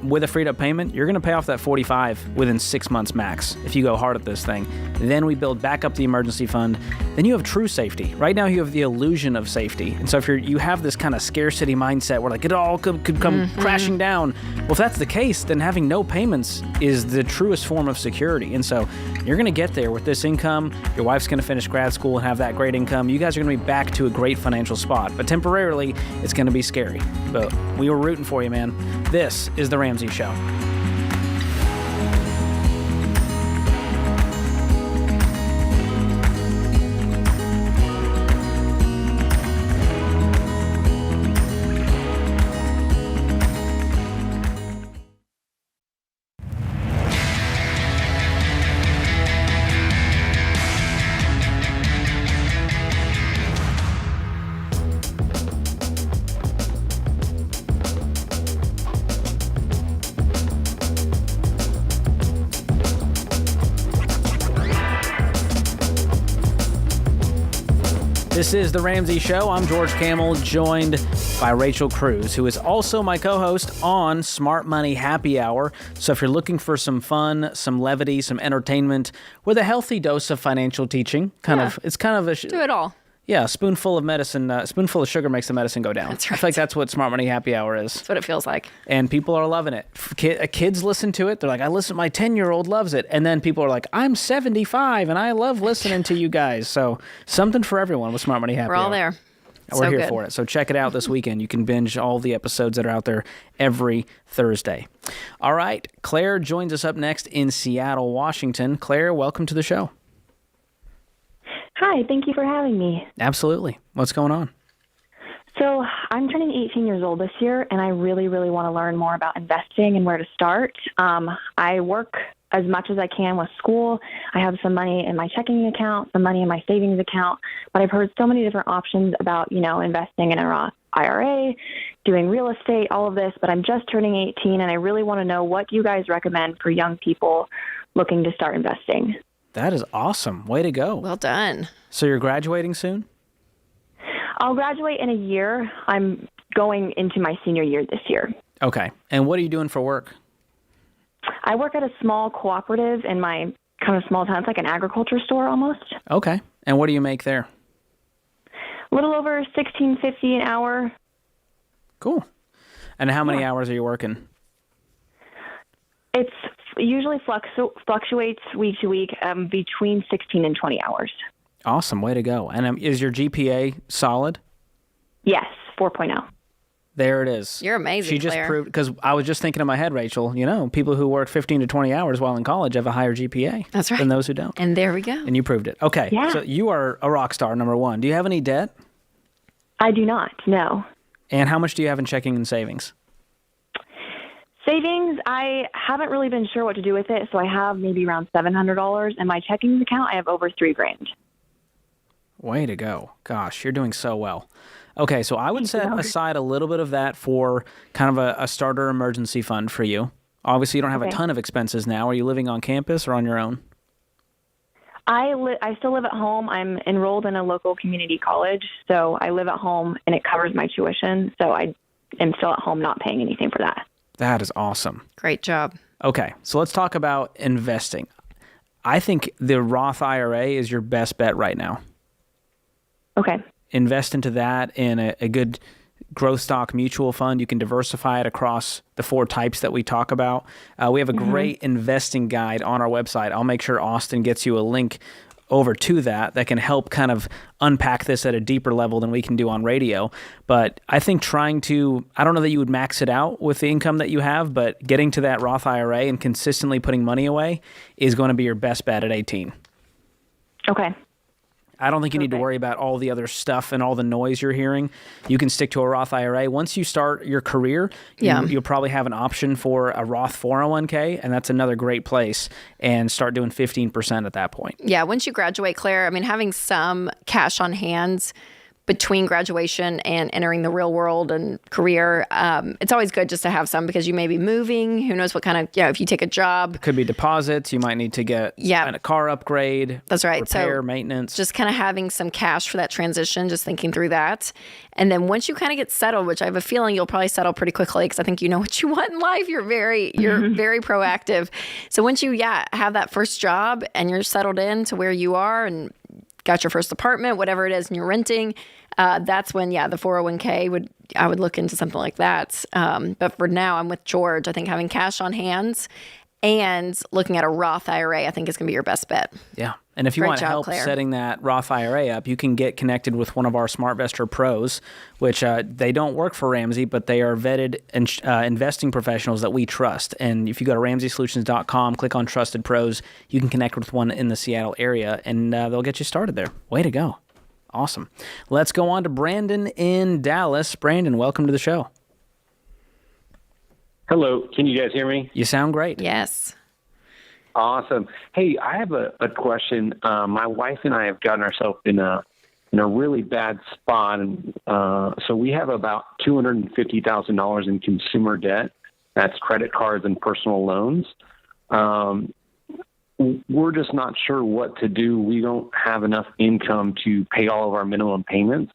[SPEAKER 1] with a freed up payment, you're going to pay off that 45 within 6 months max if you go hard at this thing. Then we build back up the emergency fund. Then you have true safety. Right now you have the illusion of safety. And so if you have this kind of scarcity mindset where like it all could come crashing down, well, if that's the case, then having no payments is the truest form of security. And so you're going to get there with this income. Your wife's going to finish grad school and have that great income. You guys are going to be back to a great financial spot. But temporarily, it's going to be scary. But we were rooting for you, man. This is The Ramsey Show. This is The Ramsey Show. I'm George Camel, joined by Rachel Cruz, who is also my co-host on Smart Money Happy Hour. So if you're looking for some fun, some levity, some entertainment, with a healthy dose of financial teaching, it's kind of a...
[SPEAKER 2] Do it all.
[SPEAKER 1] Yeah, a spoonful of medicine, a spoonful of sugar makes the medicine go down.
[SPEAKER 2] That's right.
[SPEAKER 1] I feel like that's what Smart Money Happy Hour is.
[SPEAKER 2] That's what it feels like.
[SPEAKER 1] And people are loving it. Kids listen to it. They're like, I listen, my 10-year-old loves it. And then people are like, I'm 75 and I love listening to you guys. So something for everyone with Smart Money Happy Hour.
[SPEAKER 2] We're all there.
[SPEAKER 1] We're here for it. So check it out this weekend. You can binge all the episodes that are out there every Thursday. All right. Claire joins us up next in Seattle, Washington. Claire, welcome to the show.
[SPEAKER 17] Hi, thank you for having me.
[SPEAKER 1] Absolutely. What's going on?
[SPEAKER 17] So I'm turning 18 years old this year, and I really, really want to learn more about investing and where to start. I work as much as I can with school. I have some money in my checking account, some money in my savings account, but I've heard so many different options about, investing in a Roth IRA, doing real estate, all of this, but I'm just turning 18, and I really want to know what you guys recommend for young people looking to start investing.
[SPEAKER 1] That is awesome. Way to go.
[SPEAKER 2] Well done.
[SPEAKER 1] So you're graduating soon?
[SPEAKER 17] I'll graduate in a year. I'm going into my senior year this year.
[SPEAKER 1] Okay. And what are you doing for work?
[SPEAKER 17] I work at a small cooperative in my kind of small town. It's like an agriculture store almost.
[SPEAKER 1] Okay. And what do you make there?
[SPEAKER 17] A little over $16.50 an hour.
[SPEAKER 1] Cool. And how many hours are you working?
[SPEAKER 17] It's usually fluctuates week to week between 16 and 20 hours. Awesome.
[SPEAKER 1] Way to go. And is your GPA solid?
[SPEAKER 17] Yes, 4.0.
[SPEAKER 1] There it is.
[SPEAKER 2] You're amazing,
[SPEAKER 1] She just
[SPEAKER 2] Claire.
[SPEAKER 1] proved, because I was just thinking in my head, Rachel, people who work 15 to 20 hours while in college have a higher GPA
[SPEAKER 2] That's right.
[SPEAKER 1] than those who don't.
[SPEAKER 2] And there we go.
[SPEAKER 1] And you proved it. Okay.
[SPEAKER 17] Yeah.
[SPEAKER 1] So you are a rock star, number one. Do you have any debt?
[SPEAKER 17] I do not, no.
[SPEAKER 1] And how much do you have in checking and savings?
[SPEAKER 17] Savings, I haven't really been sure what to do with it, so I have maybe around $700. In my checking account, I have over $3,000.
[SPEAKER 1] Way to go. Gosh, you're doing so well. Okay, so I would set aside a little bit of that for kind of a starter emergency fund for you. Obviously, you don't have a
[SPEAKER 17] Okay.
[SPEAKER 1] ton of expenses now. Are you living on campus or on your own?
[SPEAKER 17] I still live at home. I'm enrolled in a local community college, so I live at home, and it covers my tuition. So I am still at home, not paying anything for that.
[SPEAKER 1] That is awesome.
[SPEAKER 2] Great job.
[SPEAKER 1] Okay, so let's talk about investing. I think the Roth IRA is your best bet right now.
[SPEAKER 17] Okay.
[SPEAKER 1] Invest into that in a good growth stock mutual fund. You can diversify it across the 4 types that we talk about. We have a great investing guide on our website. I'll make sure Austin gets you a link over to that can help kind of unpack this at a deeper level than we can do on radio. But I think I don't know that you would max it out with the income that you have, but getting to that Roth IRA and consistently putting money away is going to be your best bet at 18.
[SPEAKER 17] Okay.
[SPEAKER 1] I don't think you need to worry about all the other stuff and all the noise you're hearing. You can stick to a Roth IRA. Once you start your career, you'll probably have an option for a Roth 401k, and that's another great place, and start doing 15% at that point.
[SPEAKER 2] Yeah, once you graduate, Claire, I mean, having some cash on hand between graduation and entering the real world and career, it's always good just to have some, because you may be moving. Who knows what kind of, if you take a job.
[SPEAKER 1] Could be deposits. You might need to get a car upgrade.
[SPEAKER 2] That's right.
[SPEAKER 1] Repair, maintenance.
[SPEAKER 2] Just kind of having some cash for that transition, just thinking through that. And then once you kind of get settled, which I have a feeling you'll probably settle pretty quickly, because I think you know what you want in life. You're very proactive. So once you, have that first job and you're settled in to where you are and got your first apartment, whatever it is, and you're renting, that's when, the 401k I would look into something like that. But for now, I'm with George. I think having cash on hand and looking at a Roth IRA, I think is going to be your best bet.
[SPEAKER 1] Yeah. And if you want help setting that Roth IRA up, you can get connected with one of our SmartVestor pros, which they don't work for Ramsey, but they are vetted investing professionals that we trust. And if you go to RamseySolutions.com, click on Trusted Pros, you can connect with one in the Seattle area, and they'll get you started there. Way to go. Awesome. Let's go on to Brandon in Dallas. Brandon, welcome to the show.
[SPEAKER 18] Hello. Can you guys hear me?
[SPEAKER 1] You sound great.
[SPEAKER 2] Yes.
[SPEAKER 18] Awesome. Hey, I have a question. My wife and I have gotten ourselves in a really bad spot, and so we have about $250,000 in consumer debt. That's credit cards and personal loans. We're just not sure what to do. We don't have enough income to pay all of our minimum payments,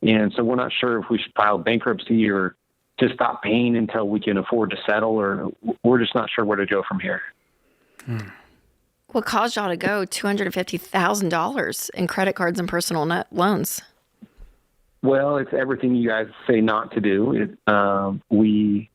[SPEAKER 18] and so we're not sure if we should file bankruptcy or to stop paying until we can afford to settle, or we're just not sure where to go from here.
[SPEAKER 2] What caused y'all to go $250,000 in credit cards and personal loans?
[SPEAKER 18] Well, it's everything you guys say not to do. I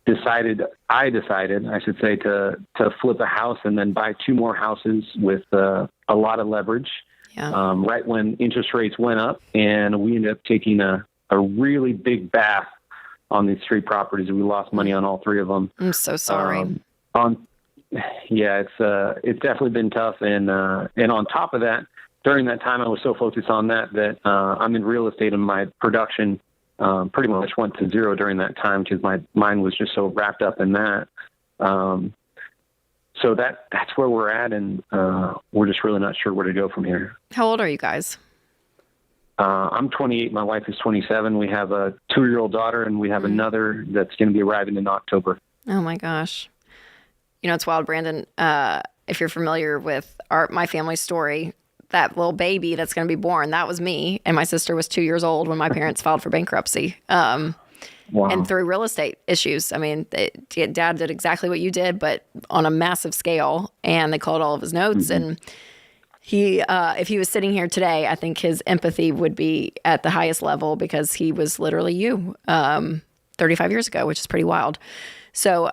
[SPEAKER 18] decided, to flip a house and then buy 2 more houses with a lot of leverage.
[SPEAKER 2] Yeah.
[SPEAKER 18] Right when interest rates went up, and we ended up taking a really big bath on these 3 properties. We lost money on all 3 of them.
[SPEAKER 2] I'm so sorry.
[SPEAKER 18] It's definitely been tough, and on top of that, during that time, I was so focused on that I'm in real estate, and my production pretty much went to zero during that time because my mind was just so wrapped up in that. So that's where we're at, and we're just really not sure where to go from here.
[SPEAKER 2] How old are you guys?
[SPEAKER 18] I'm 28. My wife is 27. We have a 2-year-old daughter, and we have another that's going to be arriving in October.
[SPEAKER 2] Oh my gosh. You know, it's wild, Brandon. If you're familiar with my family story, that little baby that's going to be born, that was me. And my sister was 2 years old when my parents filed for bankruptcy.
[SPEAKER 18] Wow.
[SPEAKER 2] And through real estate issues. I mean, Dad did exactly what you did, but on a massive scale. And they called all of his notes. Mm-hmm. And he, if he was sitting here today, I think his empathy would be at the highest level, because he was literally you 35 years ago, which is pretty wild. So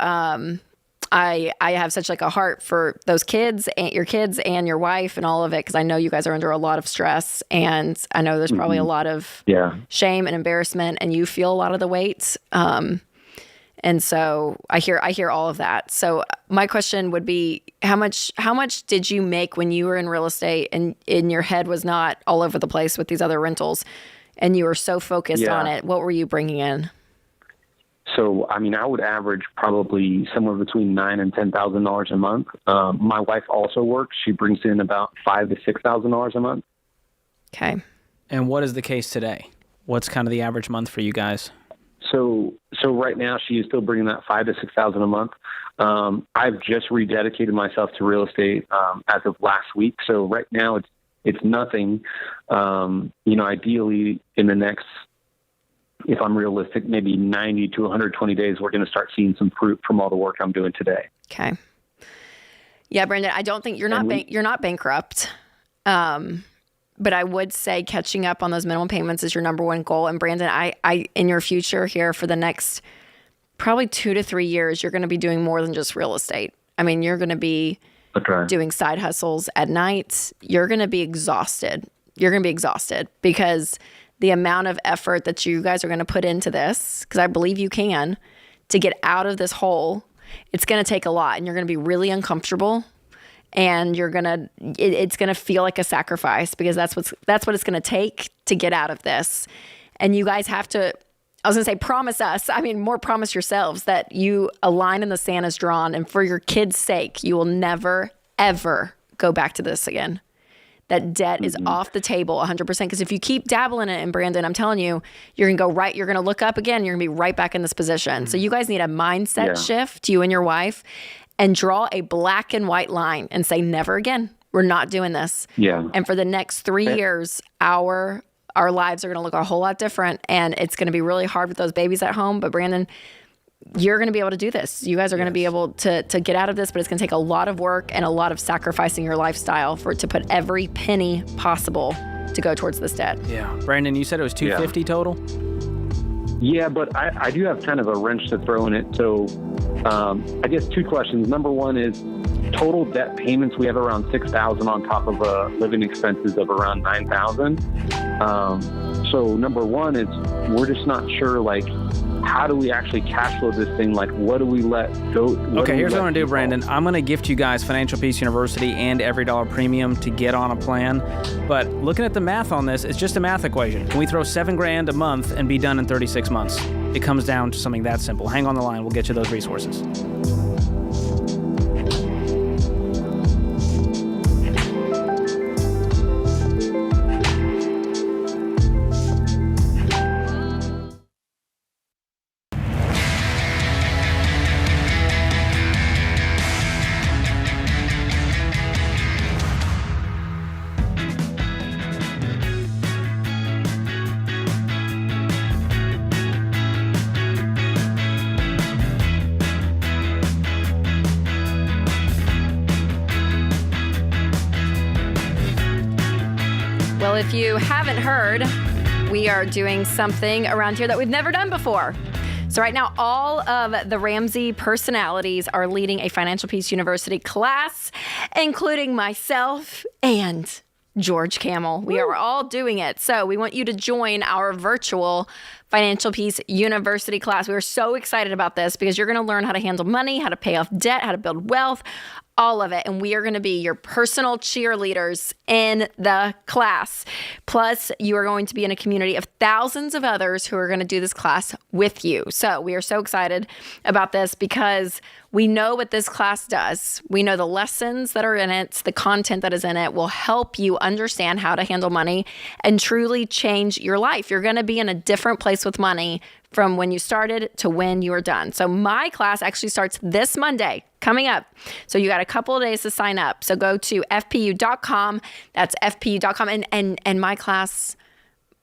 [SPEAKER 2] I have such like a heart for those kids and your kids and your wife and all of it, because I know you guys are under a lot of stress, and I know there's probably a lot of shame and embarrassment, and you feel a lot of the weight. And so I hear all of that. So my question would be, how much did you make when you were in real estate and in your head was not all over the place with these other rentals, and you were so focused on it? What were you bringing in?
[SPEAKER 18] So, I mean, I would average probably somewhere between $9,000 and $10,000 a month. My wife also works. She brings in about $5,000 to $6,000 a month.
[SPEAKER 2] Okay.
[SPEAKER 1] And what is the case today? What's kind of the average month for you guys?
[SPEAKER 18] So right now she is still bringing that $5,000 to $6,000 a month. I've just rededicated myself to real estate as of last week. So right now it's nothing. Ideally in the next, if I'm realistic, maybe 90 to 120 days, we're going to start seeing some fruit from all the work I'm doing today.
[SPEAKER 2] Okay. Yeah, Brandon, I don't think you're not bankrupt. But I would say catching up on those minimum payments is your number one goal. And Brandon, I in your future here for the next probably 2 to 3 years, you're going to be doing more than just real estate. I mean, you're going to be doing side hustles at night. You're going to be exhausted. You're going to be exhausted because the amount of effort that you guys are going to put into this, because I believe you can, to get out of this hole, it's going to take a lot, and you're going to be really uncomfortable. And it's going to feel like a sacrifice because that's what it's going to take to get out of this. And you guys have to, I was going to say, promise us. I mean, more promise yourselves that a line in the sand is drawn. And for your kids' sake, you will never, ever go back to this again. That debt is off the table 100%. Because if you keep dabbling in it, and Brandon, I'm telling you, you're going to go right. You're going to look up again. You're going to be right back in this position. So you guys need a mindset shift, you and your wife. And draw a black and white line and say, never again. We're not doing this. Yeah. And for the next 3 years, our lives are going to look a whole lot different. And it's going to be really hard with those babies at home. But Brandon, you're going to be able to do this. You guys are going to be able to get out of this, but it's going to take a lot of work and a lot of sacrificing your lifestyle to put every penny possible to go towards this debt.
[SPEAKER 1] Yeah. Brandon, you said it was $250 total?
[SPEAKER 18] Yeah, but I do have kind of a wrench to throw in it. So I guess 2 questions. Number one is total debt payments. We have around $6,000 on top of living expenses of around $9,000. So number one is we're just not sure, like, how do we actually cash flow this thing? Like, what do we let go?
[SPEAKER 1] Okay, here's what I'm going to do, Brandon. I'm going to gift you guys Financial Peace University and Every Dollar Premium to get on a plan. But looking at the math on this, it's just a math equation. Can we throw $7,000 a month and be done in 36 months? It comes down to something that simple. Hang on the line. We'll get you those resources.
[SPEAKER 2] Well, if you haven't heard, we are doing something around here that we've never done before. So right now, all of the Ramsey personalities are leading a Financial Peace University class, including myself and George Camel. We are all doing it. So we want you to join our virtual Financial Peace University class. We are so excited about this because you're going to learn how to handle money, how to pay off debt, how to build wealth, all of it. And we are going to be your personal cheerleaders in the class. Plus, you are going to be in a community of thousands of others who are going to do this class with you. So we are so excited about this because we know what this class does. We know the lessons that are in it, the content that is in it will help you understand how to handle money and truly change your life. You're going to be in a different place with money from when you started to when you are done. So my class actually starts this Monday coming up. So you got a couple of days to sign up. So go to fpu.com. That's fpu.com. And my class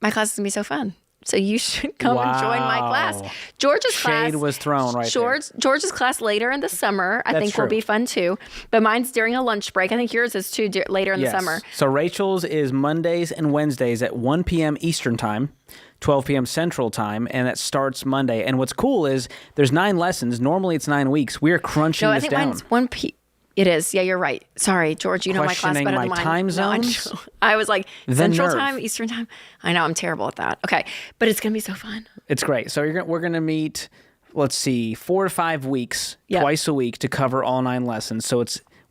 [SPEAKER 2] is going to be so fun. So you should come and join my class. George's class.
[SPEAKER 1] Shade was thrown right there.
[SPEAKER 2] George's class later in the summer, I think will be fun too. But mine's during a lunch break. I think yours is too later in the summer.
[SPEAKER 1] So Rachel's is Mondays and Wednesdays at 1 p.m. Eastern Time, 12 p.m. Central Time, and that starts Monday. And what's cool is there's 9 lessons. Normally it's 9 weeks. We're crunching this down.
[SPEAKER 2] No, I think mine's 1 p.m. It is. Yeah, you're right. Sorry, George. You know my class better than mine.
[SPEAKER 1] Questioning my time zones?
[SPEAKER 2] No, I was like, Central Time, Eastern Time. I know, I'm terrible at that. Okay, but it's going to be so fun.
[SPEAKER 1] It's great. So we're going to meet, let's see, 4 to 5 weeks, twice a week to cover all 9 lessons. So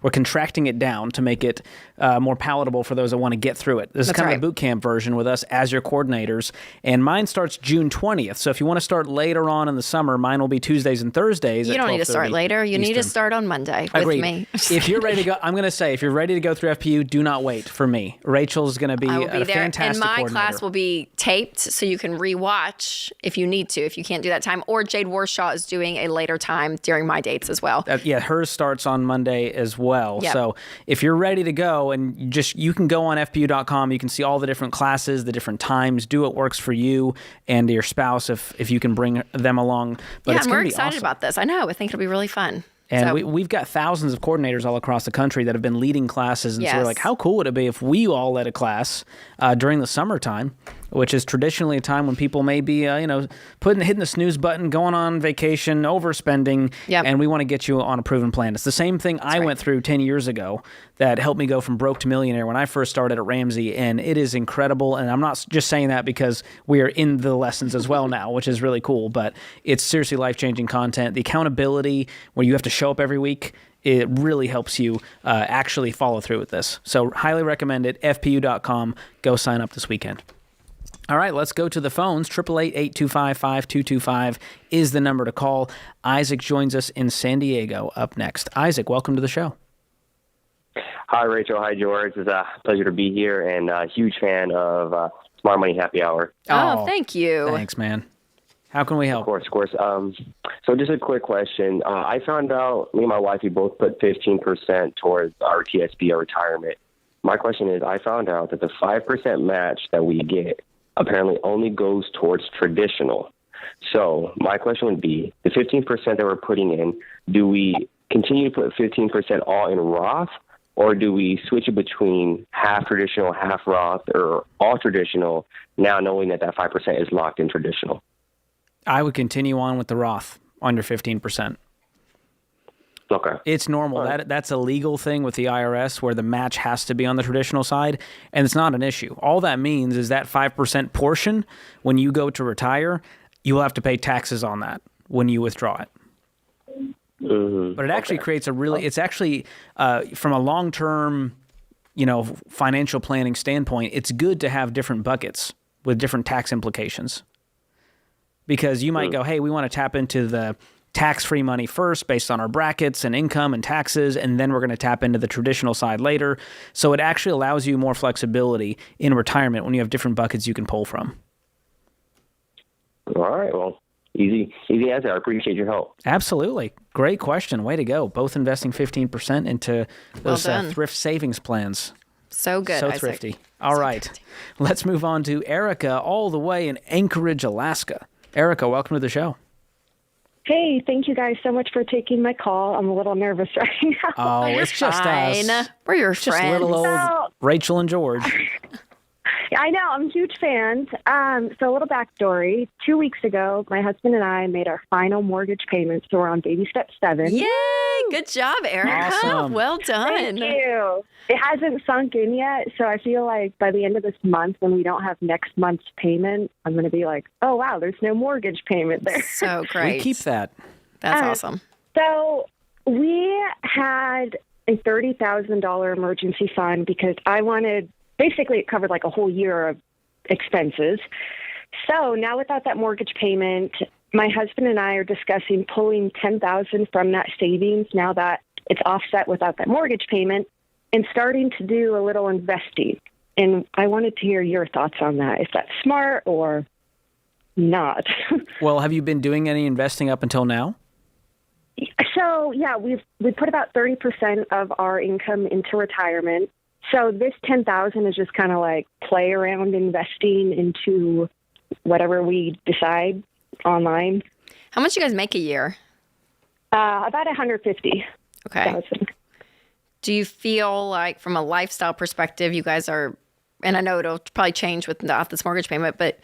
[SPEAKER 1] We're contracting it down to make it more palatable for those that want to get through it. This is kind of a boot camp version with us as your coordinators. And mine starts June 20th. So if you want to start later on in the summer, mine will be Tuesdays and Thursdays.
[SPEAKER 2] You don't need to start later. You need to
[SPEAKER 1] Eastern.
[SPEAKER 2] start on Monday
[SPEAKER 1] Agreed.
[SPEAKER 2] with me.
[SPEAKER 1] If you're ready to go, I'm going to say, if you're ready to go through FPU, do not wait for me. Rachel's going to be,
[SPEAKER 2] I will be
[SPEAKER 1] a
[SPEAKER 2] there,
[SPEAKER 1] fantastic
[SPEAKER 2] and my
[SPEAKER 1] coordinator.
[SPEAKER 2] class will be taped, so you can rewatch if you need to, if you can't do that time. Or Jade Warshaw is doing a later time during my dates as well.
[SPEAKER 1] Yeah, hers starts on Monday as well.
[SPEAKER 2] Yep.
[SPEAKER 1] So if you're ready to go, and you can go on FPU.com, you can see all the different classes, the different times, do what works for you and your spouse if you can bring them along. But
[SPEAKER 2] Yeah,
[SPEAKER 1] it's
[SPEAKER 2] we're
[SPEAKER 1] gonna be
[SPEAKER 2] excited
[SPEAKER 1] awesome.
[SPEAKER 2] about this. I know. I think it'll be really fun.
[SPEAKER 1] And
[SPEAKER 2] So-
[SPEAKER 1] we've got thousands of coordinators all across the country that have been leading classes. And so we're
[SPEAKER 2] Yes.
[SPEAKER 1] like, how cool would it be if we all led a class during the summertime, which is traditionally a time when people may be, hitting the snooze button, going on vacation, overspending, and we want to get you on a proven plan. It's the same thing I went through 10 years ago that helped me go from broke to millionaire when I first started at Ramsey, and it is incredible. And I'm not just saying that because we are in the lessons as well now, which is really cool, but it's seriously life-changing content. The accountability where you have to show up every week, it really helps you actually follow through with this. So highly recommend it. FPU.com. Go sign up this weekend. All right, let's go to the phones. 888-825-5225 is the number to call. Isaac joins us in San Diego up next. Isaac, welcome to the show.
[SPEAKER 19] Hi, Rachel. Hi, George. It's a pleasure to be here, and a huge fan of Smart Money Happy Hour.
[SPEAKER 2] Oh, thank you.
[SPEAKER 1] Thanks, man. How can we help?
[SPEAKER 19] Of course. So just a quick question. I found out, me and my wife, we both put 15% towards our TSP, our retirement. My question is, I found out that the 5% match that we get apparently only goes towards traditional. So my question would be, the 15% that we're putting in, do we continue to put 15% all in Roth, or do we switch it between half traditional, half Roth, or all traditional, now knowing that 5% is locked in traditional?
[SPEAKER 1] I would continue on with the Roth under 15%.
[SPEAKER 19] Okay.
[SPEAKER 1] It's normal. That's a legal thing with the IRS where the match has to be on the traditional side, and it's not an issue. All that means is that 5% portion, when you go to retire, you'll have to pay taxes on that when you withdraw it.
[SPEAKER 19] Mm-hmm.
[SPEAKER 1] But it actually creates it's actually, from a long-term, financial planning standpoint, it's good to have different buckets with different tax implications. Because you might go, hey, we want to tap into the tax-free money first based on our brackets and income and taxes, and then we're going to tap into the traditional side later. So it actually allows you more flexibility in retirement when you have different buckets you can pull from.
[SPEAKER 19] All right. Well, easy answer. I appreciate your help.
[SPEAKER 1] Absolutely. Great question. Way to go. Both investing 15% into those thrift savings plans.
[SPEAKER 2] So good,
[SPEAKER 1] So
[SPEAKER 2] Isaac.
[SPEAKER 1] thrifty. All right. Let's move on to Erica all the way in Anchorage, Alaska. Erica, welcome to the show.
[SPEAKER 20] Hey, thank you guys so much for taking my call. I'm a little nervous right now.
[SPEAKER 1] Oh, it's just us.
[SPEAKER 2] We're your
[SPEAKER 1] It's just
[SPEAKER 2] friends.
[SPEAKER 1] little old
[SPEAKER 20] So-
[SPEAKER 1] Rachel and George.
[SPEAKER 20] I know, I'm huge fans. So a little backstory. 2 weeks ago, my husband and I made our final mortgage payment, so we're on baby step 7.
[SPEAKER 2] Yay! Good job, Erica.
[SPEAKER 20] Awesome.
[SPEAKER 2] Well done.
[SPEAKER 20] Thank you. It hasn't sunk in yet, so I feel like by the end of this month, when we don't have next month's payment, I'm going to be like, oh, wow, there's no mortgage payment there.
[SPEAKER 2] So great.
[SPEAKER 1] We keep that.
[SPEAKER 2] That's awesome.
[SPEAKER 20] So we had a $30,000 emergency fund because I wanted, basically it covered like a whole year of expenses. So now without that mortgage payment, my husband and I are discussing pulling $10,000 from that savings now that it's offset without that mortgage payment and starting to do a little investing. And I wanted to hear your thoughts on that, if that's smart or not.
[SPEAKER 1] Well, have you been doing any investing up until now?
[SPEAKER 20] So, yeah, we put about 30% of our income into retirement. So this $10,000 is just kind of like play around investing into whatever we decide online.
[SPEAKER 2] How much you guys make a year?
[SPEAKER 20] About $150,000.
[SPEAKER 2] Okay. Do you feel like from a lifestyle perspective, you guys are, and I know it'll probably change with this mortgage payment, but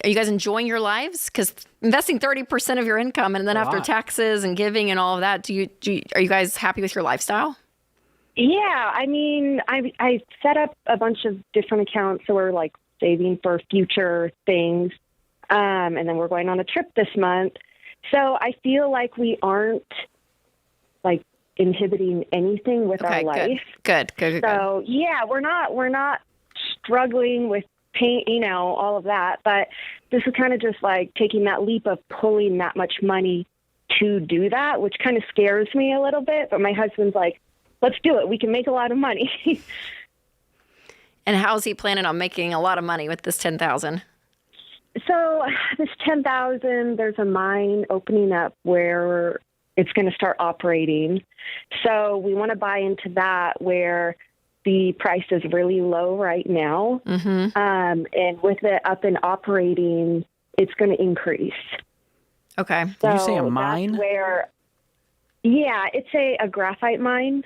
[SPEAKER 2] are you guys enjoying your lives? Because investing 30% of your income and then after taxes and giving and all of that, are you guys happy with your lifestyle?
[SPEAKER 20] Yeah, I mean, I set up a bunch of different accounts, so we're like saving for future things, and then we're going on a trip this month. So I feel like we aren't like inhibiting anything with our life.
[SPEAKER 2] Good.
[SPEAKER 20] So yeah, we're not struggling with pain, all of that. But this is kind of just like taking that leap of pulling that much money to do that, which kind of scares me a little bit. But my husband's like, let's do it. We can make a lot of money.
[SPEAKER 2] And how's he planning on making a lot of money with this $10,000?
[SPEAKER 20] So this $10,000, there's a mine opening up where it's going to start operating. So we want to buy into that where the price is really low right now.
[SPEAKER 2] Mm-hmm.
[SPEAKER 20] And with it up and operating, it's going to increase.
[SPEAKER 2] Okay.
[SPEAKER 20] So
[SPEAKER 1] Did you say a mine?
[SPEAKER 20] That's where, it's a graphite mine.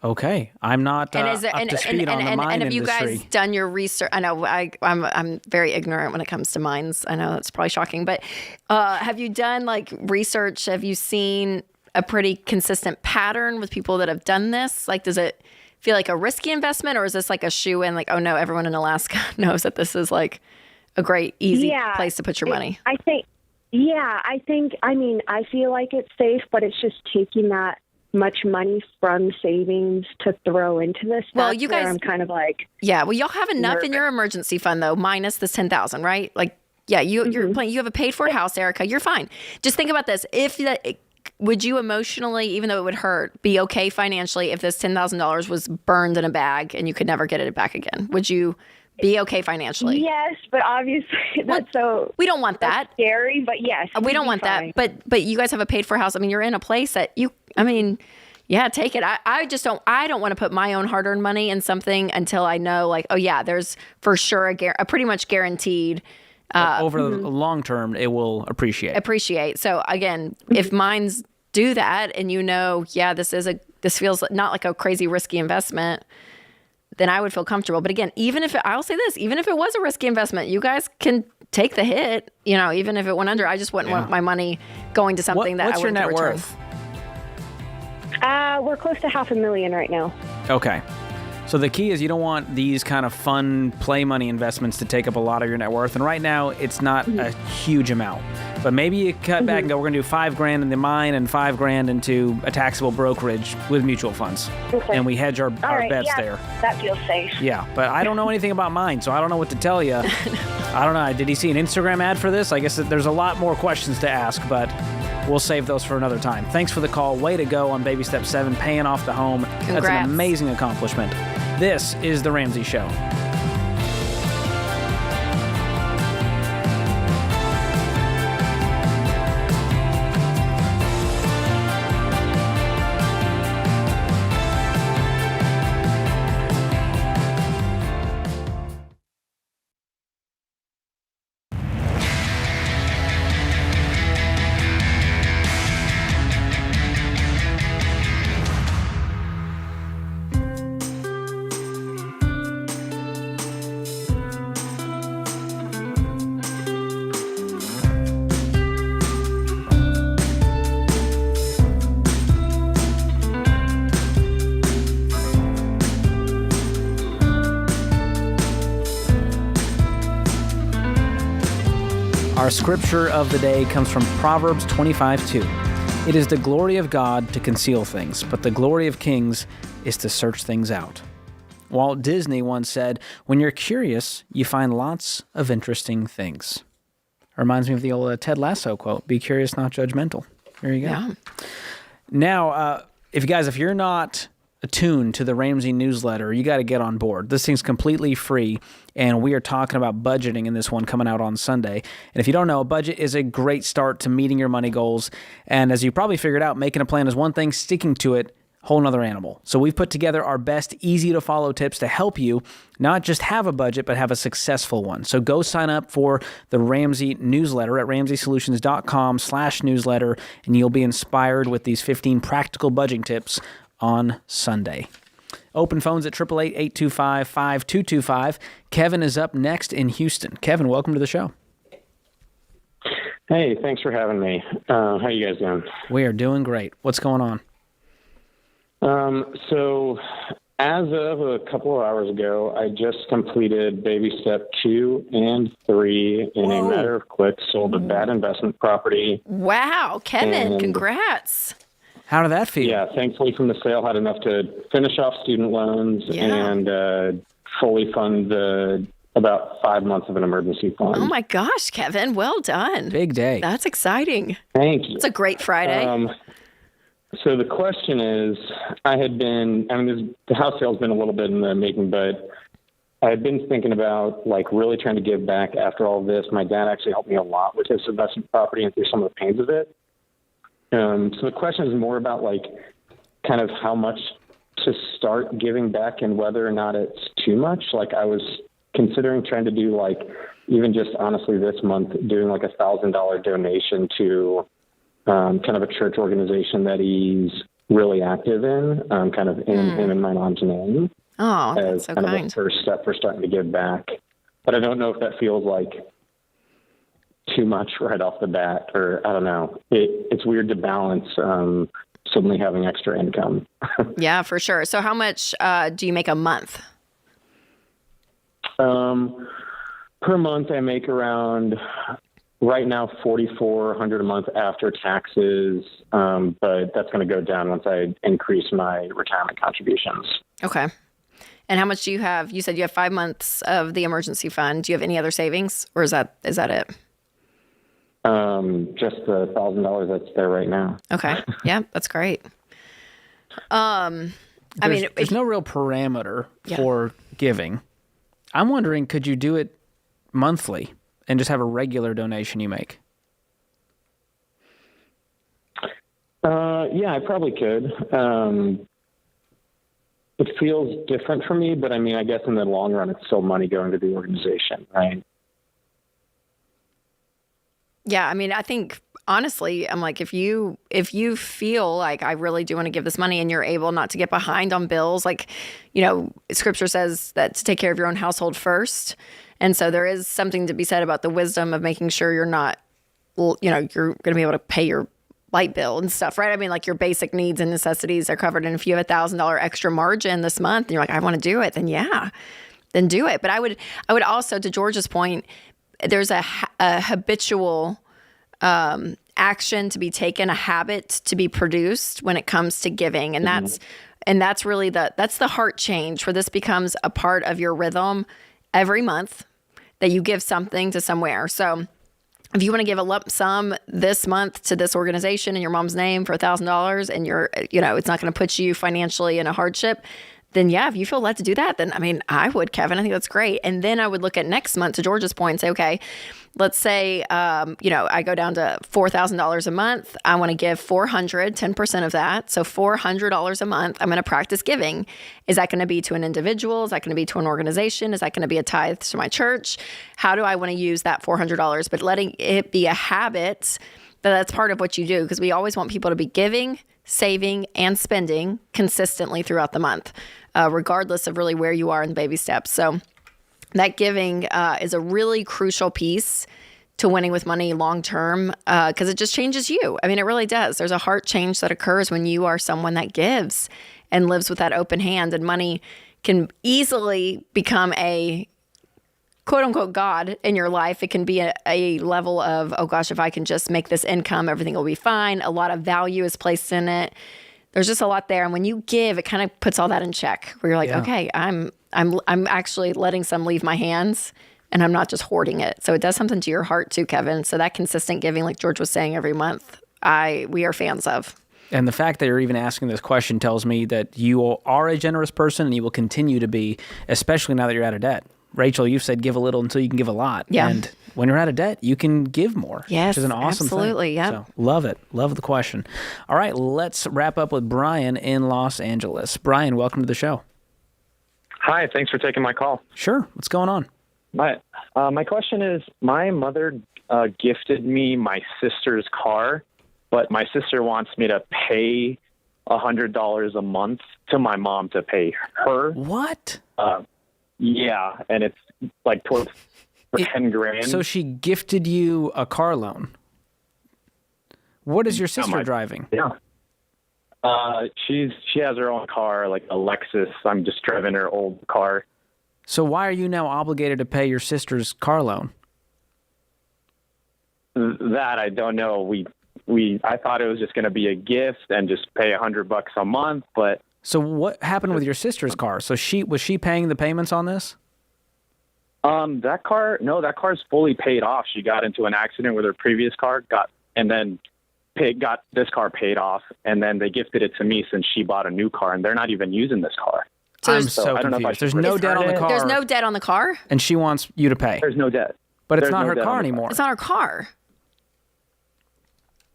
[SPEAKER 1] Okay, I'm not up to speed on the mine
[SPEAKER 2] have you
[SPEAKER 1] industry.
[SPEAKER 2] guys done your research? I know I'm very ignorant when it comes to mines. I know that's probably shocking, but have you done like research? Have you seen a pretty consistent pattern with people that have done this? Like, does it feel like a risky investment, or is this like a shoe-in? Like, oh no, everyone in Alaska knows that this is like a great, easy place to put your money.
[SPEAKER 20] I feel like it's safe, but it's just taking that much money from savings to throw into this.
[SPEAKER 2] Well, you guys,
[SPEAKER 20] I'm kind of like,
[SPEAKER 2] well, y'all have enough in your emergency fund though, minus this $10,000, right? Like, you're playing. You have a paid-for house, Erica. You're fine. Just think about this: would you emotionally, even though it would hurt, be okay financially if this $10,000 was burned in a bag and you could never get it back again? Would you be okay financially?
[SPEAKER 20] Yes, but obviously
[SPEAKER 2] we don't want that.
[SPEAKER 20] Scary, but yes,
[SPEAKER 2] we don't want that. But you guys have a paid for house. I mean, you're in a place that take it. I don't want to put my own hard earned money in something until I know, like, oh yeah, there's for sure a pretty much guaranteed.
[SPEAKER 1] Over the long term, it will appreciate. So again, if mines do that, and this feels not like a crazy risky investment, then I would feel comfortable. But again, even if it was a risky investment, you guys can take the hit. Even if it went under, I just wouldn't want my money going to something that I wouldn't return. What's your net worth?
[SPEAKER 20] We're close to $500,000 right now.
[SPEAKER 1] Okay. So the key is you don't want these kind of fun play money investments to take up a lot of your net worth. And right now, it's not a huge amount. But maybe you cut back and go, we're going to do $5,000 in the mine and $5,000 into a taxable brokerage with mutual funds. Okay. And we hedge our bets there.
[SPEAKER 20] That feels safe.
[SPEAKER 1] Yeah, but I don't know anything about mine, so I don't know what to tell you. I don't know. Did he see an Instagram ad for this? I guess there's a lot more questions to ask, but we'll save those for another time. Thanks for the call. Way to go on baby step 7, paying off the home.
[SPEAKER 2] Congrats.
[SPEAKER 1] That's an amazing accomplishment. This is The Ramsey Show. Our scripture of the day comes from Proverbs 25:2. It is the glory of God to conceal things, but the glory of kings is to search things out. Walt Disney once said, when you're curious, you find lots of interesting things. Reminds me of the old Ted Lasso quote, be curious, not judgmental. There you go.
[SPEAKER 2] Yeah.
[SPEAKER 1] Now, if you're not attuned to the Ramsey newsletter, you got to get on board. This thing's completely free, and we are talking about budgeting in this one coming out on Sunday. And if you don't know, a budget is a great start to meeting your money goals. And as you probably figured out, making a plan is one thing, sticking to it, whole nother animal. So we've put together our best easy-to-follow tips to help you not just have a budget, but have a successful one. So go sign up for the Ramsey newsletter at ramseysolutions.com/newsletter, and you'll be inspired with these 15 practical budgeting tips on Sunday. Open phones at 888-825-5225. Kevin is up next in Houston. Kevin, welcome to the show.
[SPEAKER 21] Hey, thanks for having me. How are you guys doing?
[SPEAKER 1] We are doing great. What's going on?
[SPEAKER 21] So as of a couple of hours ago, I just completed baby step 2 and 3 in a matter of clicks, sold a bad investment property.
[SPEAKER 2] Wow, Kevin, congrats.
[SPEAKER 1] How did that feel?
[SPEAKER 21] Yeah, thankfully from the sale, had enough to finish off student loans and fully fund about 5 months of an emergency fund.
[SPEAKER 2] Oh my gosh, Kevin, well done.
[SPEAKER 1] Big day.
[SPEAKER 2] That's exciting.
[SPEAKER 21] Thank you.
[SPEAKER 2] It's a great Friday.
[SPEAKER 21] So the question is, the house sale's been a little bit in the making, but I had been thinking about like really trying to give back after all of this. My dad actually helped me a lot with his investment property and through some of the pains of it. So the question is more about like kind of how much to start giving back and whether or not it's too much. Like I was considering trying to do like, even just honestly this month, doing like $1,000 donation to kind of a church organization that he's really active in, kind of in him and my mom's name.
[SPEAKER 2] Oh, that's
[SPEAKER 21] as
[SPEAKER 2] so
[SPEAKER 21] kind
[SPEAKER 2] kind.
[SPEAKER 21] of a first step for starting to give back. But I don't know if that feels like too much right off the bat, or I don't know. It's weird to balance suddenly having extra income.
[SPEAKER 2] Yeah, for sure. So how much do you make a month?
[SPEAKER 21] Per month, I make around right now $4,400 a month after taxes, but that's going to go down once I increase my retirement contributions.
[SPEAKER 2] Okay. And how much do you have? You said you have 5 months of the emergency fund. Do you have any other savings, or is that it?
[SPEAKER 21] Just the $1,000 that's there right now.
[SPEAKER 2] Okay. Yeah, that's great.
[SPEAKER 1] There's no real parameter for giving. I'm wondering, could you do it monthly and just have a regular donation you make?
[SPEAKER 21] Yeah, I probably could. It feels different for me, but I guess in the long run, it's still money going to the organization, right?
[SPEAKER 2] Yeah, I think honestly, I'm like, if you feel like I really do want to give this money and you're able not to get behind on bills, like, scripture says that to take care of your own household first. And so there is something to be said about the wisdom of making sure you're not, you're going to be able to pay your light bill and stuff, right? Like your basic needs and necessities are covered. And if you have $1,000 extra margin this month and you're like, I want to do it, then do it. But I would also, to George's point, there's a habitual action to be taken, a habit to be produced when it comes to giving. And that's really that's the heart change, where this becomes a part of your rhythm every month that you give something to somewhere. So if you want to give a lump sum this month to this organization in your mom's name for $1,000 and it's not going to put you financially in a hardship, then yeah, if you feel led to do that, then I would, Kevin. I think that's great. And then I would look at next month, to George's point, and say, okay, let's say, I go down to $4,000 a month. I want to give 10% of that. So $400 a month, I'm going to practice giving. Is that going to be to an individual? Is that going to be to an organization? Is that going to be a tithe to my church? How do I want to use that $400? But letting it be a habit, that's part of what you do, because we always want people to be giving, saving, and spending consistently throughout the month, regardless of really where you are in the baby steps. So that giving is a really crucial piece to winning with money long term, because it just changes you. It really does. There's a heart change that occurs when you are someone that gives and lives with that open hand, and money can easily become a quote unquote God in your life. It can be a level of, oh gosh, if I can just make this income, everything will be fine. A lot of value is placed in it. There's just a lot there. And when you give, it kind of puts all that in check, where you're like, okay, I'm actually letting some leave my hands, and I'm not just hoarding it. So it does something to your heart too, Kevin. So that consistent giving, like George was saying, every month, we are fans of.
[SPEAKER 1] And the fact that you're even asking this question tells me that you are a generous person, and you will continue to be, especially now that you're out of debt. Rachel, you've said give a little until you can give a lot.
[SPEAKER 2] Yeah.
[SPEAKER 1] And when you're out of debt, you can give more.
[SPEAKER 2] Yes,
[SPEAKER 1] which is an awesome
[SPEAKER 2] absolutely,
[SPEAKER 1] thing.
[SPEAKER 2] yeah.
[SPEAKER 1] So love it. Love the question. All right, let's wrap up with Brian in Los Angeles. Brian, welcome to the show.
[SPEAKER 3] Hi, thanks for taking my call.
[SPEAKER 1] Sure. What's going on?
[SPEAKER 3] My question is, my mother gifted me my sister's car, but my sister wants me to pay $100 a month to my mom to pay her.
[SPEAKER 1] What?
[SPEAKER 3] Yeah, and it's like towards $10,000.
[SPEAKER 1] So she gifted you a car loan. What is your sister driving?
[SPEAKER 3] Yeah. She has her own car, like a Lexus. I'm just driving her old car.
[SPEAKER 1] So why are you now obligated to pay your sister's car loan?
[SPEAKER 3] That I don't know. I thought it was just going to be a gift and just pay $100 a month, but.
[SPEAKER 1] So what happened with your sister's car? So was she paying the payments on this?
[SPEAKER 3] That car's fully paid off. She got into an accident with her previous car, got this car paid off, and then they gifted it to me since she bought a new car, and they're not even using this car.
[SPEAKER 1] I'm so confused. There's no debt on the car.
[SPEAKER 2] There's no debt on the car?
[SPEAKER 1] And she wants you to pay.
[SPEAKER 3] There's no debt.
[SPEAKER 1] But it's not her car anymore.
[SPEAKER 2] It's not her car.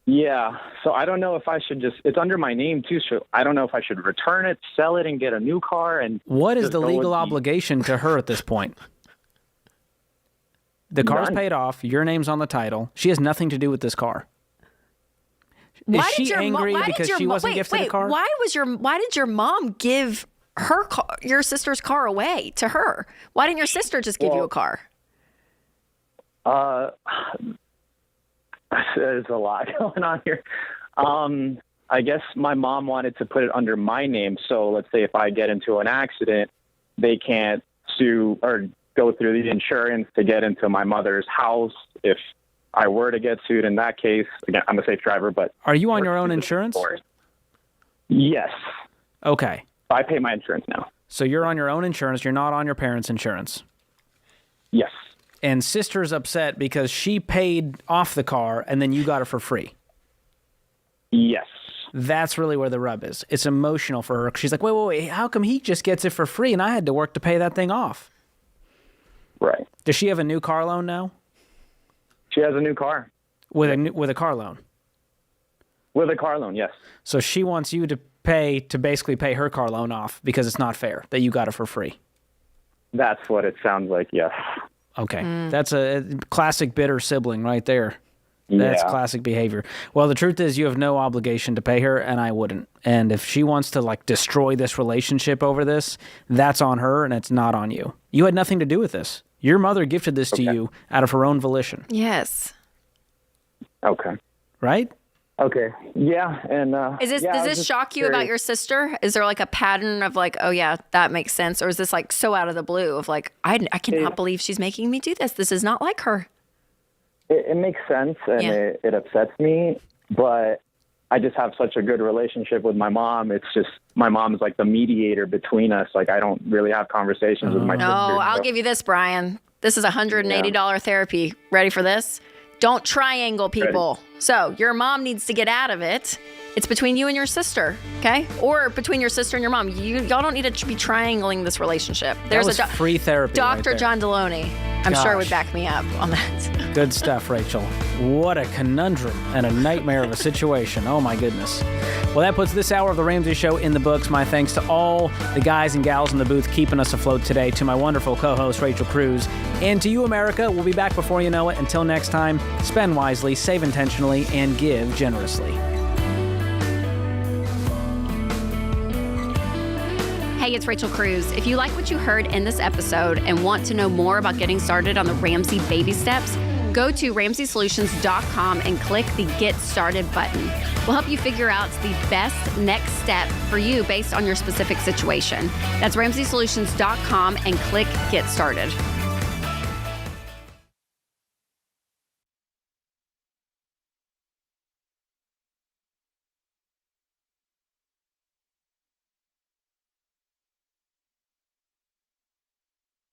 [SPEAKER 3] Yeah, so I don't know if I should it's under my name too, so I don't know if I should return it, sell it, and get a new car. And
[SPEAKER 1] what is the legal obligation to her at this point? The car's paid off. Your name's on the title. She has nothing to do with this car. Is she angry because she wasn't gifted a car?
[SPEAKER 2] Why did your mom give your sister's car away to her? Why didn't your sister just give you a car?
[SPEAKER 3] There's a lot going on here. I guess my mom wanted to put it under my name. So let's say if I get into an accident, they can't sue or go through the insurance to get into my mother's house. If I were to get sued in that case, again, I'm a safe driver, but...
[SPEAKER 1] Are you on your own insurance?
[SPEAKER 3] Yes.
[SPEAKER 1] Okay.
[SPEAKER 3] I pay my insurance now.
[SPEAKER 1] So you're on your own insurance. You're not on your parents' insurance.
[SPEAKER 3] Yes.
[SPEAKER 1] And sister's upset because she paid off the car and then you got it for free.
[SPEAKER 3] Yes.
[SPEAKER 1] That's really where the rub is. It's emotional for her. She's like, wait, how come he just gets it for free and I had to work to pay that thing off?
[SPEAKER 3] Right.
[SPEAKER 1] Does she have a new car loan now?
[SPEAKER 3] She has a new car.
[SPEAKER 1] With a car loan?
[SPEAKER 3] With a car loan, yes.
[SPEAKER 1] So she wants you to basically pay her car loan off because it's not fair that you got it for free.
[SPEAKER 3] That's what it sounds like, yes.
[SPEAKER 1] Okay. That's a classic bitter sibling right there. That's classic behavior. Well, the truth is you have no obligation to pay her, and I wouldn't. And if she wants to destroy this relationship over this, that's on her and it's not on you. You had nothing to do with this. Your mother gifted this to you out of her own volition.
[SPEAKER 2] Yes.
[SPEAKER 3] Okay.
[SPEAKER 1] Right?
[SPEAKER 3] Okay. Yeah. And
[SPEAKER 2] does this shock you about your sister? Is there a pattern of oh yeah, that makes sense? Or is this so out of the blue of I cannot believe she's making me do this. This is not like her.
[SPEAKER 3] It makes sense and it upsets me, but I just have such a good relationship with my mom. It's just my mom is the mediator between us. I don't really have conversations with my sister.
[SPEAKER 2] No, I'll give you this, Brian. This is $180 therapy. Ready for this? Don't triangle people. Ready. So your mom needs to get out of it. It's between you and your sister, okay? Or between your sister and your mom. Y'all don't need to be triangling this relationship.
[SPEAKER 1] There's free therapy.
[SPEAKER 2] Dr. John Deloney, I'm sure would back me up on that.
[SPEAKER 1] Good stuff, Rachel. What a conundrum and a nightmare of a situation. Oh, my goodness. Well, that puts this hour of The Ramsey Show in the books. My thanks to all the guys and gals in the booth keeping us afloat today, to my wonderful co-host, Rachel Cruz, and to you, America. We'll be back before you know it. Until next time, spend wisely, save intentionally, and give generously.
[SPEAKER 11] Hey, it's Rachel Cruz. If you like what you heard in this episode and want to know more about getting started on the Ramsey baby steps, go to RamseySolutions.com and click the Get Started button. We'll help you figure out the best next step for you based on your specific situation. That's RamseySolutions.com and click Get Started.